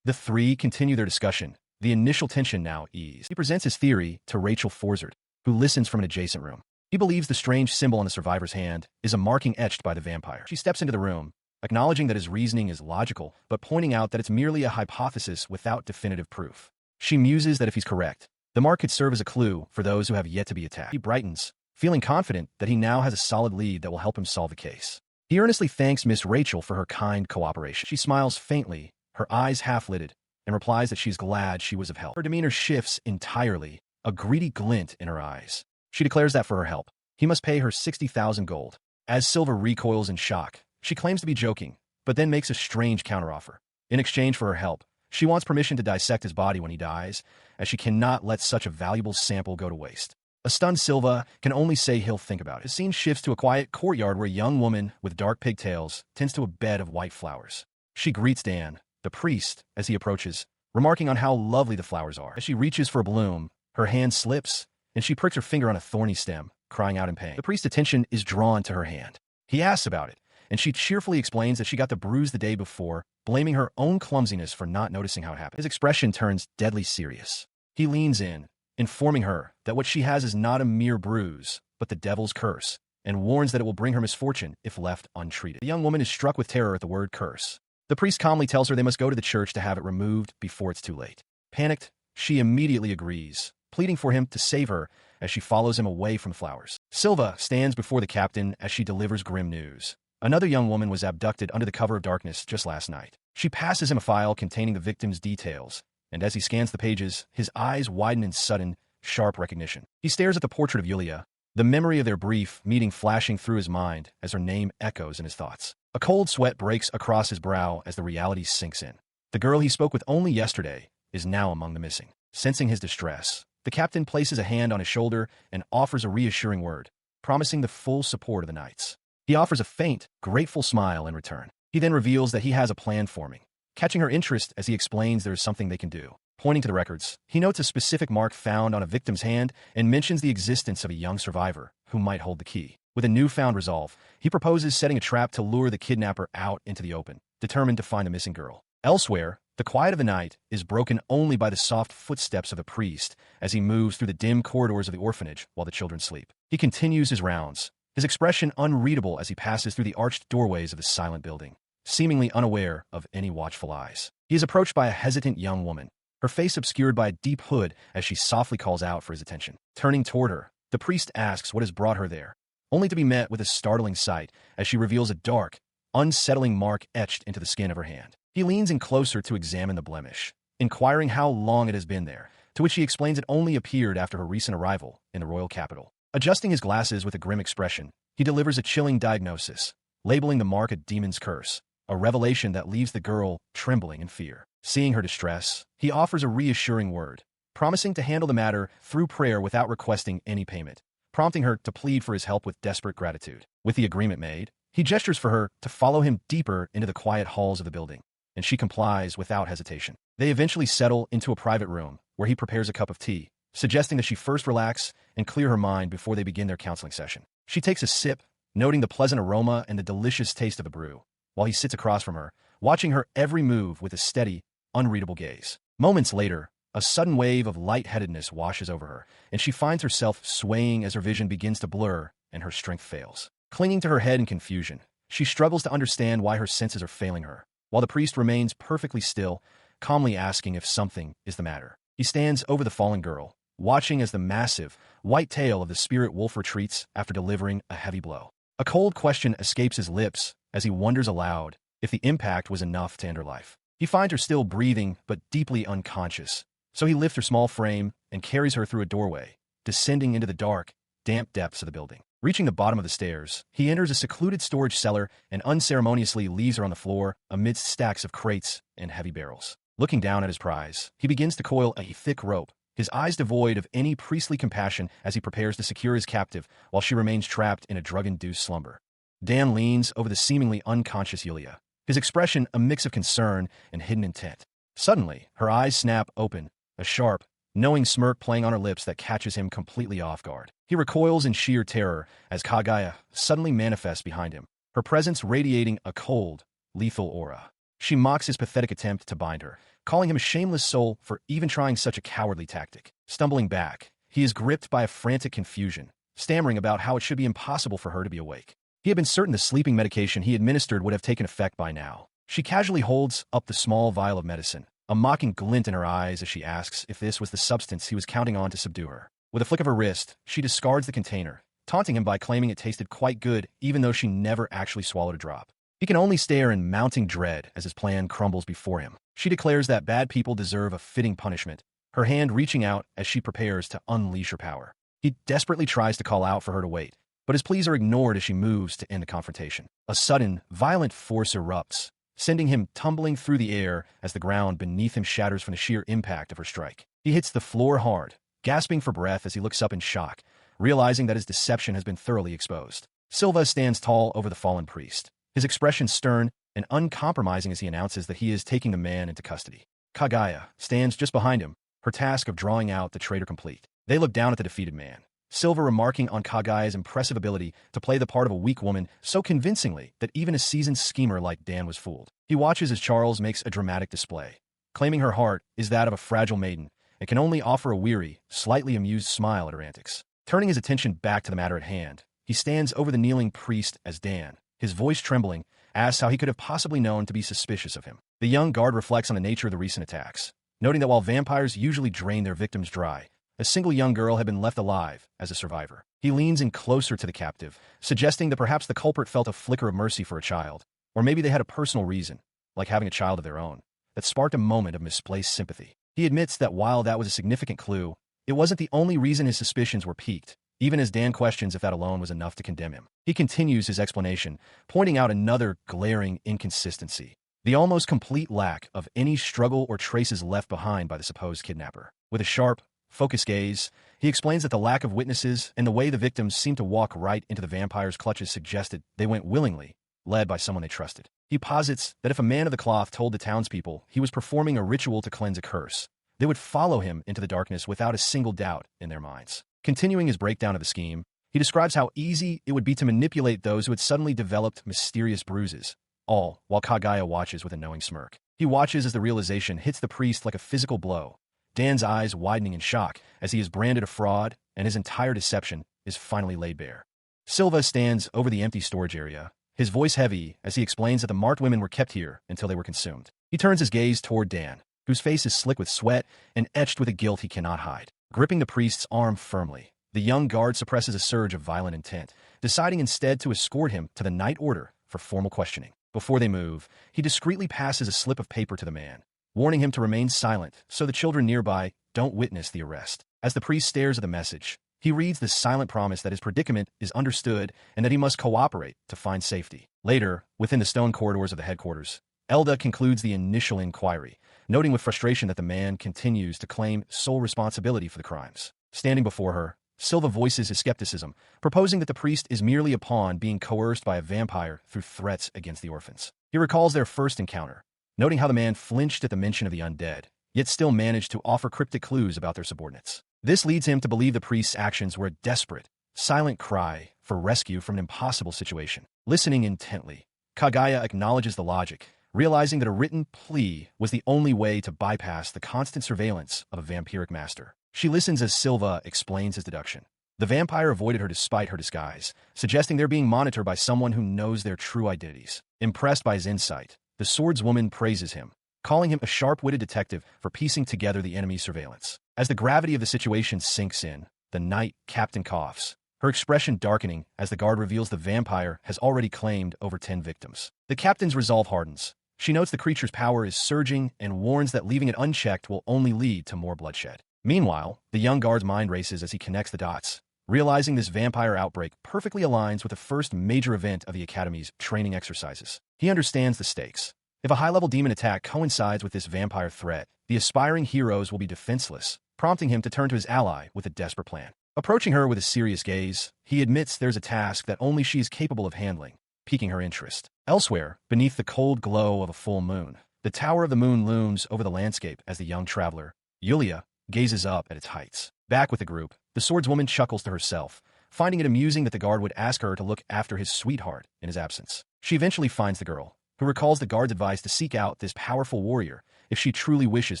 The three continue their discussion, the initial tension now eased. He presents his theory to Rachel Forzert, who listens from an adjacent room. He believes the strange symbol on the survivor's hand is a marking etched by the vampire. She steps into the room, acknowledging that his reasoning is logical, but pointing out that it's merely a hypothesis without definitive proof. She muses that if he's correct, the mark could serve as a clue for those who have yet to be attacked. He brightens, feeling confident that he now has a solid lead that will help him solve the case. He earnestly thanks Miss Rachel for her kind cooperation. She smiles faintly, her eyes half-lidded, and replies that she's glad she was of help. Her demeanor shifts entirely, a greedy glint in her eyes. She declares that for her help, he must pay her 60,000 gold. As Silva recoils in shock, she claims to be joking, but then makes a strange counteroffer. In exchange for her help, She wants permission to dissect his body when he dies, as she cannot let such a valuable sample go to waste. A stunned Silva can only say he'll think about it. The scene shifts to a quiet courtyard where a young woman with dark pigtails tends to a bed of white flowers. She greets Dan, the priest, as he approaches, remarking on how lovely the flowers are. As she reaches for a bloom, her hand slips, and she pricks her finger on a thorny stem, crying out in pain. The priest's attention is drawn to her hand. He asks about it, and she cheerfully explains that she got the bruise the day before, blaming her own clumsiness for not noticing how it happened. His expression turns deadly serious. He leans in, informing her that what she has is not a mere bruise, but the devil's curse, and warns that it will bring her misfortune if left untreated. The young woman is struck with terror at the word curse. The priest calmly tells her they must go to the church to have it removed before it's too late. Panicked, she immediately agrees, pleading for him to save her as she follows him away from the flowers. Silva stands before the captain as she delivers grim news. Another young woman was abducted under the cover of darkness just last night. She passes him a file containing the victim's details, and as he scans the pages, his eyes widen in sudden, sharp recognition. He stares at the portrait of Yulia, the memory of their brief meeting flashing through his mind as her name echoes in his thoughts. A cold sweat breaks across his brow as the reality sinks in. The girl he spoke with only yesterday is now among the missing. Sensing his distress, the captain places a hand on his shoulder and offers a reassuring word, promising the full support of the knights. He offers a faint, grateful smile in return. He then reveals that he has a plan forming, catching her interest as he explains there is something they can do. Pointing to the records, he notes a specific mark found on a victim's hand and mentions the existence of a young survivor who might hold the key. With a newfound resolve, he proposes setting a trap to lure the kidnapper out into the open, determined to find the missing girl. Elsewhere, the quiet of the night is broken only by the soft footsteps of the priest as he moves through the dim corridors of the orphanage while the children sleep. He continues his rounds, his expression unreadable as he passes through the arched doorways of the silent building, seemingly unaware of any watchful eyes. He is approached by a hesitant young woman, her face obscured by a deep hood as she softly calls out for his attention. Turning toward her, the priest asks what has brought her there, only to be met with a startling sight as she reveals a dark, unsettling mark etched into the skin of her hand. He leans in closer to examine the blemish, inquiring how long it has been there, to which he explains it only appeared after her recent arrival in the royal capital. Adjusting his glasses with a grim expression, he delivers a chilling diagnosis, labeling the mark a demon's curse, a revelation that leaves the girl trembling in fear. Seeing her distress, he offers a reassuring word, promising to handle the matter through prayer without requesting any payment, prompting her to plead for his help with desperate gratitude. With the agreement made, he gestures for her to follow him deeper into the quiet halls of the building, and she complies without hesitation. They eventually settle into a private room, where he prepares a cup of tea, suggesting that she first relax and clear her mind before they begin their counseling session. She takes a sip, noting the pleasant aroma and the delicious taste of the brew, while he sits across from her, watching her every move with a steady, unreadable gaze. Moments later, a sudden wave of lightheadedness washes over her, and she finds herself swaying as her vision begins to blur and her strength fails. Clinging to her head in confusion, she struggles to understand why her senses are failing her, while the priest remains perfectly still, calmly asking if something is the matter. He stands over the fallen girl, watching as the massive, white tail of the spirit wolf retreats after delivering a heavy blow. A cold question escapes his lips as he wonders aloud if the impact was enough to end her life. He finds her still breathing but deeply unconscious, so he lifts her small frame and carries her through a doorway, descending into the dark, damp depths of the building. Reaching the bottom of the stairs, he enters a secluded storage cellar and unceremoniously leaves her on the floor amidst stacks of crates and heavy barrels. Looking down at his prize, he begins to coil a thick rope, his eyes devoid of any priestly compassion as he prepares to secure his captive while she remains trapped in a drug-induced slumber. Dan leans over the seemingly unconscious Yulia, his expression a mix of concern and hidden intent. Suddenly, her eyes snap open, a sharp, knowing smirk playing on her lips that catches him completely off guard. He recoils in sheer terror as Kagaya suddenly manifests behind him, her presence radiating a cold, lethal aura. She mocks his pathetic attempt to bind her, calling him a shameless soul for even trying such a cowardly tactic. Stumbling back, he is gripped by a frantic confusion, stammering about how it should be impossible for her to be awake. He had been certain the sleeping medication he administered would have taken effect by now. She casually holds up the small vial of medicine, a mocking glint in her eyes as she asks if this was the substance he was counting on to subdue her. With a flick of her wrist, she discards the container, taunting him by claiming it tasted quite good even though she never actually swallowed a drop. He can only stare in mounting dread as his plan crumbles before him. She declares that bad people deserve a fitting punishment, her hand reaching out as she prepares to unleash her power. He desperately tries to call out for her to wait, but his pleas are ignored as she moves to end the confrontation. A sudden, violent force erupts, sending him tumbling through the air as the ground beneath him shatters from the sheer impact of her strike. He hits the floor hard, gasping for breath as he looks up in shock, realizing that his deception has been thoroughly exposed. Silva stands tall over the fallen priest, his expression stern and uncompromising as he announces that he is taking the man into custody. Kaguya stands just behind him, her task of drawing out the traitor complete. They look down at the defeated man, Silva remarking on Kaguya's impressive ability to play the part of a weak woman so convincingly that even a seasoned schemer like Dan was fooled. He watches as Charles makes a dramatic display, claiming her heart is that of a fragile maiden and can only offer a weary, slightly amused smile at her antics. Turning his attention back to the matter at hand, he stands over the kneeling priest as Dan, his voice trembling, asks how he could have possibly known to be suspicious of him. The young guard reflects on the nature of the recent attacks, noting that while vampires usually drain their victims dry, a single young girl had been left alive as a survivor. He leans in closer to the captive, suggesting that perhaps the culprit felt a flicker of mercy for a child, or maybe they had a personal reason, like having a child of their own, that sparked a moment of misplaced sympathy. He admits that while that was a significant clue, it wasn't the only reason his suspicions were piqued, even as Dan questions if that alone was enough to condemn him. He continues his explanation, pointing out another glaring inconsistency: the almost complete lack of any struggle or traces left behind by the supposed kidnapper. With a sharp, focused gaze, he explains that the lack of witnesses and the way the victims seemed to walk right into the vampire's clutches suggested they went willingly, led by someone they trusted. He posits that if a man of the cloth told the townspeople he was performing a ritual to cleanse a curse, they would follow him into the darkness without a single doubt in their minds. Continuing his breakdown of the scheme, he describes how easy it would be to manipulate those who had suddenly developed mysterious bruises, all while Kaguya watches with a knowing smirk. He watches as the realization hits the priest like a physical blow, Dan's eyes widening in shock as he is branded a fraud and his entire deception is finally laid bare. Silva stands over the empty storage area, his voice heavy as he explains that the marked women were kept here until they were consumed. He turns his gaze toward Dan, whose face is slick with sweat and etched with a guilt he cannot hide. Gripping the priest's arm firmly, the young guard suppresses a surge of violent intent, deciding instead to escort him to the night order for formal questioning. Before they move, he discreetly passes a slip of paper to the man, warning him to remain silent so the children nearby don't witness the arrest. As the priest stares at the message, he reads the silent promise that his predicament is understood and that he must cooperate to find safety. Later, within the stone corridors of the headquarters, Elda concludes the initial inquiry, noting with frustration that the man continues to claim sole responsibility for the crimes. Standing before her, Silva voices his skepticism, proposing that the priest is merely a pawn being coerced by a vampire through threats against the orphans. He recalls their first encounter, noting how the man flinched at the mention of the undead, yet still managed to offer cryptic clues about their subordinates. This leads him to believe the priest's actions were a desperate, silent cry for rescue from an impossible situation. Listening intently, Kaguya acknowledges the logic, realizing that a written plea was the only way to bypass the constant surveillance of a vampiric master. She listens as Silva explains his deduction. The vampire avoided her despite her disguise, suggesting they're being monitored by someone who knows their true identities. Impressed by his insight, the swordswoman praises him, calling him a sharp-witted detective for piecing together the enemy's surveillance. As the gravity of the situation sinks in, the night captain coughs, her expression darkening as the guard reveals the vampire has already claimed over 10 victims. The captain's resolve hardens. She notes the creature's power is surging and warns that leaving it unchecked will only lead to more bloodshed. Meanwhile, the young guard's mind races as he connects the dots, realizing this vampire outbreak perfectly aligns with the first major event of the Academy's training exercises. He understands the stakes. If a high-level demon attack coincides with this vampire threat, the aspiring heroes will be defenseless, prompting him to turn to his ally with a desperate plan. Approaching her with a serious gaze, he admits there's a task that only she is capable of handling, piquing her interest. Elsewhere, beneath the cold glow of a full moon, the Tower of the Moon looms over the landscape as the young traveler, Yulia, gazes up at its heights. Back with the group, the swordswoman chuckles to herself, finding it amusing that the guard would ask her to look after his sweetheart in his absence. She eventually finds the girl, who recalls the guard's advice to seek out this powerful warrior if she truly wishes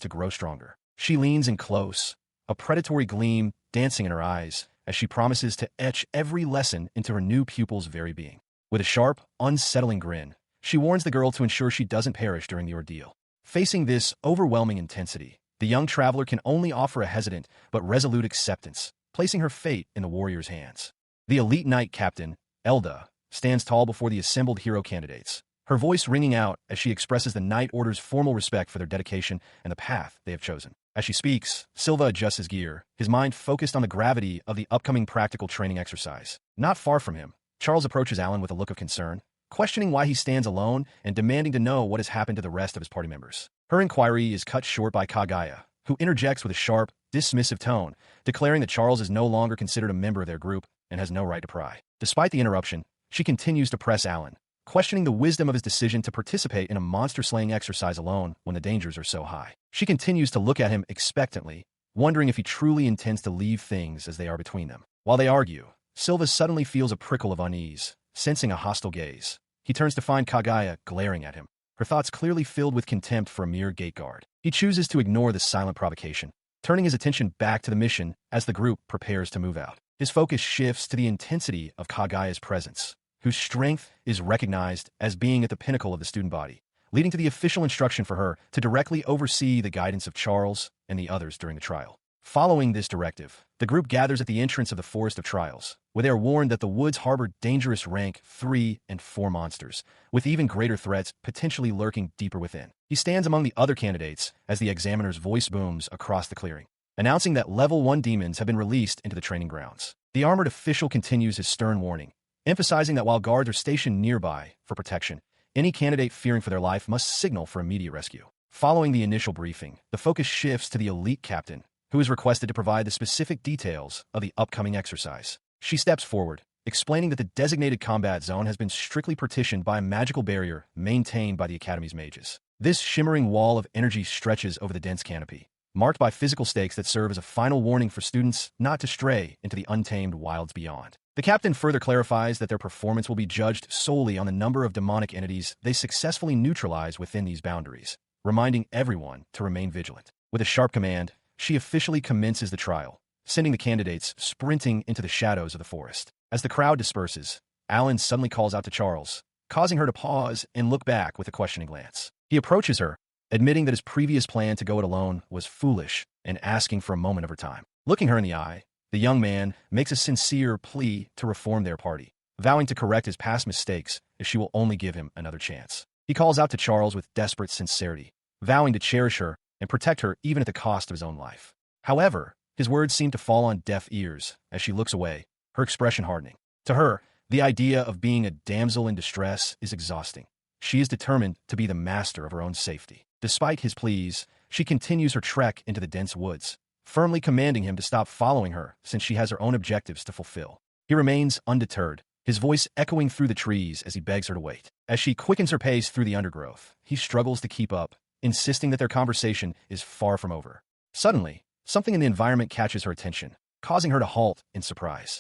to grow stronger. She leans in close, a predatory gleam dancing in her eyes as she promises to etch every lesson into her new pupil's very being. With a sharp, unsettling grin, she warns the girl to ensure she doesn't perish during the ordeal. Facing this overwhelming intensity, the young traveler can only offer a hesitant but resolute acceptance, placing her fate in the warrior's hands. The elite knight captain, Elda, stands tall before the assembled hero candidates, her voice ringing out as she expresses the Night Order's formal respect for their dedication and the path they have chosen. As she speaks, Silva adjusts his gear, his mind focused on the gravity of the upcoming practical training exercise. Not far from him, Charles approaches Alan with a look of concern, questioning why he stands alone and demanding to know what has happened to the rest of his party members. Her inquiry is cut short by Kagaya, who interjects with a sharp, dismissive tone, declaring that Charles is no longer considered a member of their group and has no right to pry. Despite the interruption, she continues to press Alan, questioning the wisdom of his decision to participate in a monster-slaying exercise alone when the dangers are so high. She continues to look at him expectantly, wondering if he truly intends to leave things as they are between them. While they argue, Silva suddenly feels a prickle of unease, sensing a hostile gaze. He turns to find Kagaya glaring at him, her thoughts clearly filled with contempt for a mere gate guard. He chooses to ignore the silent provocation, turning his attention back to the mission as the group prepares to move out. His focus shifts to the intensity of Kagaya's presence, whose strength is recognized as being at the pinnacle of the student body, leading to the official instruction for her to directly oversee the guidance of Charles and the others during the trial. Following this directive, the group gathers at the entrance of the Forest of Trials, where they are warned that the woods harbor dangerous rank 3 and 4 monsters, with even greater threats potentially lurking deeper within. He stands among the other candidates as the examiner's voice booms across the clearing, announcing that Level 1 demons have been released into the training grounds. The armored official continues his stern warning, emphasizing that while guards are stationed nearby for protection, any candidate fearing for their life must signal for immediate rescue. Following the initial briefing, the focus shifts to the elite captain, who is requested to provide the specific details of the upcoming exercise. She steps forward, explaining that the designated combat zone has been strictly partitioned by a magical barrier maintained by the Academy's mages. This shimmering wall of energy stretches over the dense canopy, marked by physical stakes that serve as a final warning for students not to stray into the untamed wilds beyond. The captain further clarifies that their performance will be judged solely on the number of demonic entities they successfully neutralize within these boundaries, reminding everyone to remain vigilant. With a sharp command, she officially commences the trial, sending the candidates sprinting into the shadows of the forest. As the crowd disperses, Alan suddenly calls out to Charles, causing her to pause and look back with a questioning glance. He approaches her, admitting that his previous plan to go it alone was foolish and asking for a moment of her time. Looking her in the eye, the young man makes a sincere plea to reform their party, vowing to correct his past mistakes if she will only give him another chance. He calls out to Charles with desperate sincerity, vowing to cherish her and protect her even at the cost of his own life. However, his words seem to fall on deaf ears as she looks away, her expression hardening. To her, the idea of being a damsel in distress is exhausting. She is determined to be the master of her own safety. Despite his pleas, she continues her trek into the dense woods, firmly commanding him to stop following her since she has her own objectives to fulfill. He remains undeterred, his voice echoing through the trees as he begs her to wait. As she quickens her pace through the undergrowth, he struggles to keep up, insisting that their conversation is far from over. Suddenly, something in the environment catches her attention, causing her to halt in surprise.